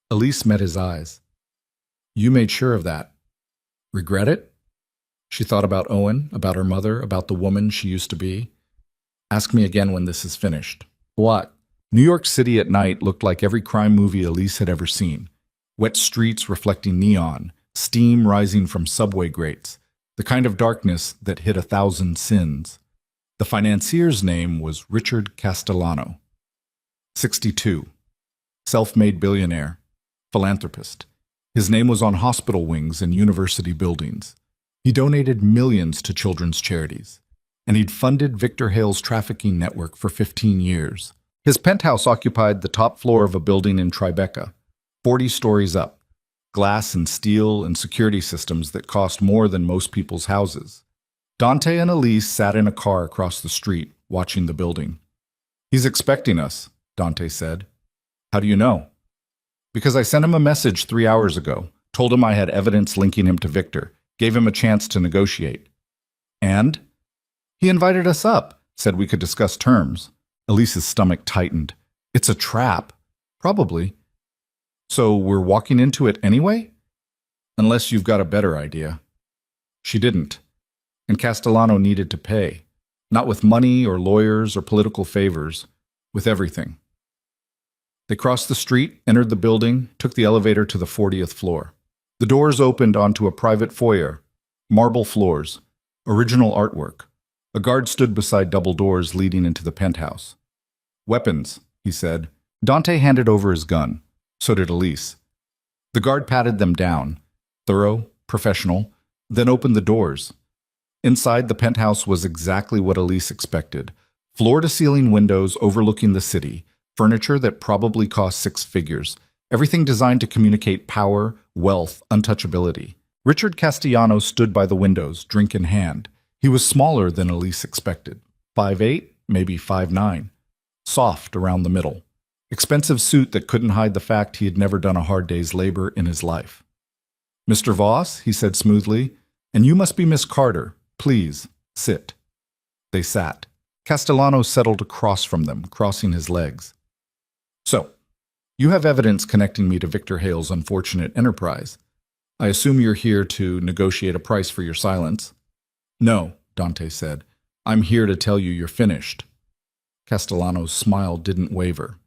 Elise met his eyes. You made sure of that. Regret it? She thought about Owen, about her mother, about the woman she used to be. Ask me again when this is finished. What? New York City at night looked like every crime movie Elise had ever seen. Wet streets reflecting neon, steam rising from subway grates, the kind of darkness that hid 1,000 sins. The financier's name was Richard Castellano. 62. Self-made billionaire. Philanthropist. His name was on hospital wings and university buildings. He donated millions to children's charities. And he'd funded Victor Hale's trafficking network for 15 years. His penthouse occupied the top floor of a building in Tribeca, 40 stories up, glass and steel and security systems that cost more than most people's houses. Dante and Elise sat in a car across the street, watching the building. He's expecting us, Dante said. How do you know? Because I sent him a message 3 hours ago, told him I had evidence linking him to Victor, gave him a chance to negotiate. And? He invited us up, said we could discuss terms. Elise's stomach tightened. It's a trap. Probably. So we're walking into it anyway? Unless you've got a better idea. She didn't. And Castellano needed to pay. Not with money or lawyers or political favors. With everything. They crossed the street, entered the building, took the elevator to the 40th floor. The doors opened onto a private foyer. Marble floors. Original artwork. A guard stood beside double doors leading into the penthouse. Weapons, he said. Dante handed over his gun. So did Elise. The guard patted them down. Thorough, professional, then opened the doors. Inside, the penthouse was exactly what Elise expected. Floor-to-ceiling windows overlooking the city, furniture that probably cost 6 figures, everything designed to communicate power, wealth, untouchability. Richard Castellano stood by the windows, drink in hand. He was smaller than Elise expected. 5'8", maybe 5'9". Soft around the middle. Expensive suit that couldn't hide the fact he had never done a hard day's labor in his life. Mr. Voss, he said smoothly, and you must be Miss Carter. Please, sit. They sat. Castellano settled across from them, crossing his legs. So, you have evidence connecting me to Victor Hale's unfortunate enterprise. I assume you're here to negotiate a price for your silence. No, Dante said. I'm here to tell you you're finished. Castellano's smile didn't waver.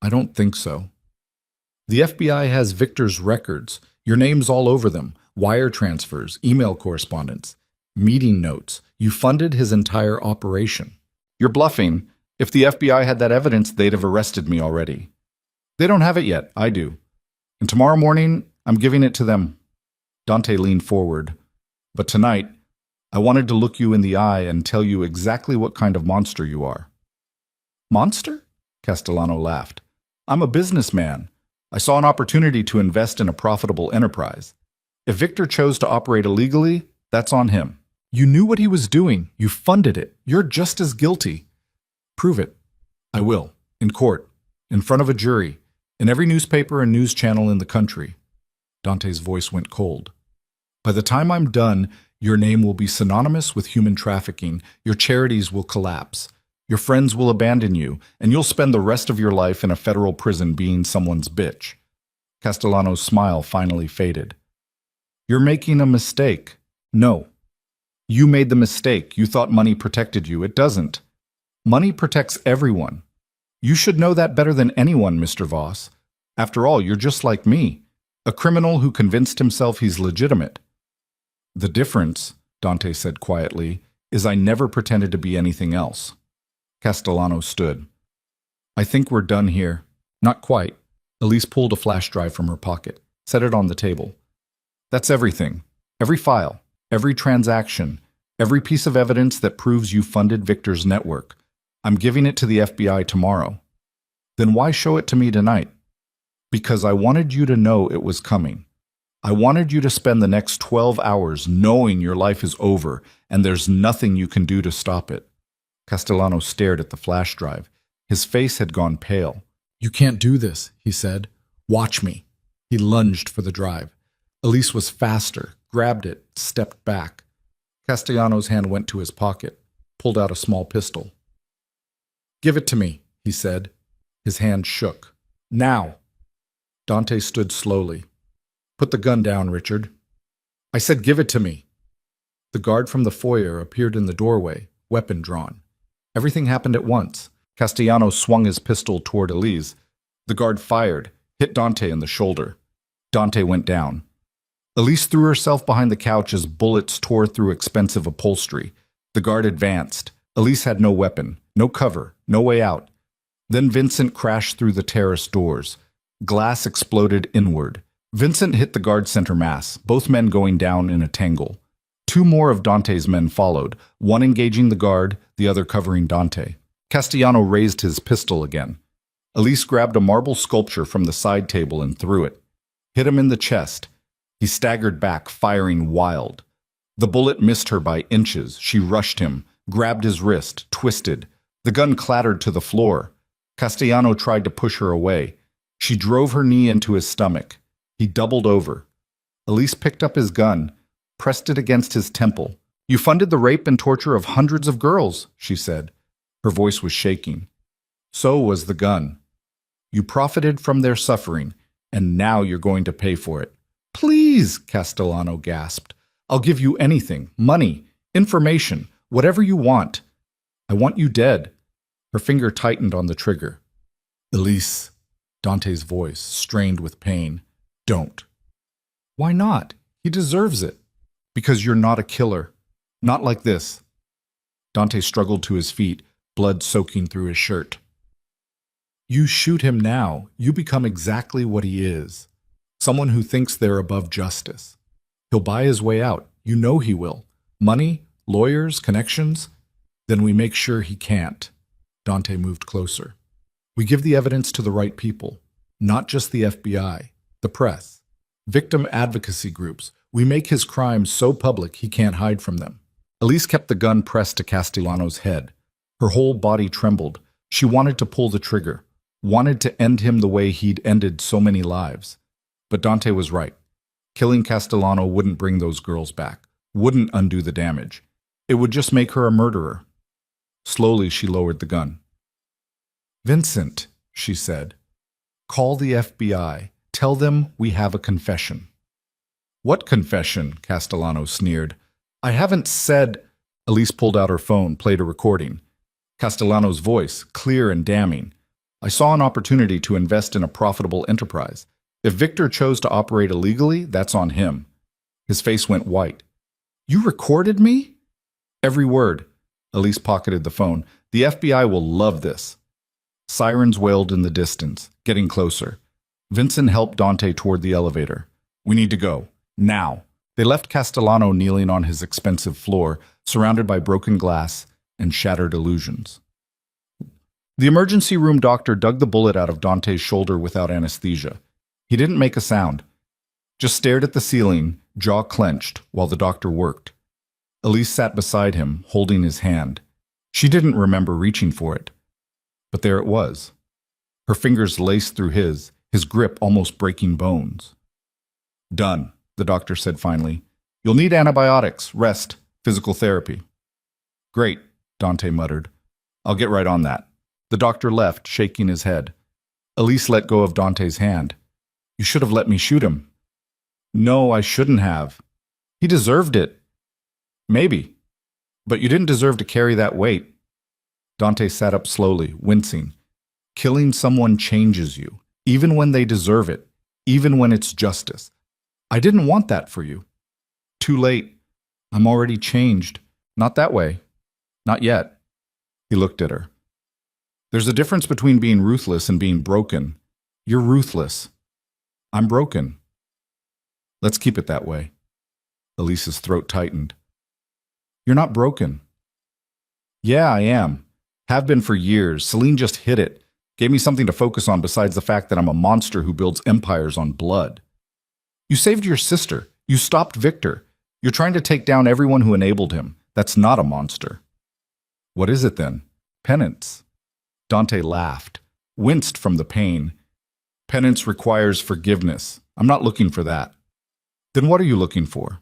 I don't think so. The FBI has Victor's records. Your name's all over them. Wire transfers, email correspondence, meeting notes. You funded his entire operation. You're bluffing. If the FBI had that evidence, they'd have arrested me already. They don't have it yet. I do. And tomorrow morning, I'm giving it to them. Dante leaned forward. But tonight, I wanted to look you in the eye and tell you exactly what kind of monster you are. Monster? Castellano laughed. I'm a businessman. I saw an opportunity to invest in a profitable enterprise. If Victor chose to operate illegally, that's on him. You knew what he was doing. You funded it. You're just as guilty. Prove it. I will. In court. In front of a jury. In every newspaper and news channel in the country. Dante's voice went cold. By the time I'm done, your name will be synonymous with human trafficking. Your charities will collapse. Your friends will abandon you, and you'll spend the rest of your life in a federal prison being someone's bitch. Castellano's smile finally faded. You're making a mistake. No. You made the mistake. You thought money protected you. It doesn't. Money protects everyone. You should know that better than anyone, Mr. Voss. After all, you're just like me, a criminal who convinced himself he's legitimate. The difference, Dante said quietly, is I never pretended to be anything else. Castellano stood. I think we're done here. Not quite. Elise pulled a flash drive from her pocket, set it on the table. That's everything. Every file, every transaction, every piece of evidence that proves you funded Victor's network. I'm giving it to the FBI tomorrow. Then why show it to me tonight? Because I wanted you to know it was coming. I wanted you to spend the next 12 hours knowing your life is over and there's nothing you can do to stop it. Castellano stared at the flash drive. His face had gone pale. You can't do this, he said. Watch me. He lunged for the drive. Elise was faster, grabbed it, stepped back. Castellano's hand went to his pocket, pulled out a small pistol. "Give it to me," he said. His hand shook. "Now." Dante stood slowly. "Put the gun down, Richard." "I said give it to me." The guard from the foyer appeared in the doorway, weapon drawn. Everything happened at once. Castellano swung his pistol toward Elise. The guard fired, hit Dante in the shoulder. Dante went down. Elise threw herself behind the couch as bullets tore through expensive upholstery. The guard advanced. Elise had no weapon, no cover, no way out. Then Vincent crashed through the terrace doors. Glass exploded inward. Vincent hit the guard center mass, both men going down in a tangle. Two more of Dante's men followed, one engaging the guard, the other covering Dante. Castellano raised his pistol again. Elise grabbed a marble sculpture from the side table and threw it. Hit him in the chest. He staggered back, firing wild. The bullet missed her by inches. She rushed him, grabbed his wrist, twisted. The gun clattered to the floor. Castellano tried to push her away. She drove her knee into his stomach. He doubled over. Elise picked up his gun, pressed it against his temple. "You funded the rape and torture of hundreds of girls," she said. Her voice was shaking. "So was the gun. You profited from their suffering, and now you're going to pay for it." "Please," Castellano gasped. "I'll give you anything, money, information, whatever you want. I want you dead." Her finger tightened on the trigger. "Elise," Dante's voice, strained with pain, "don't." "Why not? He deserves it." "Because you're not a killer. Not like this." Dante struggled to his feet, blood soaking through his shirt. "You shoot him now, you become exactly what he is. Someone who thinks they're above justice. He'll buy his way out. You know he will. Money, lawyers, connections. Then we make sure he can't." Dante moved closer. "We give the evidence to the right people, not just the FBI, the press, victim advocacy groups. We make his crimes so public he can't hide from them." Elise kept the gun pressed to Castellano's head. Her whole body trembled. She wanted to pull the trigger, wanted to end him the way he'd ended so many lives. But Dante was right. Killing Castellano wouldn't bring those girls back, wouldn't undo the damage. It would just make her a murderer. Slowly, she lowered the gun. "Vincent," she said, "call the FBI. Tell them we have a confession." "What confession?" Castellano sneered. "I haven't said—" Elise pulled out her phone, played a recording. Castellano's voice, clear and damning. "I saw an opportunity to invest in a profitable enterprise. If Victor chose to operate illegally, that's on him." His face went white. "You recorded me?" "Every word." Elise pocketed the phone. "The FBI will love this." Sirens wailed in the distance, getting closer. Vincent helped Dante toward the elevator. "We need to go. Now." They left Castellano kneeling on his expensive floor, surrounded by broken glass and shattered illusions. The emergency room doctor dug the bullet out of Dante's shoulder without anesthesia. He didn't make a sound, just stared at the ceiling, jaw clenched, while the doctor worked. Elise sat beside him, holding his hand. She didn't remember reaching for it. But there it was. Her fingers laced through his grip almost breaking bones. "Done," the doctor said finally. "You'll need antibiotics, rest, physical therapy." "Great," Dante muttered. "I'll get right on that." The doctor left, shaking his head. Elise let go of Dante's hand. "You should have let me shoot him." "No, I shouldn't have. He deserved it." "Maybe. But you didn't deserve to carry that weight." Dante sat up slowly, wincing. "Killing someone changes you, even when they deserve it, even when it's justice. I didn't want that for you." "Too late. I'm already changed. Not that way. Not yet." He looked at her. "There's a difference between being ruthless and being broken. You're ruthless. I'm broken. Let's keep it that way." Elise's throat tightened. "You're not broken." "Yeah, I am. Have been for years. Celine just hit it. Gave me something to focus on besides the fact that I'm a monster who builds empires on blood." "You saved your sister. You stopped Victor. You're trying to take down everyone who enabled him. That's not a monster." "What is it then?" "Penance." Dante laughed, winced from the pain. "Penance requires forgiveness. I'm not looking for that." "Then what are you looking for?"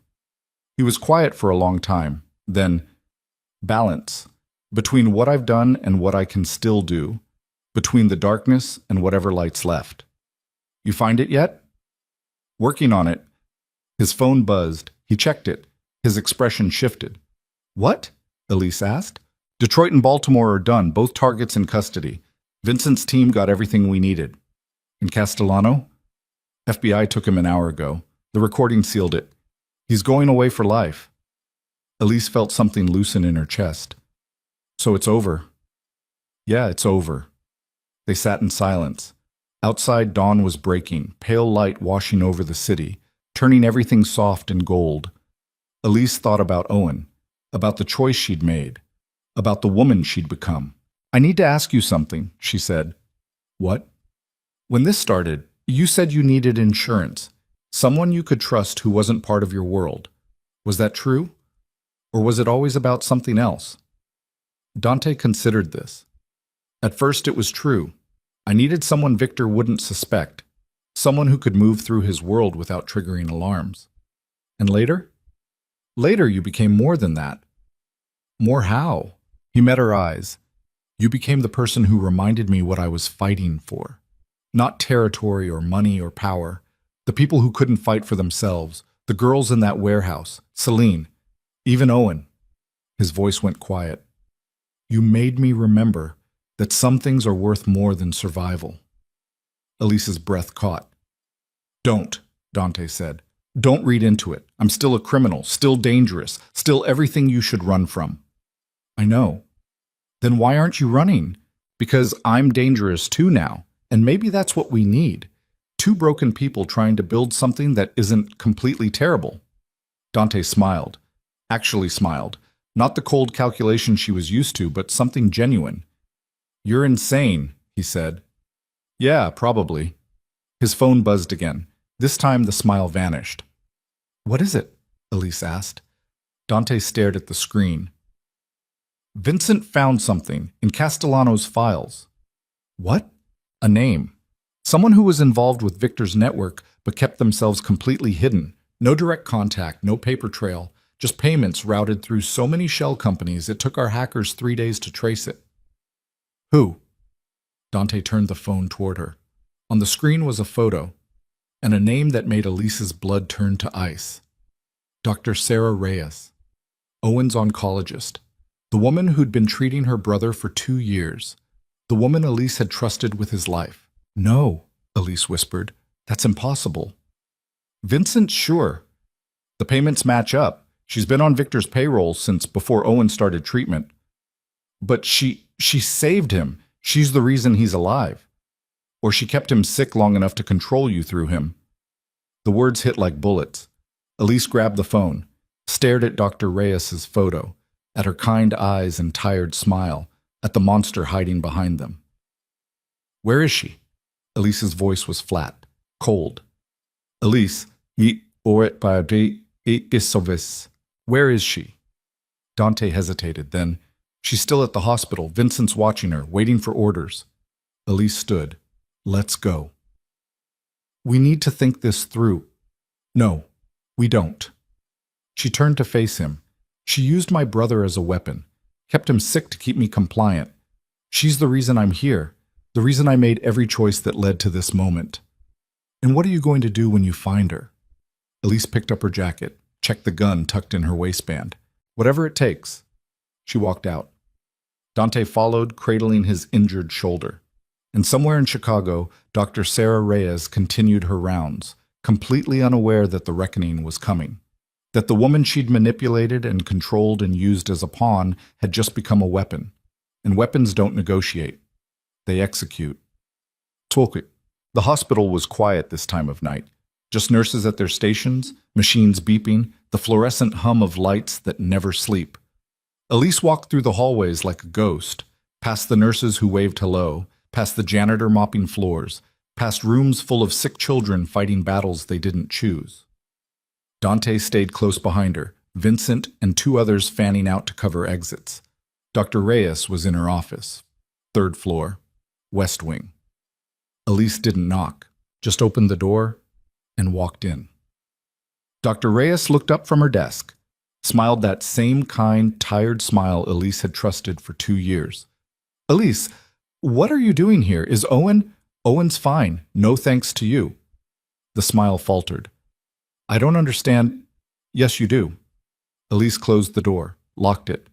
He was quiet for a long time. Then, balance. Between what I've done and what I can still do. Between the darkness and whatever light's left. You find it yet? Working on it. His phone buzzed. He checked it. His expression shifted. What? Elise asked. Detroit and Baltimore are done, both targets in custody. Vincent's team got everything we needed. And Castellano? FBI took him an hour ago. The recording sealed it. He's going away for life. Elise felt something loosen in her chest. So it's over. Yeah, it's over. They sat in silence. Outside, dawn was breaking, pale light washing over the city, turning everything soft and gold. Elise thought about Owen, about the choice she'd made, about the woman she'd become. I need to ask you something, she said. What? When this started, you said you needed insurance, someone you could trust who wasn't part of your world. Was that true? Or was it always about something else? Dante considered this. At first it was true. I needed someone Victor wouldn't suspect, someone who could move through his world without triggering alarms. And later? Later you became more than that. More how? He met her eyes. You became the person who reminded me what I was fighting for. Not territory or money or power. The people who couldn't fight for themselves. The girls in that warehouse. Celine. Even Owen. His voice went quiet. You made me remember that some things are worth more than survival. Elise's breath caught. Don't, Dante said. Don't read into it. I'm still a criminal, still dangerous, still everything you should run from. I know. Then why aren't you running? Because I'm dangerous too now, and maybe that's what we need. Two broken people trying to build something that isn't completely terrible. Dante smiled. Actually smiled. Not the cold calculation she was used to, but something genuine. You're insane, he said. Yeah, probably. His phone buzzed again. This time the smile vanished. What is it? Elise asked. Dante stared at the screen. Vincent found something in Castellano's files. What? A name. Someone who was involved with Victor's network but kept themselves completely hidden. No direct contact, no paper trail, just payments routed through so many shell companies it took our hackers 3 days to trace it. Who? Dante turned the phone toward her. On the screen was a photo, and a name that made Elise's blood turn to ice. Dr. Sarah Reyes, Owen's oncologist, the woman who'd been treating her brother for 2 years, the woman Elise had trusted with his life. No, Elise whispered, that's impossible. Vincent, sure. The payments match up. She's been on Victor's payroll since before Owen started treatment. But she saved him. She's the reason he's alive. Or she kept him sick long enough to control you through him. The words hit like bullets. Elise grabbed the phone, stared at Dr. Reyes's photo, at her kind eyes and tired smile, at the monster hiding behind them. Where is she? Elise's voice was flat, cold. Elise, where is she? Dante hesitated, then, she's still at the hospital. Vincent's watching her, waiting for orders. Elise stood. Let's go. We need to think this through. No, we don't. She turned to face him. She used my brother as a weapon, kept him sick to keep me compliant. She's the reason I'm here, the reason I made every choice that led to this moment. And what are you going to do when you find her? Elise picked up her jacket, checked the gun tucked in her waistband. Whatever it takes. She walked out. Dante followed, cradling his injured shoulder. And somewhere in Chicago, Dr. Sarah Reyes continued her rounds, completely unaware that the reckoning was coming, that the woman she'd manipulated and controlled and used as a pawn had just become a weapon. And weapons don't negotiate. They execute. Talk it. The hospital was quiet this time of night. Just nurses at their stations, machines beeping, the fluorescent hum of lights that never sleep. Elise walked through the hallways like a ghost, past the nurses who waved hello, past the janitor mopping floors, past rooms full of sick children fighting battles they didn't choose. Dante stayed close behind her, Vincent and 2 others fanning out to cover exits. Dr. Reyes was in her office, 3rd floor, West Wing. Elise didn't knock, just opened the door and walked in. Dr. Reyes looked up from her desk. Smiled that same kind, tired smile Elise had trusted for 2 years. Elise, what are you doing here? Is Owen? Owen's fine. No thanks to you. The smile faltered. I don't understand. Yes, you do. Elise closed the door, locked it.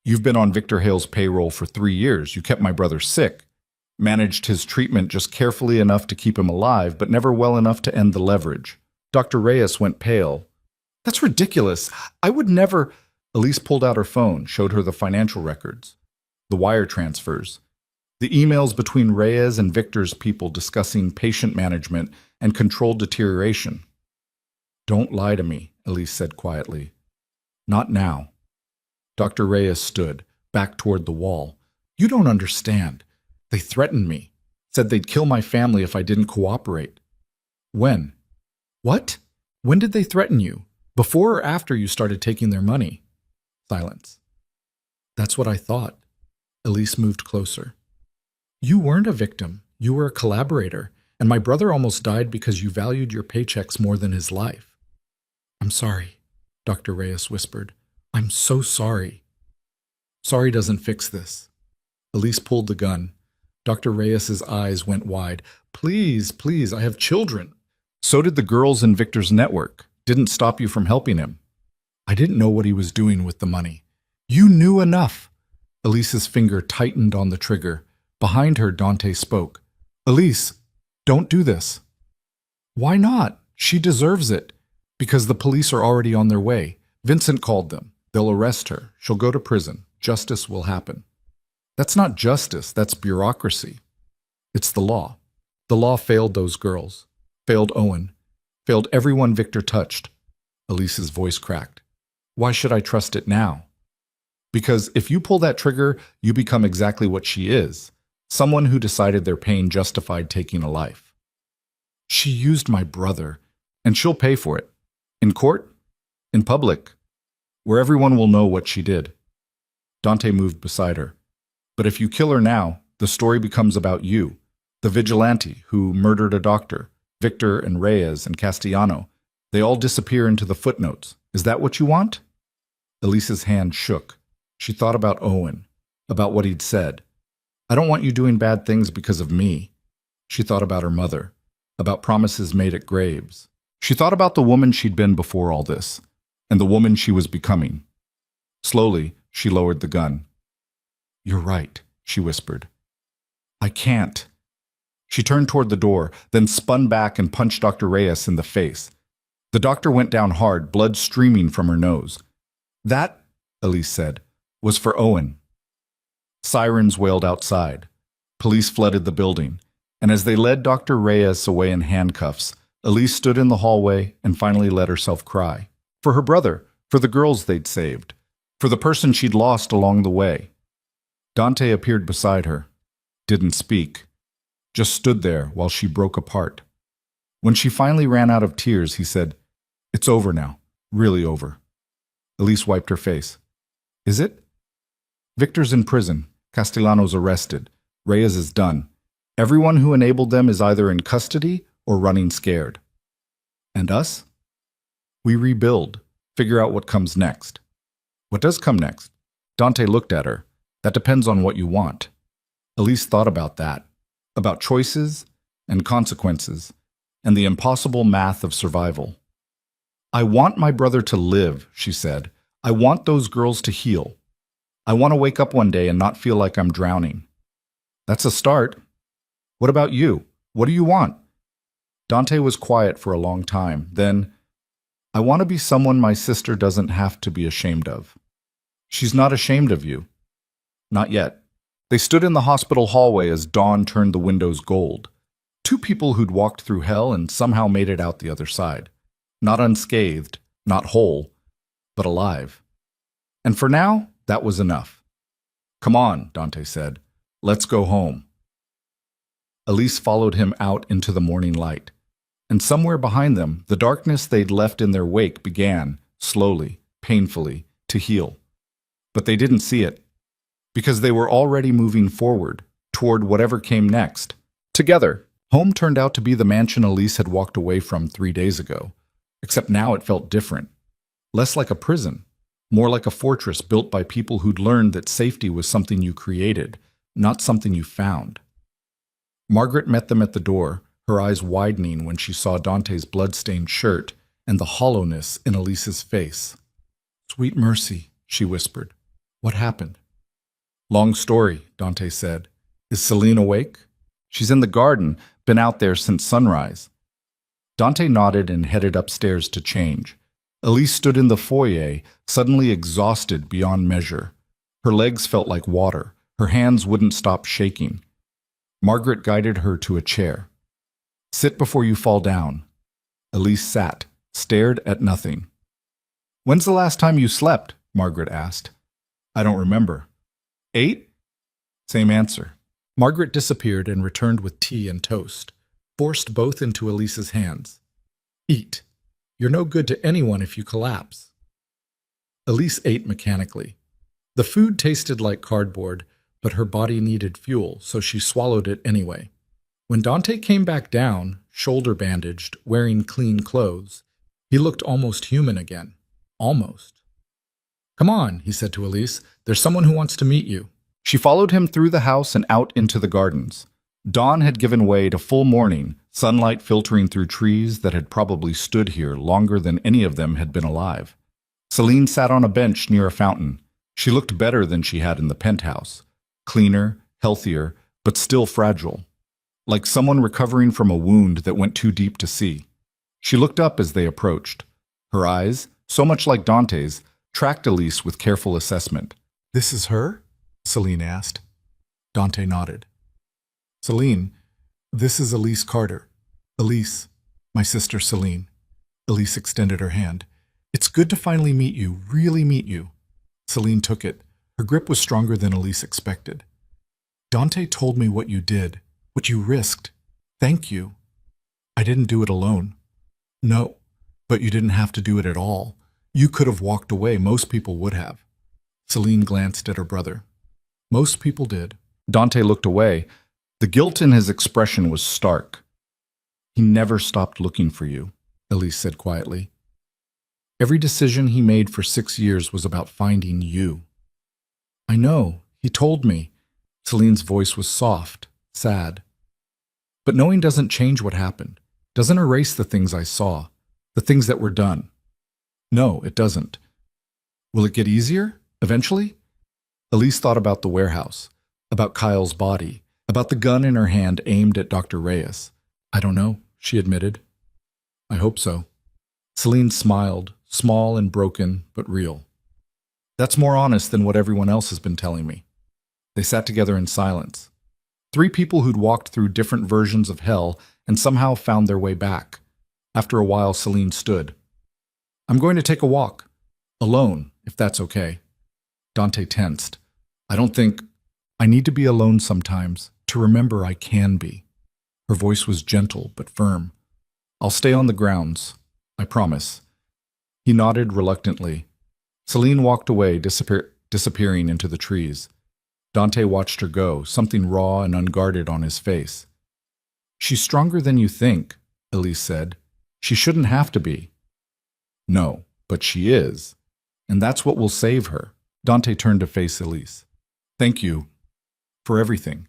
You've been on Victor Hale's payroll for 3 years. You kept my brother sick. Managed his treatment just carefully enough to keep him alive, but never well enough to end the leverage. Dr. Reyes went pale. That's ridiculous. I would never. Elise pulled out her phone, showed her the financial records, the wire transfers, the emails between Reyes and Victor's people discussing patient management and controlled deterioration. Don't lie to me, Elise said quietly. Not now. Dr. Reyes stood, back toward the wall. You don't understand. They threatened me, said they'd kill my family if I didn't cooperate. When? What? When did they threaten you? Before or after you started taking their money? Silence. That's what I thought. Elise moved closer. You weren't a victim. You were a collaborator, and my brother almost died because you valued your paychecks more than his life. I'm sorry, Dr. Reyes whispered. I'm so sorry. Sorry doesn't fix this. Elise pulled the gun. Dr. Reyes's eyes went wide. Please, please, I have children. So did the girls in Victor's network. Didn't stop you from helping him. I didn't know what he was doing with the money. You knew enough. Elise's finger tightened on the trigger. Behind her, Dante spoke. Elise, don't do this. Why not? She deserves it. Because the police are already on their way. Vincent called them. They'll arrest her. She'll go to prison. Justice will happen. That's not justice. That's bureaucracy. It's the law. The law failed those girls. Failed Owen. Failed everyone Victor touched. Elise's voice cracked. Why should I trust it now? Because if you pull that trigger, you become exactly what she is. Someone who decided their pain justified taking a life. She used my brother, and she'll pay for it. In court? In public? Where everyone will know what she did. Dante moved beside her. But if you kill her now, the story becomes about you, the vigilante who murdered a doctor, Victor and Reyes and Castellano. They all disappear into the footnotes. Is that what you want? Elise's hand shook. She thought about Owen, about what he'd said. I don't want you doing bad things because of me. She thought about her mother, about promises made at graves. She thought about the woman she'd been before all this, and the woman she was becoming. Slowly, she lowered the gun. You're right, she whispered. I can't. She turned toward the door, then spun back and punched Dr. Reyes in the face. The doctor went down hard, blood streaming from her nose. That, Elise said, was for Owen. Sirens wailed outside. Police flooded the building, and as they led Dr. Reyes away in handcuffs, Elise stood in the hallway and finally let herself cry. For her brother, for the girls they'd saved, for the person she'd lost along the way. Dante appeared beside her, didn't speak, just stood there while she broke apart. When she finally ran out of tears, he said, It's over now, really over. Elise wiped her face. Is it? Victor's in prison, Castellano's arrested, Reyes is done. Everyone who enabled them is either in custody or running scared. And us? We rebuild, figure out what comes next. What does come next? Dante looked at her. That depends on what you want. Elise thought about that, about choices and consequences, and the impossible math of survival. I want my brother to live, she said. I want those girls to heal. I want to wake up one day and not feel like I'm drowning. That's a start. What about you? What do you want? Dante was quiet for a long time. Then, I want to be someone my sister doesn't have to be ashamed of. She's not ashamed of you. Not yet. They stood in the hospital hallway as dawn turned the windows gold. Two people who'd walked through hell and somehow made it out the other side. Not unscathed, not whole, but alive. And for now, that was enough. Come on, Dante said. Let's go home. Elise followed him out into the morning light. And somewhere behind them, the darkness they'd left in their wake began, slowly, painfully, to heal. But they didn't see it. Because they were already moving forward, toward whatever came next. Together, home turned out to be the mansion Elise had walked away from 3 days ago. Except now it felt different. Less like a prison, More like a fortress built by people who'd learned that safety was something you created, not something you found. Margaret met them at the door, her eyes widening when she saw Dante's blood-stained shirt and the hollowness in Elise's face. "Sweet mercy," she whispered. "What happened?" "Long story," Dante said. "Is Celine awake?" "She's in the garden, been out there since sunrise." Dante nodded and headed upstairs to change. Elise stood in the foyer, suddenly exhausted beyond measure. Her legs felt like water. Her hands wouldn't stop shaking. Margaret guided her to a chair. "Sit before you fall down." Elise sat, stared at nothing. "When's the last time you slept?" Margaret asked. "I don't remember." "8?" Same answer. Margaret disappeared and returned with tea and toast, forced both into Elise's hands. "Eat. You're no good to anyone if you collapse." Elise ate mechanically. The food tasted like cardboard, but her body needed fuel, so she swallowed it anyway. When Dante came back down, shoulder bandaged, wearing clean clothes, he looked almost human again. Almost. "Come on," he said to Elise. "There's someone who wants to meet you." She followed him through the house and out into the gardens. Dawn had given way to full morning, sunlight filtering through trees that had probably stood here longer than any of them had been alive. Celine sat on a bench near a fountain. She looked better than she had in the penthouse. Cleaner, healthier, but still fragile. Like someone recovering from a wound that went too deep to see. She looked up as they approached. Her eyes, so much like Dante's, tracked Elise with careful assessment. "This is her?" Celine asked. Dante nodded. "Celine, this is Elise Carter. Elise, my sister Celine." Elise extended her hand. "It's good to finally meet you, really meet you." Celine took it. Her grip was stronger than Elise expected. "Dante told me what you did, what you risked. Thank you. I didn't do it alone." "No, but you didn't have to do it at all. You could have walked away. Most people would have." Celine glanced at her brother. "Most people did." Dante looked away. The guilt in his expression was stark. "He never stopped looking for you," Elise said quietly. "Every decision he made for 6 years was about finding you." "I know. He told me." Celine's voice was soft, sad. "But knowing doesn't change what happened. Doesn't erase the things I saw, the things that were done. No, it doesn't. Will it get easier, eventually?" Elise thought about the warehouse, about Kyle's body, about the gun in her hand aimed at Dr. Reyes. "I don't know," she admitted. "I hope so." Celine smiled, small and broken, but real. "That's more honest than what everyone else has been telling me." They sat together in silence. 3 people who'd walked through different versions of hell and somehow found their way back. After a while, Celine stood. "I'm going to take a walk. Alone, if that's okay." Dante tensed. I need to be alone sometimes, to remember I can be." Her voice was gentle but firm. "I'll stay on the grounds. I promise." He nodded reluctantly. Celine walked away, disappearing into the trees. Dante watched her go, something raw and unguarded on his face. "She's stronger than you think," Elise said. "She shouldn't have to be." "No, but she is. And that's what will save her." Dante turned to face Elise. "Thank you for everything.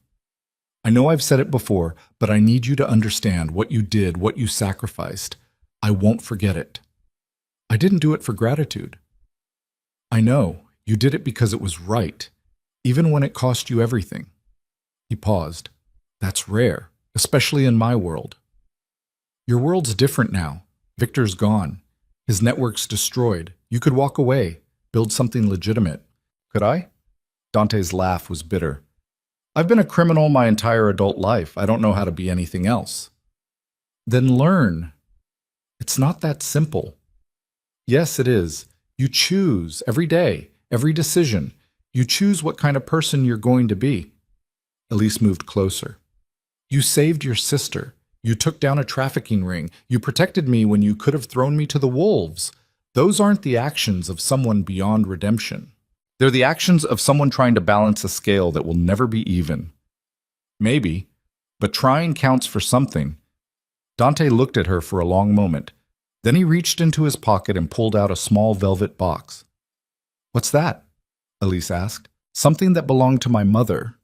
I know I've said it before, but I need you to understand what you did, what you sacrificed. I won't forget it. I didn't do it for gratitude. I know, you did it because it was right, even when it cost you everything." He paused. "That's rare, especially in my world." "Your world's different now. Victor's gone. His network's destroyed. You could walk away, build something legitimate." "Could I?" Dante's laugh was bitter. "I've been a criminal my entire adult life. I don't know how to be anything else." "Then learn. It's not that simple." "Yes, it is. You choose every day, every decision. You choose what kind of person you're going to be." Elise moved closer. "You saved your sister. You took down a trafficking ring. You protected me when you could have thrown me to the wolves. Those aren't the actions of someone beyond redemption. They're the actions of someone trying to balance a scale that will never be even." "Maybe, but trying counts for something." Dante looked at her for a long moment. Then he reached into his pocket and pulled out a small velvet box. What's that? Elise asked. Something that belonged to my mother.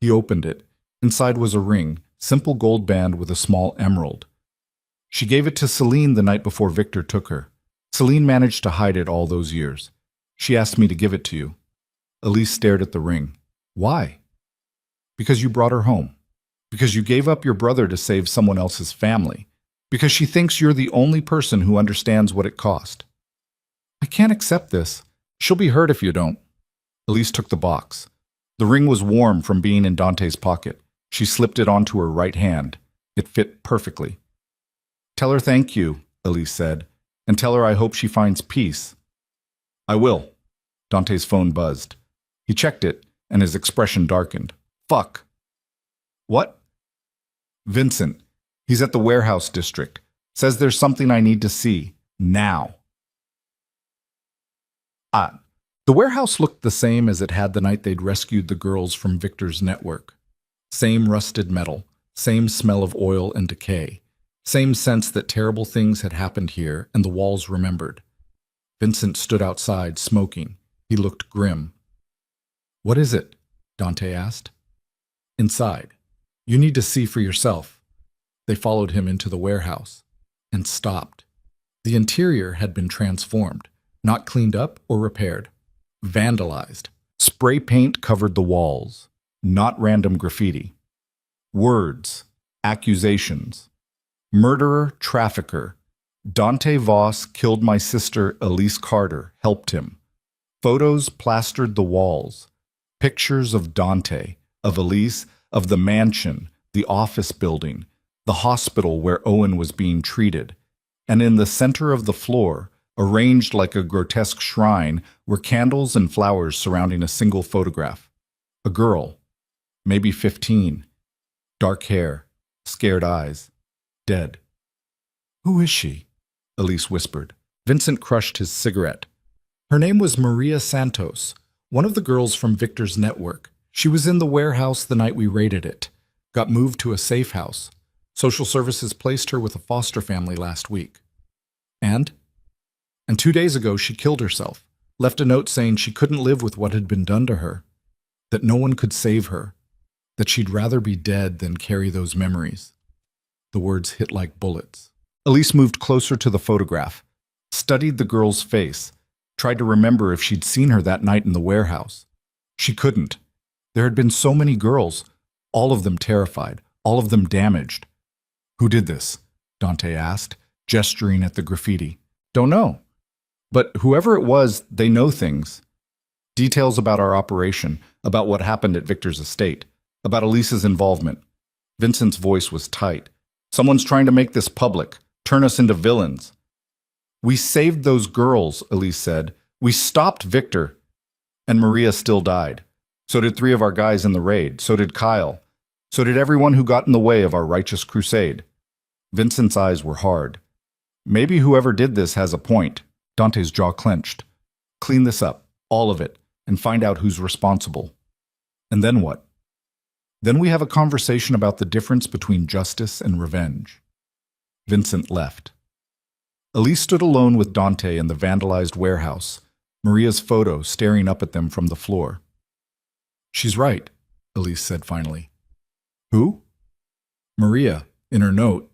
He opened it. Inside was a ring, simple gold band with a small emerald. She gave it to Celine the night before Victor took her. Celine managed to hide it all those years. She asked me to give it to you. Elise stared at the ring. Why? Because you brought her home. Because you gave up your brother to save someone else's family. Because she thinks you're the only person who understands what it cost. I can't accept this. She'll be hurt if you don't. Elise took the box. The ring was warm from being in Dante's pocket. She slipped it onto her right hand. It fit perfectly. Tell her thank you, Elise said, and tell her I hope she finds peace. I will. Dante's phone buzzed. He checked it, and his expression darkened. Fuck. What? Vincent. He's at the warehouse district. Says there's something I need to see. Now. The warehouse looked the same as it had the night they'd rescued the girls from Victor's network. Same rusted metal, same smell of oil and decay, same sense that terrible things had happened here and the walls remembered. Vincent stood outside, smoking. He looked grim. What is it? Dante asked. Inside. You need to see for yourself. They followed him into the warehouse and stopped. The interior had been transformed, not cleaned up or repaired. Vandalized. Spray paint covered the walls, not random graffiti. Words, accusations. Murderer, trafficker. Dante Voss killed my sister Elise Carter, helped him. Photos plastered the walls. Pictures of Dante, of Elise, of the mansion, the office building, the hospital where Owen was being treated. And in the center of the floor, arranged like a grotesque shrine, were candles and flowers surrounding a single photograph. A girl, maybe 15, dark hair, scared eyes, dead. Who is she? Elise whispered. Vincent crushed his cigarette. Her name was Maria Santos, one of the girls from Victor's network. She was in the warehouse the night we raided it, got moved to a safe house. Social services placed her with a foster family last week. And 2 days ago she killed herself, left a note saying she couldn't live with what had been done to her, that no one could save her, that she'd rather be dead than carry those memories. The words hit like bullets. Elise moved closer to the photograph, studied the girl's face, tried to remember if she'd seen her that night in the warehouse. She couldn't. There had been so many girls, all of them terrified, all of them damaged. Who did this? Dante asked, gesturing at the graffiti. Don't know. But whoever it was, they know things. Details about our operation, about what happened at Victor's estate, about Elise's involvement. Vincent's voice was tight. Someone's trying to make this public, turn us into villains. We saved those girls, Elise said. We stopped Victor. And Maria still died. So did 3 of our guys in the raid. So did Kyle. So did everyone who got in the way of our righteous crusade. Vincent's eyes were hard. Maybe whoever did this has a point. Dante's jaw clenched. Clean this up, all of it, and find out who's responsible. And then what? Then we have a conversation about the difference between justice and revenge. Vincent left. Elise stood alone with Dante in the vandalized warehouse, Maria's photo staring up at them from the floor. She's right, Elise said finally. Who? Maria, in her note.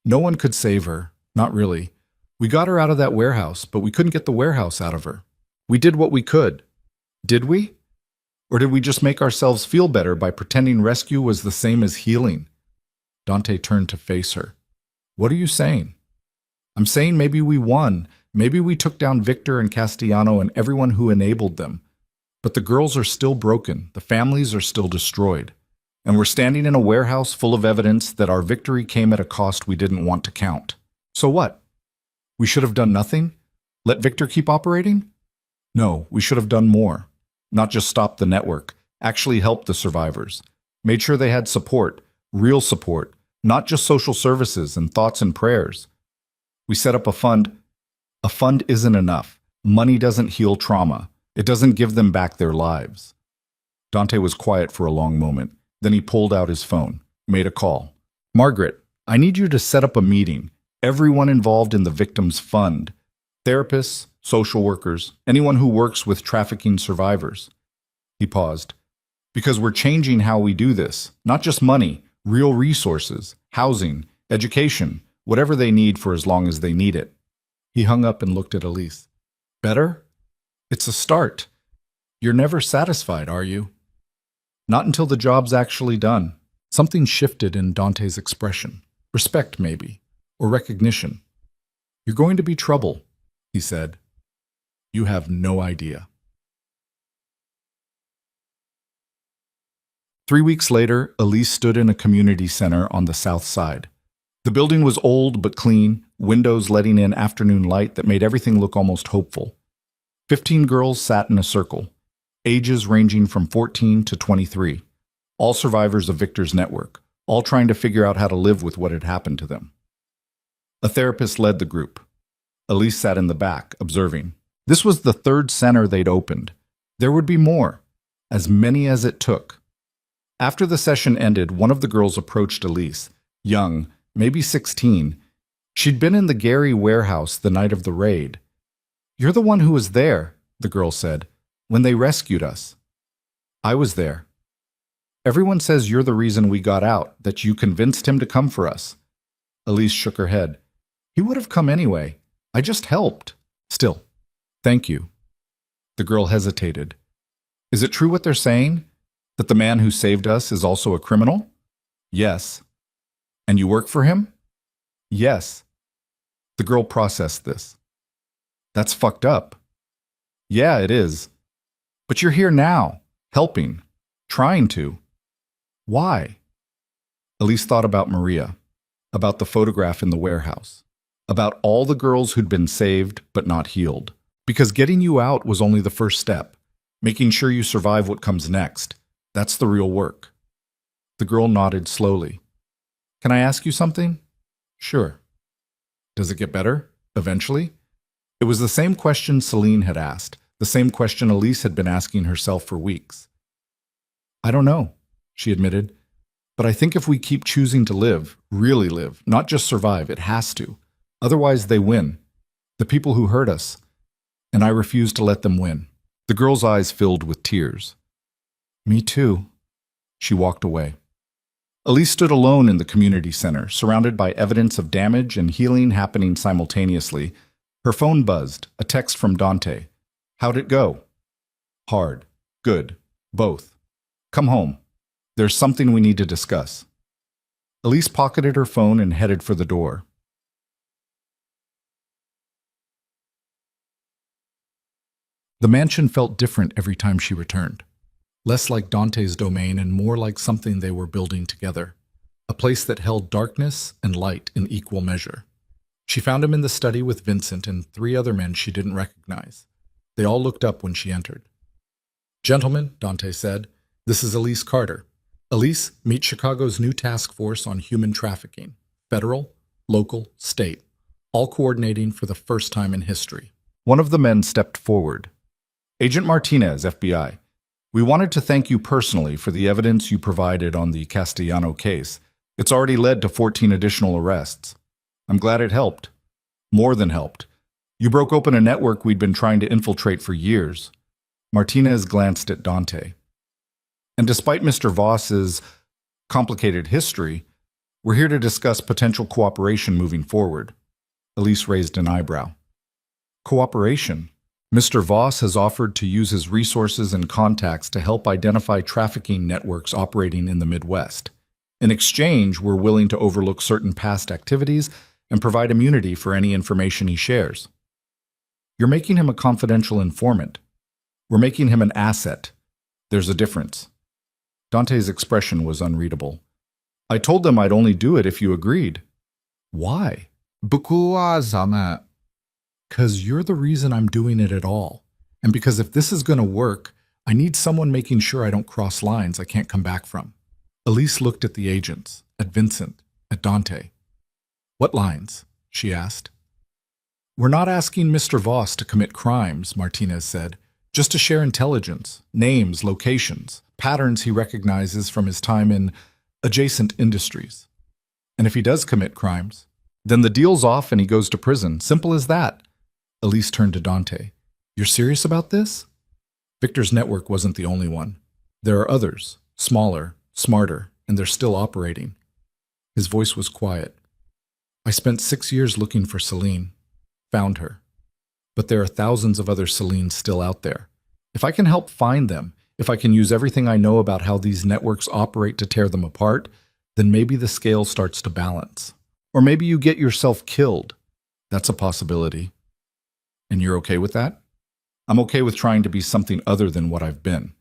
No one could save her, not really. We got her out of that warehouse, but we couldn't get the warehouse out of her. We did what we could. Did we? Or did we just make ourselves feel better by pretending rescue was the same as healing? Dante turned to face her. What are you saying? I'm saying maybe we won. Maybe we took down Victor and Castellano and everyone who enabled them. But the girls are still broken. The families are still destroyed. And we're standing in a warehouse full of evidence that our victory came at a cost we didn't want to count. So what? We should have done nothing? Let Victor keep operating? No, we should have done more. Not just stop the network, actually help the survivors. Made sure they had support, real support, not just social services and thoughts and prayers. We set up a fund. A fund isn't enough. Money doesn't heal trauma. It doesn't give them back their lives. Dante was quiet for a long moment. Then he pulled out his phone, made a call. Margaret, I need you to set up a meeting. Everyone involved in the victim's fund. Therapists, social workers, anyone who works with trafficking survivors. He paused. Because we're changing how we do this. Not just money, real resources, housing, education, whatever they need for as long as they need it. He hung up and looked at Elise. Better? It's a start. You're never satisfied, are you? Not until the job's actually done. Something shifted in Dante's expression. Respect, maybe, or recognition. You're going to be trouble, he said. You have no idea. 3 weeks later, Elise stood in a community center on the south side. The building was old but clean, windows letting in afternoon light that made everything look almost hopeful. 15 girls sat in a circle, ages ranging from 14 to 23, all survivors of Victor's network, all trying to figure out how to live with what had happened to them. A therapist led the group. Elise sat in the back, observing. This was the third center they'd opened. There would be more, as many as it took. After the session ended, one of the girls approached Elise, young, maybe 16. She'd been in the Gary warehouse the night of the raid. You're the one who was there, the girl said, when they rescued us. I was there. Everyone says you're the reason we got out, that you convinced him to come for us. Elise shook her head. He would have come anyway. I just helped. Still, thank you. The girl hesitated. Is it true what they're saying? That the man who saved us is also a criminal? Yes. And you work for him? Yes. The girl processed this. That's fucked up. Yeah, it is. But you're here now, helping, trying to. Why? Elise thought about Maria, about the photograph in the warehouse, about all the girls who'd been saved but not healed. Because getting you out was only the first step, making sure you survive what comes next. That's the real work. The girl nodded slowly. Can I ask you something? Sure. Does it get better, eventually? It was the same question Celine had asked, the same question Elise had been asking herself for weeks. I don't know, she admitted. But I think if we keep choosing to live, really live, not just survive, it has to. Otherwise they win. The people who hurt us. And I refuse to let them win. The girl's eyes filled with tears. Me too. She walked away. Elise stood alone in the community center, surrounded by evidence of damage and healing happening simultaneously. Her phone buzzed, a text from Dante. How'd it go? Hard. Good. Both. Come home. There's something we need to discuss. Elise pocketed her phone and headed for the door. The mansion felt different every time she returned. Less like Dante's domain and more like something they were building together. A place that held darkness and light in equal measure. She found him in the study with Vincent and 3 other men she didn't recognize. They all looked up when she entered. Gentlemen, Dante said, this is Elise Carter. Elise, meet Chicago's new task force on human trafficking. Federal, local, state. All coordinating for the first time in history. One of the men stepped forward. Agent Martinez, FBI. We wanted to thank you personally for the evidence you provided on the Castellano case. It's already led to 14 additional arrests. I'm glad it helped. More than helped. You broke open a network we'd been trying to infiltrate for years. Martinez glanced at Dante. And despite Mr. Voss's complicated history, we're here to discuss potential cooperation moving forward. Elise raised an eyebrow. Cooperation? Mr. Voss has offered to use his resources and contacts to help identify trafficking networks operating in the Midwest. In exchange, we're willing to overlook certain past activities and provide immunity for any information he shares. You're making him a confidential informant. We're making him an asset. There's a difference. Dante's expression was unreadable. I told them I'd only do it if you agreed. Why? Because you're the reason I'm doing it at all. And because if this is going to work, I need someone making sure I don't cross lines I can't come back from. Elise looked at the agents, at Vincent, at Dante. What lines? She asked. We're not asking Mr. Voss to commit crimes, Martinez said, just to share intelligence, names, locations, patterns he recognizes from his time in adjacent industries. And if he does commit crimes, then the deal's off and he goes to prison. Simple as that. Elise turned to Dante. You're serious about this? Victor's network wasn't the only one. There are others, smaller, smarter, and they're still operating. His voice was quiet. I spent 6 years looking for Celine. Found her. But there are thousands of other Celines still out there. If I can help find them, if I can use everything I know about how these networks operate to tear them apart, then maybe the scale starts to balance. Or maybe you get yourself killed. That's a possibility. And you're okay with that? I'm okay with trying to be something other than what I've been.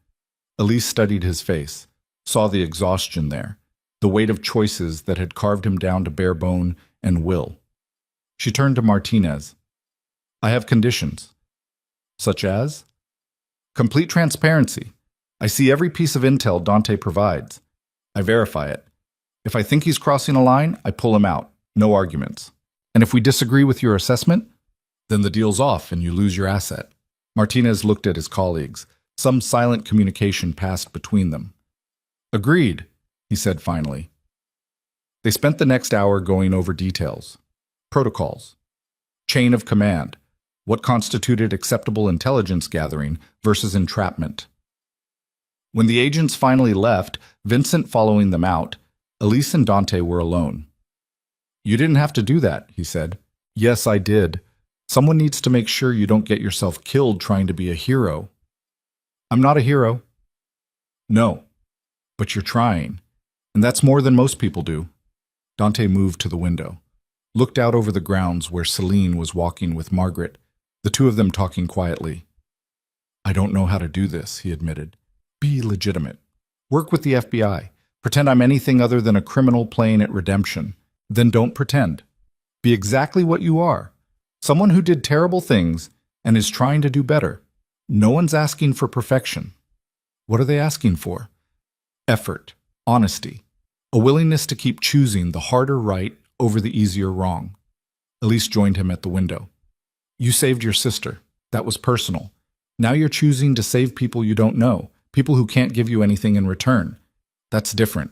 Elise studied his face, saw the exhaustion there, the weight of choices that had carved him down to bare bone and will. She turned to Martinez. I have conditions. Such as? Complete transparency. I see every piece of intel Dante provides. I verify it. If I think he's crossing a line, I pull him out. No arguments. And if we disagree with your assessment, then the deal's off and you lose your asset. Martinez looked at his colleagues. Some silent communication passed between them. Agreed, he said finally. They spent the next hour going over details. Protocols. Chain of command. What constituted acceptable intelligence gathering versus entrapment. When the agents finally left, Vincent following them out, Elise and Dante were alone. You didn't have to do that, he said. Yes, I did. Someone needs to make sure you don't get yourself killed trying to be a hero. I'm not a hero. No, but you're trying. And that's more than most people do. Dante moved to the window, looked out over the grounds where Celine was walking with Margaret, the two of them talking quietly. I don't know how to do this, he admitted. Be legitimate. Work with the FBI. Pretend I'm anything other than a criminal playing at redemption. Then don't pretend. Be exactly what you are. Someone who did terrible things and is trying to do better. No one's asking for perfection. What are they asking for? Effort, honesty, a willingness to keep choosing the harder right over the easier wrong. Elise joined him at the window. You saved your sister. That was personal. Now you're choosing to save people you don't know, people who can't give you anything in return. That's different.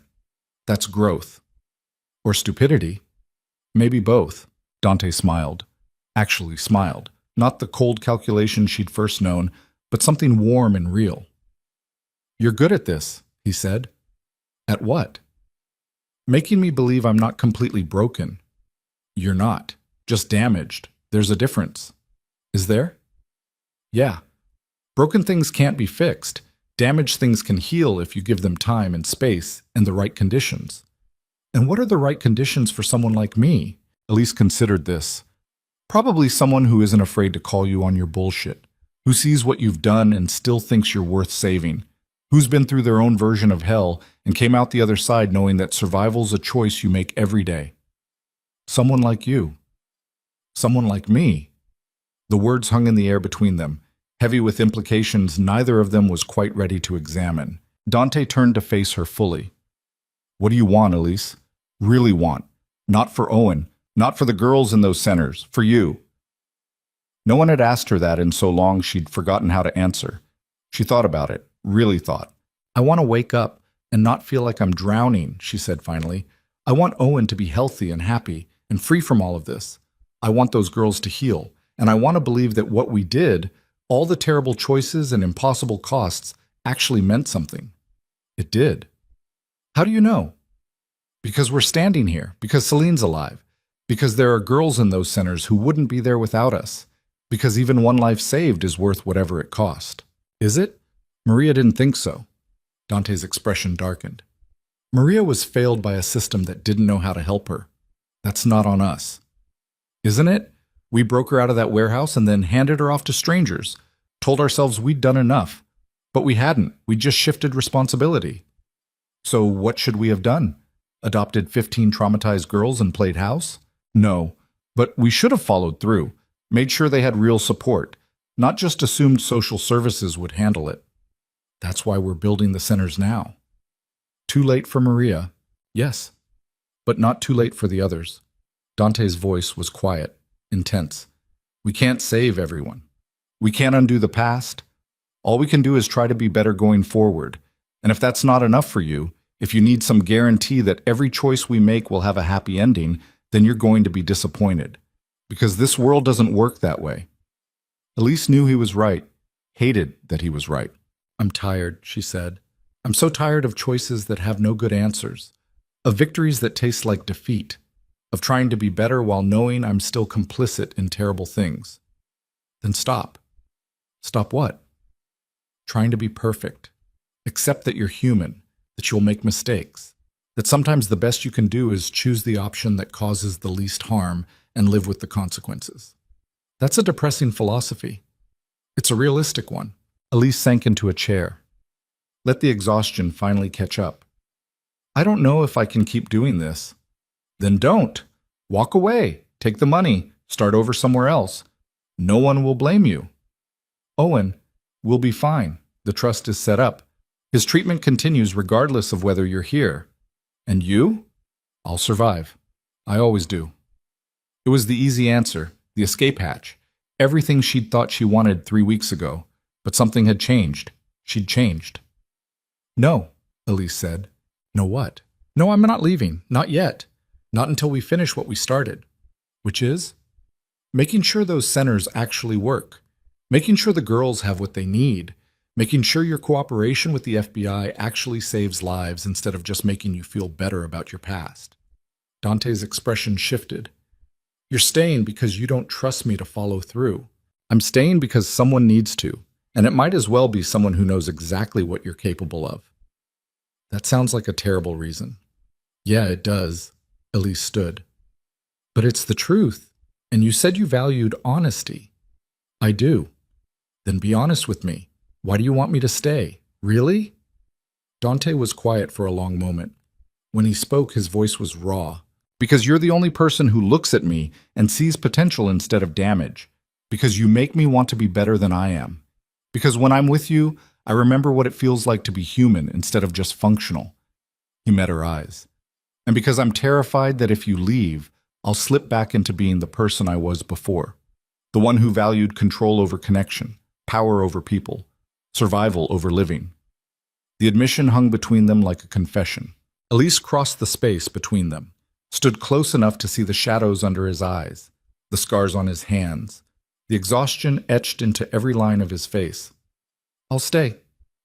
That's growth. Or stupidity. Maybe both. Dante smiled. Actually smiled. Not the cold calculation she'd first known, but something warm and real. You're good at this, he said. At what? Making me believe I'm not completely broken. You're not. Just damaged. There's a difference. Is there? Yeah. Broken things can't be fixed. Damaged things can heal if you give them time and space and the right conditions. And what are the right conditions for someone like me? Elise considered this. Probably someone who isn't afraid to call you on your bullshit, who sees what you've done and still thinks you're worth saving, who's been through their own version of hell and came out the other side knowing that survival's a choice you make every day. Someone like you. Someone like me. The words hung in the air between them, heavy with implications neither of them was quite ready to examine. Dante turned to face her fully. What do you want, Elise? Really want. Not for Owen, not for the girls in those centers, for you. No one had asked her that in so long she'd forgotten how to answer. She thought about it, really thought. I want to wake up and not feel like I'm drowning, she said finally. I want Owen to be healthy and happy and free from all of this. I want those girls to heal, and I want to believe that what we did, all the terrible choices and impossible costs, actually meant something. It did. How do you know? Because we're standing here, because Celine's alive, because there are girls in those centers who wouldn't be there without us, because even one life saved is worth whatever it cost. Is it? Maria didn't think so. Dante's expression darkened. Maria was failed by a system that didn't know how to help her. That's not on us. Isn't it? We broke her out of that warehouse and then handed her off to strangers, told ourselves we'd done enough. But we hadn't. We just shifted responsibility. So what should we have done? Adopted 15 traumatized girls and played house? No, but we should have followed through, made sure they had real support, not just assumed social services would handle it. That's why we're building the centers now. Too late for Maria, yes, but not too late for the others. Dante's voice was quiet, intense. We can't save everyone. We can't undo the past. All we can do is try to be better going forward. And if that's not enough for you, if you need some guarantee that every choice we make will have a happy ending, then you're going to be disappointed. Because this world doesn't work that way. Elise knew he was right, hated that he was right. I'm tired, she said. I'm so tired of choices that have no good answers, of victories that taste like defeat, of trying to be better while knowing I'm still complicit in terrible things. Then stop. Stop what? Trying to be perfect. Accept that you're human, that you'll make mistakes, that sometimes the best you can do is choose the option that causes the least harm and live with the consequences. That's a depressing philosophy. It's a realistic one. Elise sank into a chair. Let the exhaustion finally catch up. I don't know if I can keep doing this. Then don't. Walk away. Take the money. Start over somewhere else. No one will blame you. Owen, we'll be fine. The trust is set up. His treatment continues regardless of whether you're here. And you? I'll survive. I always do. It was the easy answer, the escape hatch. Everything she'd thought she wanted 3 weeks ago. But something had changed. She'd changed. No, Elise said. No what? No, I'm not leaving. Not yet. Not until we finish what we started. Which is? Making sure those centers actually work. Making sure the girls have what they need. Making sure your cooperation with the FBI actually saves lives instead of just making you feel better about your past. Dante's expression shifted. You're staying because you don't trust me to follow through. I'm staying because someone needs to, and it might as well be someone who knows exactly what you're capable of. That sounds like a terrible reason. Yeah, it does. Elise stood. But it's the truth, and you said you valued honesty. I do. Then be honest with me. Why do you want me to stay? Really? Dante was quiet for a long moment. When he spoke, his voice was raw. Because you're the only person who looks at me and sees potential instead of damage. Because you make me want to be better than I am. Because when I'm with you, I remember what it feels like to be human instead of just functional. He met her eyes. And because I'm terrified that if you leave, I'll slip back into being the person I was before. The one who valued control over connection, power over people, survival over living. The admission hung between them like a confession. Elise crossed the space between them, stood close enough to see the shadows under his eyes, the scars on his hands, the exhaustion etched into every line of his face. I'll stay,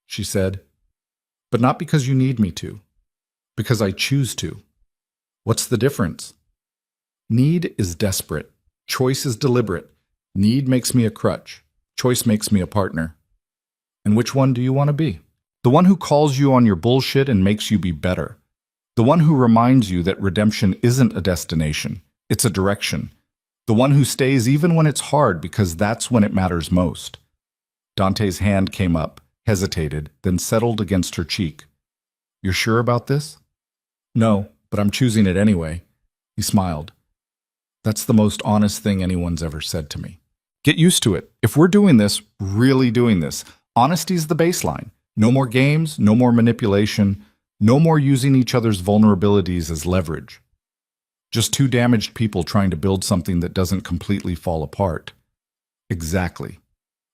she said, but not because you need me to, because I choose to. What's the difference? Need is desperate. Choice is deliberate. Need makes me a crutch. Choice makes me a partner. And which one do you want to be? The one who calls you on your bullshit and makes you be better. The one who reminds you that redemption isn't a destination, it's a direction. The one who stays even when it's hard because that's when it matters most. Dante's hand came up, hesitated, then settled against her cheek. You're sure about this? No, but I'm choosing it anyway. He smiled. That's the most honest thing anyone's ever said to me. Get used to it. If we're doing this, really doing this, honesty's the baseline. No more games, no more manipulation, no more using each other's vulnerabilities as leverage. Just two damaged people trying to build something that doesn't completely fall apart. Exactly.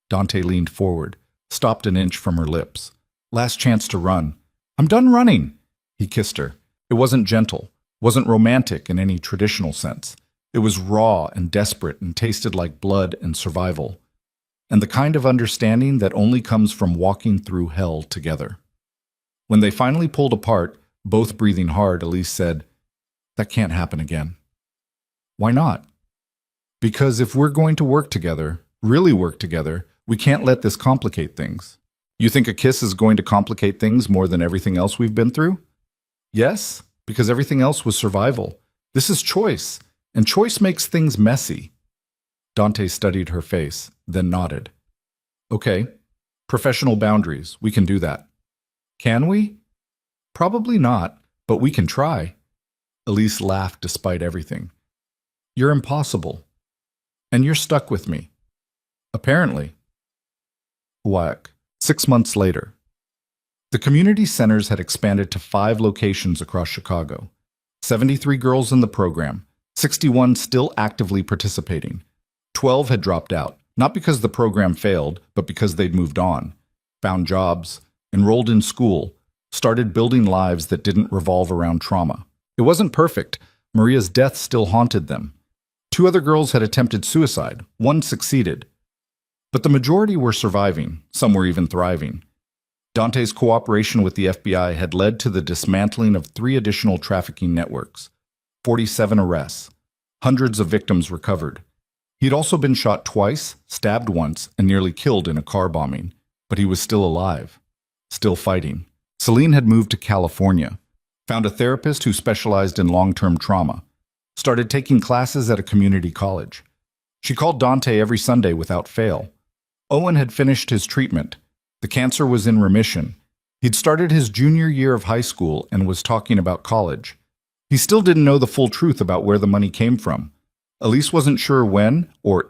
Dante leaned forward, stopped an inch from her lips. Last chance to run. I'm done running. He kissed her. It wasn't gentle, wasn't romantic in any traditional sense. It was raw and desperate and tasted like blood and survival. And the kind of understanding that only comes from walking through hell together. When they finally pulled apart, both breathing hard, Elise said, that can't happen again. Why not? Because if we're going to work together, really work together, we can't let this complicate things. You think a kiss is going to complicate things more than everything else we've been through? Yes, because everything else was survival. This is choice, and choice makes things messy. Dante studied her face, then nodded. Okay, professional boundaries, we can do that. Can we? Probably not, but we can try. Elise laughed despite everything. You're impossible. And you're stuck with me. Apparently. Whack. 6 months later. The community centers had expanded to 5 locations across Chicago. 73 girls in the program, 61 still actively participating. 12 had dropped out, not because the program failed, but because they'd moved on, found jobs, enrolled in school, started building lives that didn't revolve around trauma. It wasn't perfect. Maria's death still haunted them. 2 other girls had attempted suicide. 1 succeeded. But the majority were surviving, some were even thriving. Dante's cooperation with the FBI had led to the dismantling of 3 additional trafficking networks, 47 arrests, hundreds of victims recovered. He'd also been shot twice, stabbed once, and nearly killed in a car bombing. But he was still alive, still fighting. Celine had moved to California, found a therapist who specialized in long-term trauma, started taking classes at a community college. She called Dante every Sunday without fail. Owen had finished his treatment. The cancer was in remission. He'd started his junior year of high school and was talking about college. He still didn't know the full truth about where the money came from. Elise wasn't sure when or